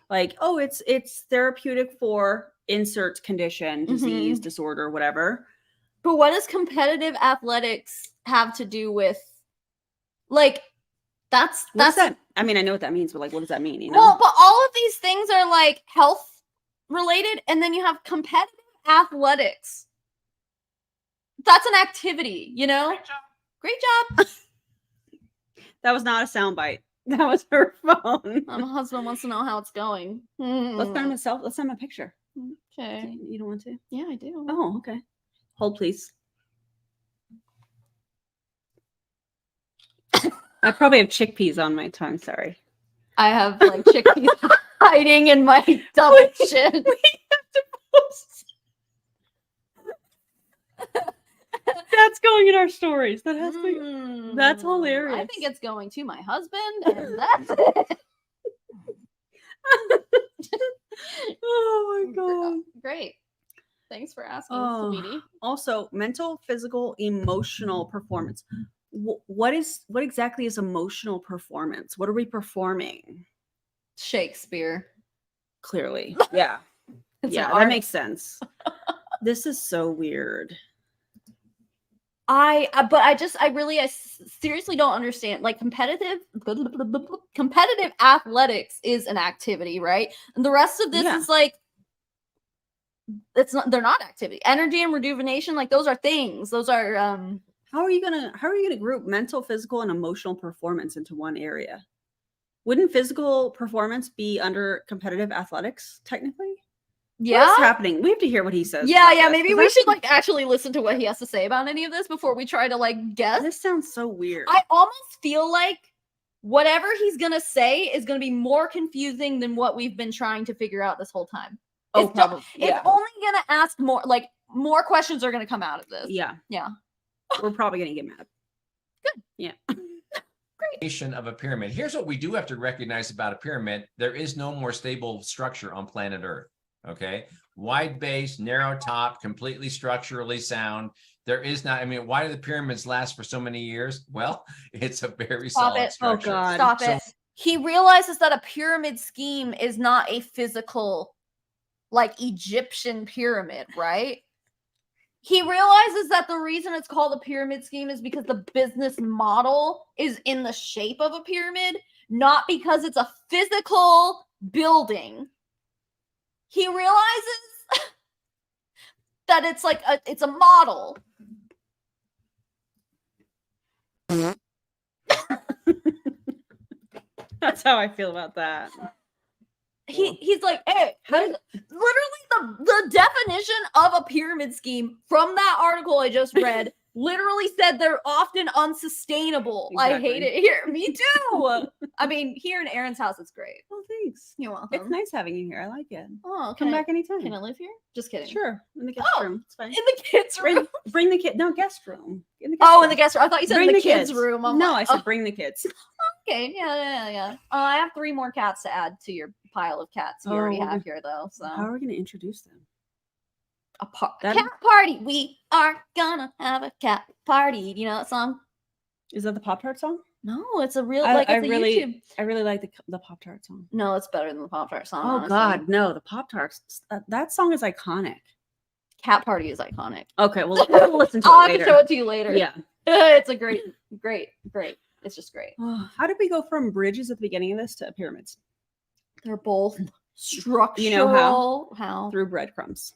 Like, oh, it's therapeutic for insert condition, disease, disorder, whatever. But what does competitive athletics have to do with, like, that's What's that? I mean, I know what that means, but like, what does that mean? You know? well, but all of these things are like health related, and then you have competitive athletics. That's an activity, you know? Great job. That was not a soundbite. That was her phone. My husband wants to know how it's going. Let's send him a self. Let's send him a picture. Okay. You don't want to? Yeah, I do. Oh, okay. Hold, please. I probably have chickpeas on my tongue. Sorry. I have like chickpeas hiding in my double chin. We have to post. That's going in our stories. That has to. That's hilarious. I think it's going to my husband, and that's it. Oh my god. Great. Thanks for asking, Oh. sweetie. Also, mental, physical, emotional performance. What exactly is emotional performance? What are we performing? Shakespeare. Clearly. Yeah. It's Yeah, an that art. makes sense. This is so weird. I seriously don't understand. Like competitive athletics is an activity, right? And the rest of this Yeah. is like they're not activity. Energy and rejuvenation, like those are things. Those are How are you gonna group mental, physical, and emotional performance into one area? Wouldn't physical performance be under competitive athletics, technically? yeah. What's happening? We have to hear what he says. Yeah, about this, maybe 'cause we I should think like actually listen to what he has to say about any of this before we try to like guess. this sounds so weird. I almost feel like whatever he's gonna say is gonna be more confusing than what we've been trying to figure out this whole time. Oh, It's probably. It's only gonna ask more, like more questions are gonna come out of this. Yeah. Yeah. We're probably gonna get mad. Good. Yeah. Of a pyramid. Here's what we do have to recognize about a pyramid. There is no more stable structure on planet Earth. Okay. Wide base, narrow top, completely structurally sound. There is not, I mean, why do the pyramids last for so many years? Well, it's a very Stop solid it. Oh, structure. God. Stop So- it. He realizes that a pyramid scheme is not a physical, like Egyptian pyramid, right? He realizes that the reason it's called a pyramid scheme is because the business model is in the shape of a pyramid, not because it's a physical building. He realizes that it's like it's a model. That's how I feel about that. He's like, hey, literally the definition of a pyramid scheme from that article I just read literally said they're often unsustainable. I hate Exactly. it here. Me too. I mean, here in Aaron's house, it's great. Oh, thanks. You're welcome. It's nice having you here. I like it. Oh, Come back anytime. Can I live here? Just kidding. Sure. In the guest Oh, room. It's fine. In the kids' room. Bring the kid. No, guest room. In the guest Oh, room. in the guest room. I thought you said Bring in the the kids' kids. room. I'm No, like, I said bring the kids. okay. Yeah. I have 3 more cats to add to your pile of cats you already Oh, have here, though. So How are we going to introduce them? That- cat party. We are gonna have a cat party. Do you know that song? Is that the Pop-Tart song? No, it's a real I like it's a really, YouTube. I really like the Pop-Tart song. No, it's better than the Pop-Tart song. Oh honestly. God, no, the Pop-Tarts. That song is iconic. Cat Party is iconic. Okay, well, we'll listen to I'll it have later. to show it to you later. Yeah. It's a great. It's just great. How did we go from bridges at the beginning of this to pyramids? They're both structural. You know how? Through breadcrumbs.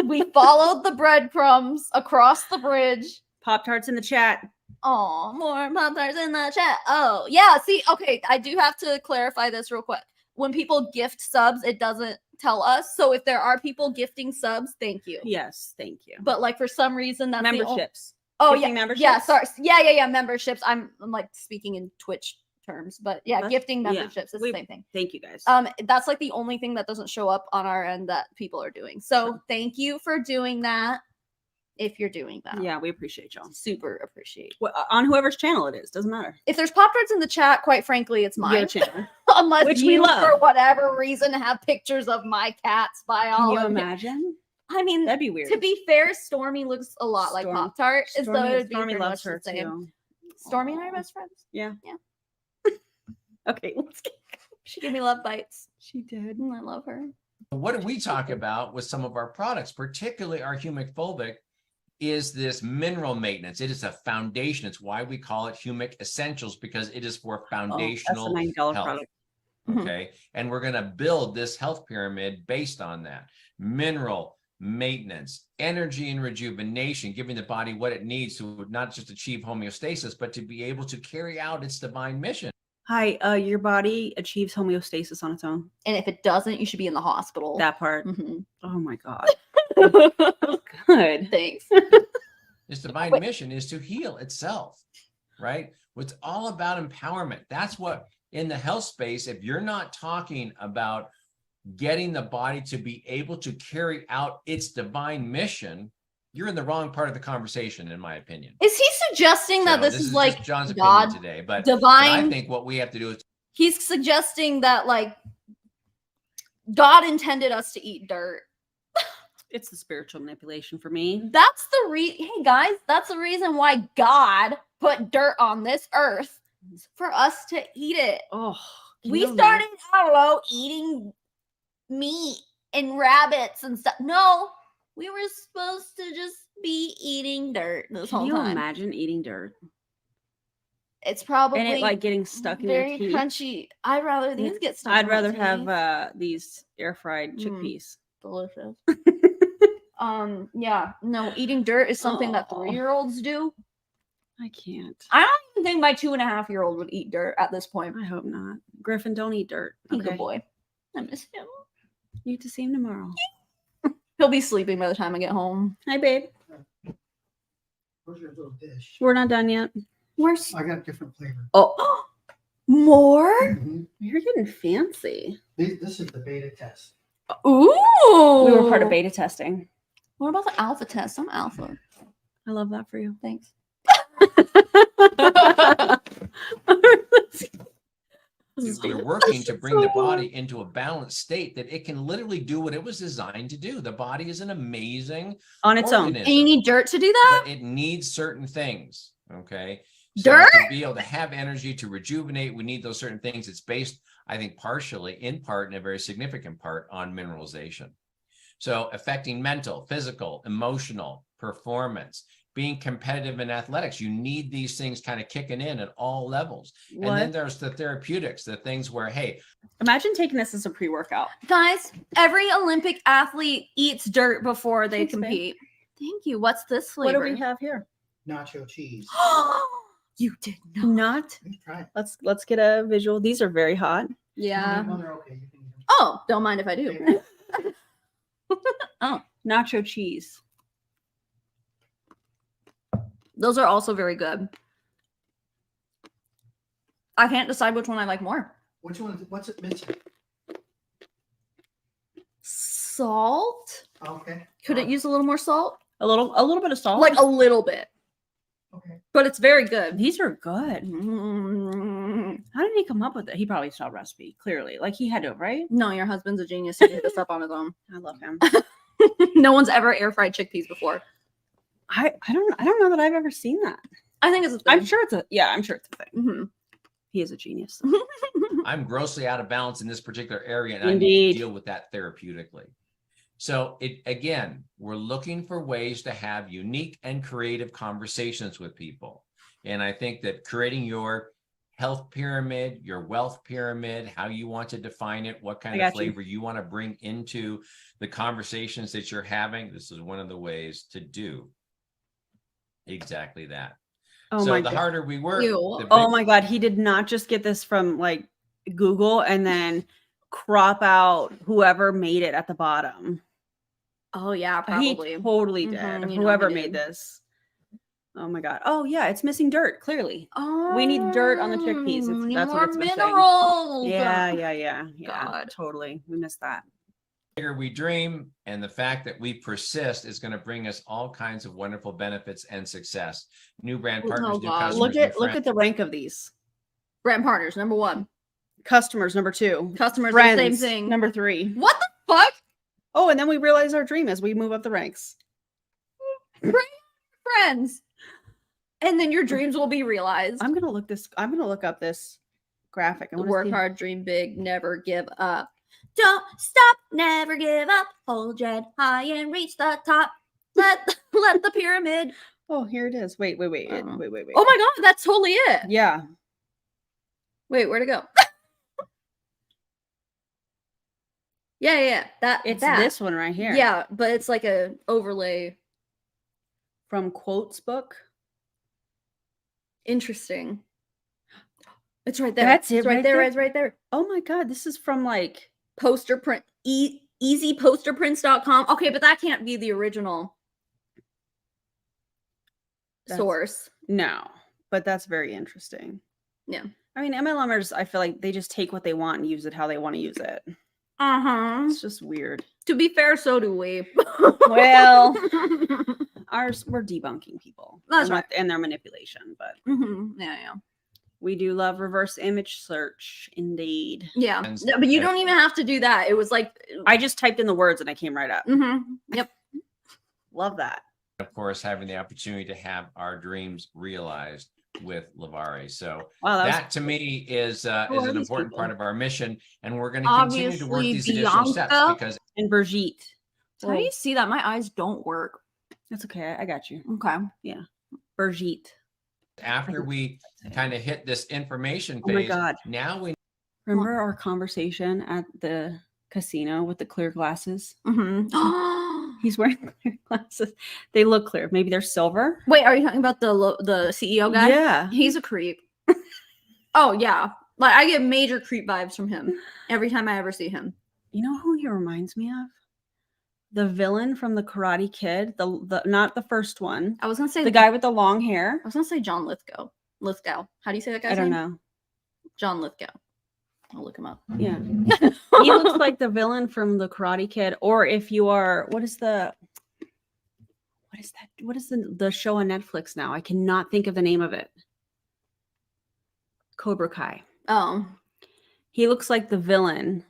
We followed the breadcrumbs across the bridge. Pop-Tarts in the chat. Oh, more Pop-Tarts in the chat. Oh, yeah. See, okay, I do have to clarify this real quick. When people gift subs, it doesn't tell us. So if there are people gifting subs, thank you. Yes, thank you. But like for some reason, that's the Memberships. Oh Gifting yeah, memberships? yeah. Sorry, yeah. Memberships. I'm like speaking in Twitch terms, but yeah, That's- gifting yeah, memberships is we- the same thing. Thank you guys. That's like the only thing that doesn't show up on our end that people are doing. So Sure. thank you for doing that. If you're doing that, Yeah, we appreciate y'all. super appreciate. Well, on whoever's channel it is, doesn't matter. If there's Pop Tarts in the chat, quite frankly, it's Your mine. channel. Unless Which we you, love. for whatever reason, have pictures of my cats by Can all you of it. imagine? I mean, That'd be weird. to be fair, Stormy looks a lot like Storm- Pop Tart. So Stormy, it'd be Stormy pretty loves much her the same. too. Stormy and I are best friends. Yeah. Yeah. Okay, let's get. She gave me love bites. She did. And I love her. What did we talk about with some of our products, particularly our Humic Fulvic, is this mineral maintenance. It is a foundation. It's why we call it Humic Essentials, because it is for foundational That's a $90 health. product. Mhm. Okay. And we're going to build this health pyramid based on that. Mineral maintenance, energy and rejuvenation, giving the body what it needs to not just achieve homeostasis, but to be able to carry out its divine mission. Hi, your body achieves homeostasis on its own. And if it doesn't, you should be in the hospital. That part. Mhm. Oh my god. Good. Thanks. Its divine Wait. mission is to heal itself, right? It's all about empowerment. That's what in the health space, if you're not talking about getting the body to be able to carry out its divine mission, you're in the wrong part of the conversation, in my opinion. Is he suggesting that So this is like just John's God, opinion today, but I divine? think what we have to do is He's suggesting that like God intended us to eat dirt. It's the spiritual manipulation for me. That's the hey guys, that's the reason why God put dirt on this earth, for us to eat it. Oh, can We you started, I don't know, eating meat and rabbits and stuff. No, we were supposed to just be eating dirt this Can whole you time. imagine eating dirt It's probably and it like getting stuck in your very teeth? crunchy. I'd rather these get stuck. I'd in my rather have teeth. these air fried Mm. chickpeas. Delicious. Yeah, no, eating dirt is something that Aw. 3-year-olds do. I can't. I don't even think my 2.5-year-old would eat dirt at this point. I hope not. Griffin, don't eat dirt. He's a Okay. boy. I miss him. You get to see him tomorrow. He'll be sleeping by the time I get home. Hi, babe. Where's your little dish? We're not done yet. Where's I got a different flavor. Oh, more? Mhm. you're getting fancy. This is the beta test. Ooh. We were part of beta testing. What about the alpha test? I'm alpha. I love that for you. Thanks. you're working to bring the body into a balanced state that it can literally do what it was designed to do. The body is an amazing On its own. organism. And you need dirt to do that? But it needs certain things. Okay. Dirt? To be able to have energy to rejuvenate, we need those certain things. It's based, I think, partially, in part, in a very significant part, on mineralization. So affecting mental, physical, emotional performance, being competitive in athletics. You need these things kind of kicking in at all levels. And then What? there's the therapeutics, the things where, hey, Imagine taking this as a pre-workout. Guys, every Olympic athlete eats dirt before they Thanks, babe. compete. Thank you. What's this What flavor? do we have here? Nacho cheese. You did not. Not. You try it. Let's get a visual. These are very hot. Yeah. Well, they're okay. You can eat them. Oh, don't mind if I do. Nacho cheese. Those are also very good. I can't decide which one I like more. Which one? What's it missing? Salt? Okay. Could it use a little more salt? A little bit of salt. Like a little bit, Okay. but it's very good. These are good. Mm. How did he come up with it? He probably saw a recipe, clearly. Like he had to, right? No, your husband's a genius. He did this up on his own. I love him. No one's ever air fried chickpeas before. I don't know that I've ever seen that. I think it's a thing. I'm sure it's a thing. Mhm. He is a genius. I'm grossly out of balance in this particular area, and I need Indeed. to deal with that therapeutically. So again, we're looking for ways to have unique and creative conversations with people. And I think that creating your health pyramid, your wealth pyramid, how you want to define it, what kind I of got you. flavor you want to bring into the conversations that you're having, this is one of the ways to do exactly that. Oh So my the god. harder we work, Ew. the Oh big- my god, he did not just get this from like Google and then crop out whoever made it at the bottom. Oh yeah, probably. He totally did. Mhm, you know Whoever he made did. this. Oh my god. Oh yeah, it's missing dirt. Clearly, Oh, we need dirt on the chickpeas. need That's more what it's missing. minerals. Yeah. God. Totally. We missed that. Bigger we dream, and the fact that we persist is going to bring us all kinds of wonderful benefits and success. New brand partners, Oh, new God. customers, Look at the rank of these. Brand partners, number 1. Customers, number 2. Customers, Friends, the same thing. number 3. What the fuck? Oh, and then we realize our dream as we move up the ranks. Friends. And then your dreams will be realized. I'm gonna look up this graphic. I wanna Work see- hard, dream big, never give up. Don't stop, never give up. Hold your head high and reach the top. Let the pyramid. Oh, here it is. Wait. Oh. Wait. Oh my god, that's totally it. Yeah. Wait, where'd it go? yeah. It's that. this one right here. Yeah, but it's like a overlay. From Quotes book. Interesting. It's right there. That's it It's right right there. there? It's right there. Oh my god, this is from like Poster print. Easyposterprints.com. Okay, but that can't be the original source. no, but that's very interesting. Yeah. I mean, MLMers, I feel like they just take what they want and use it how they want to use it. Uh-huh. It's just weird. To be fair, so do we. Well, we're debunking people. That's and right. And their manipulation, but Yeah. we do love reverse image search, indeed. Yeah. And- No, but you don't even have to do that. It was like I just typed in the words and I came right up. Yep. Love that. Of course, having the opportunity to have our dreams realized with Lovvare. So Wow, that to me is are an these important people? part of our mission, and we're going to continue to work Obviously, these additional steps Bianca. because And Brigitte. How do you see that? My eyes don't work. That's okay. I got you. Okay. Brigitte. after we kind of hit this information Oh my phase, God. now we Remember our conversation at the casino with the clear glasses? Mm-hmm. He's wearing clear glasses. They look clear. Maybe they're silver. Wait, are you talking about the CEO guy? Yeah. He's a creep. Oh yeah. Like I get major creep vibes from him every time I ever see him. You know who he reminds me of? The villain from the Karate Kid. The not the first one. I was gonna say The guy with the long hair. I was gonna say John Lithgow. Lithgow. How do you say that guy's I don't name? know. John Lithgow. I'll look him up. Yeah. He looks like the villain from the Karate Kid. Or if you are, what is the show on Netflix now? I cannot think of the name of it. Cobra Kai. Oh. He looks like the villain.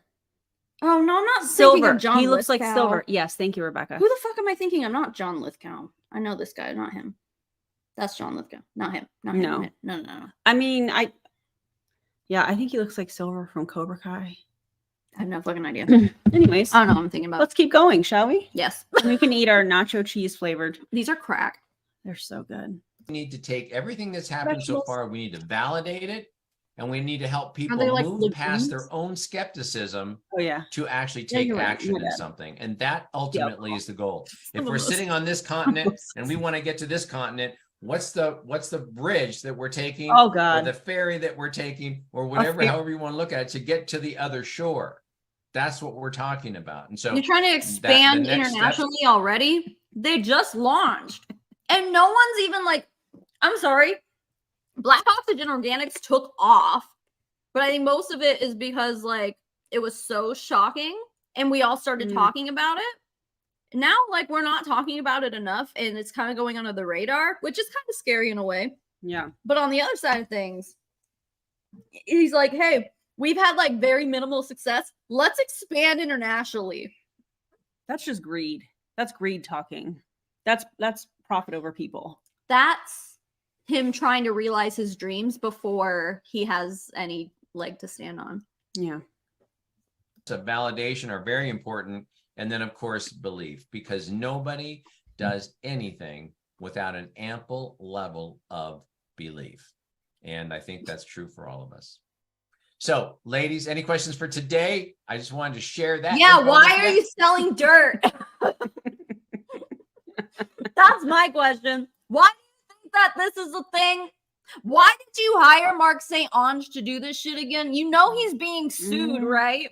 Oh no, I'm not thinking Silver. of John He looks like Lithgow. Silver. Yes, thank you, Rebecca. Who the fuck am I thinking? I'm not John Lithgow. I know this guy, not him. That's John Lithgow. Not him. Not him. No. No. I mean, I think he looks like Silver from Cobra Kai. I have no fucking idea. Anyways, I don't know what I'm thinking about. let's keep going, shall we? Yes. We can eat our nacho cheese flavored. These are crack. They're so good. need to take everything that's happened so Vegetables. far, we need to validate it, and we need to help people they like move past their legumes? own skepticism Oh yeah. to actually Yeah, take you're right. action My in bad. something. And that ultimately is the goal. If Some we're of us. sitting on this continent and we want to get to this continent, what's the bridge that we're taking, Oh or God. the ferry that we're taking, or whatever, fer- however you want to look at it, to get to the other shore? That's what we're talking about. And so You're trying to expand next step- internationally already? They just launched. And no one's even like, I'm sorry, Black Oxygen Organics took off. But I think most of it is because like it was so shocking and we all started Mm. talking about it. Now, like, we're not talking about it enough and it's kind of going under the radar, which is kind of scary in a way. Yeah. But on the other side of things, he's like, hey, we've had like very minimal success. Let's expand internationally. That's just greed. That's greed talking. That's profit over people. That's him trying to realize his dreams before he has any leg to stand on. Yeah. of validation are very important. And then, of course, belief, because nobody does anything without an ample level of belief. And I think that's true for all of us. So, ladies, any questions for today? I just wanted to share that. Yeah, info why with are you selling dirt? That's my question. Why do you think that this is a thing? Why did you hire Mark St. Ange to do this shit again? You know he's being sued, Mhm. right?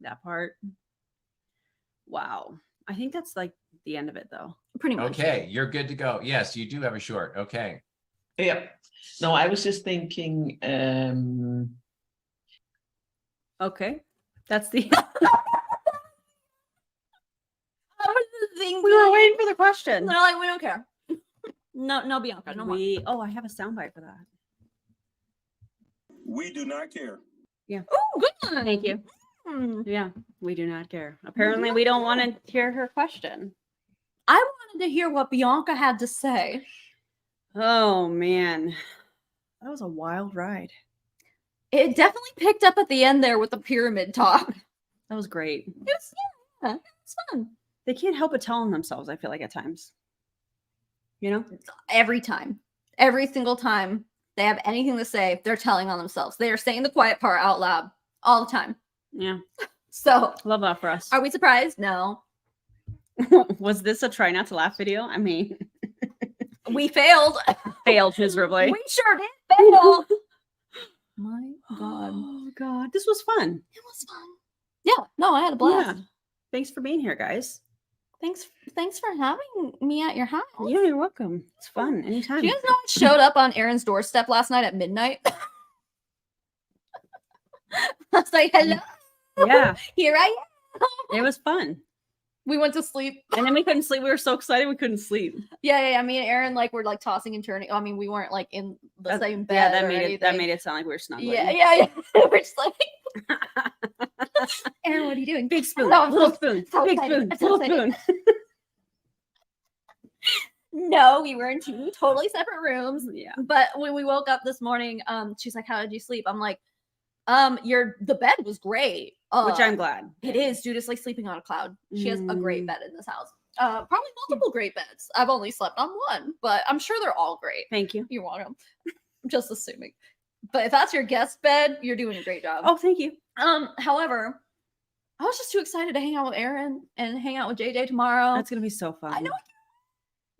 That part. Wow. I think that's like the end of it though. Pretty much. Okay, you're good to go. Yes, you do have a short. Okay. Yeah. No, I was just thinking, Okay. That's the I was just thinking, we were waiting for the question. they're like, we don't care. No, Bianca, no more. Oh, I have a soundbite for that. We do not care. Oh, good. Thank you. Hmm. Yeah, we do not care. Apparently, we don't want to hear her question. I wanted to hear what Bianca had to say. Oh man, that was a wild ride. It definitely picked up at the end there with the pyramid talk. That was great. It was fun. They can't help but tell on themselves. I feel like at times, you know. Every time, every single time they have anything to say, they're telling on themselves. They are saying the quiet part out loud all the time. Yeah, So, love that for us. are we surprised? No. Was this a try not to laugh video? I mean, We failed. failed miserably. We sure did fail. My God. Oh God, this was fun. It was fun. Yeah, no, I had a blast. Yeah. Thanks for being here, guys. Thanks for having me at your house. Yeah, you're welcome. It's fun anytime. Do you guys know I showed up on Aaron's doorstep last night at midnight? I was like, hello. Yeah, Here I am. it was fun. We went to sleep. And then we couldn't sleep. We were so excited we couldn't sleep. Yeah. Me and Aaron were like tossing and turning. I mean, we weren't like in the same bed. Yeah, that or made anything. it sound like we were snuggling. Yeah. We're just like, Aaron, what are you doing? Big spoon, No, I'm little so- spoon, so big excited. spoon, I'm so little excited. spoon. No, we were in two totally separate rooms. Yeah. But when we woke up this morning, she's like, "How did you sleep?" I'm like, the bed was great." Which I'm glad. It is, dude. It's like sleeping on a cloud. She has a great Mm. bed in this house. Probably multiple great beds. I've only slept on one, but I'm sure they're all great. Thank you. You're welcome. I'm just assuming. But if that's your guest bed, you're doing a great job. Oh, thank you. However, I was just too excited to hang out with Aaron and hang out with JJ tomorrow. That's gonna be so fun. I know.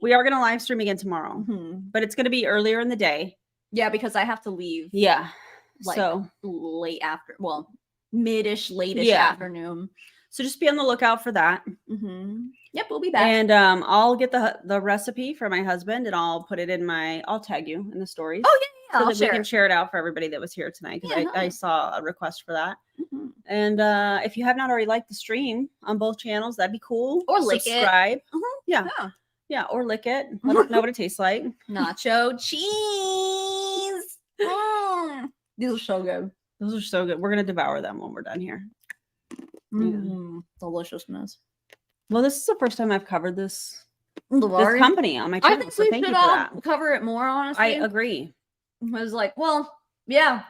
We are gonna live stream again tomorrow, Mhm. but it's gonna be earlier in the day. Yeah, because I have to leave Yeah. Like, so late after, well, mid-ish, late-ish Yeah. afternoon. so just be on the lookout for that. Mm-hmm. Yep, we'll be back. And I'll get the recipe for my husband and I'll put it in I'll tag you in the stories. Oh, yeah, So I'll that we share. can share it out for everybody that was here tonight because Yeah, I nice. saw a request for that. Mhm. And if you have not already liked the stream on both channels, that'd be cool. Or lick it. Subscribe. Yeah. Yeah. Yeah, or lick it. Let us know what it tastes like. Nacho cheese. These are so good. Those are so good. We're gonna devour them when we're done here. Deliciousness. Well, this is the first time I've covered this Lovvare. company on my I channel. think So we thank you should for all that. cover it more, honestly. I agree. I was like, well, yeah,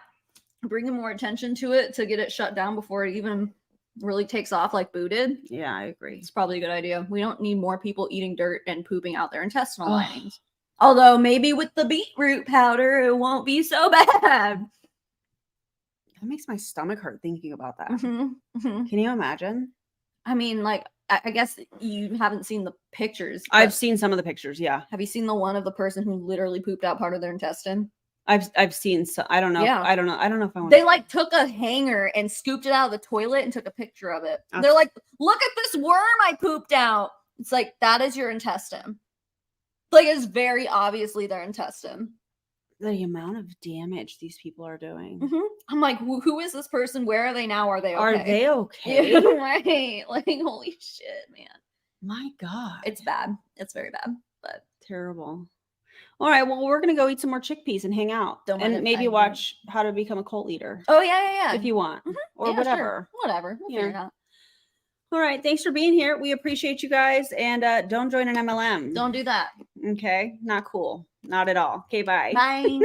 bringing more attention to it to get it shut down before it even really takes off like Boo did. Yeah, I agree. It's probably a good idea. We don't need more people eating dirt and pooping out their intestinal Ugh. linings. Although maybe with the beetroot powder, it won't be so bad. That makes my stomach hurt thinking about that. Mhm, mhm. Can you imagine? I mean, like, I guess you haven't seen the pictures. I've but seen some of the pictures. Yeah, have you seen the one of the person who literally pooped out part of their intestine? I've seen. So I don't know. Yeah. I don't know. I don't know if I want. They like took a hanger and scooped it out of the toilet and took a picture of it. That's- They're like, look at this worm I pooped out. It's like, that is your intestine. Like, it's very obviously their intestine. the amount of damage these people are doing. Mhm. I'm like, who is this person? Where are they now? Are they okay? Are they okay? Yeah, right. Like, holy shit, man. My God, It's bad. It's very bad. But terrible. All right, well, we're gonna go eat some more chickpeas and hang out, Don't mind and if maybe I watch How to Become a Cult Leader oh yeah. if you want, or Yeah, sure. whatever. Whatever. We'll figure it Yeah. out. All right, thanks for being here. We appreciate you guys, and don't join an MLM. Don't do that. Okay, not cool, not at all. Okay, bye. Bye.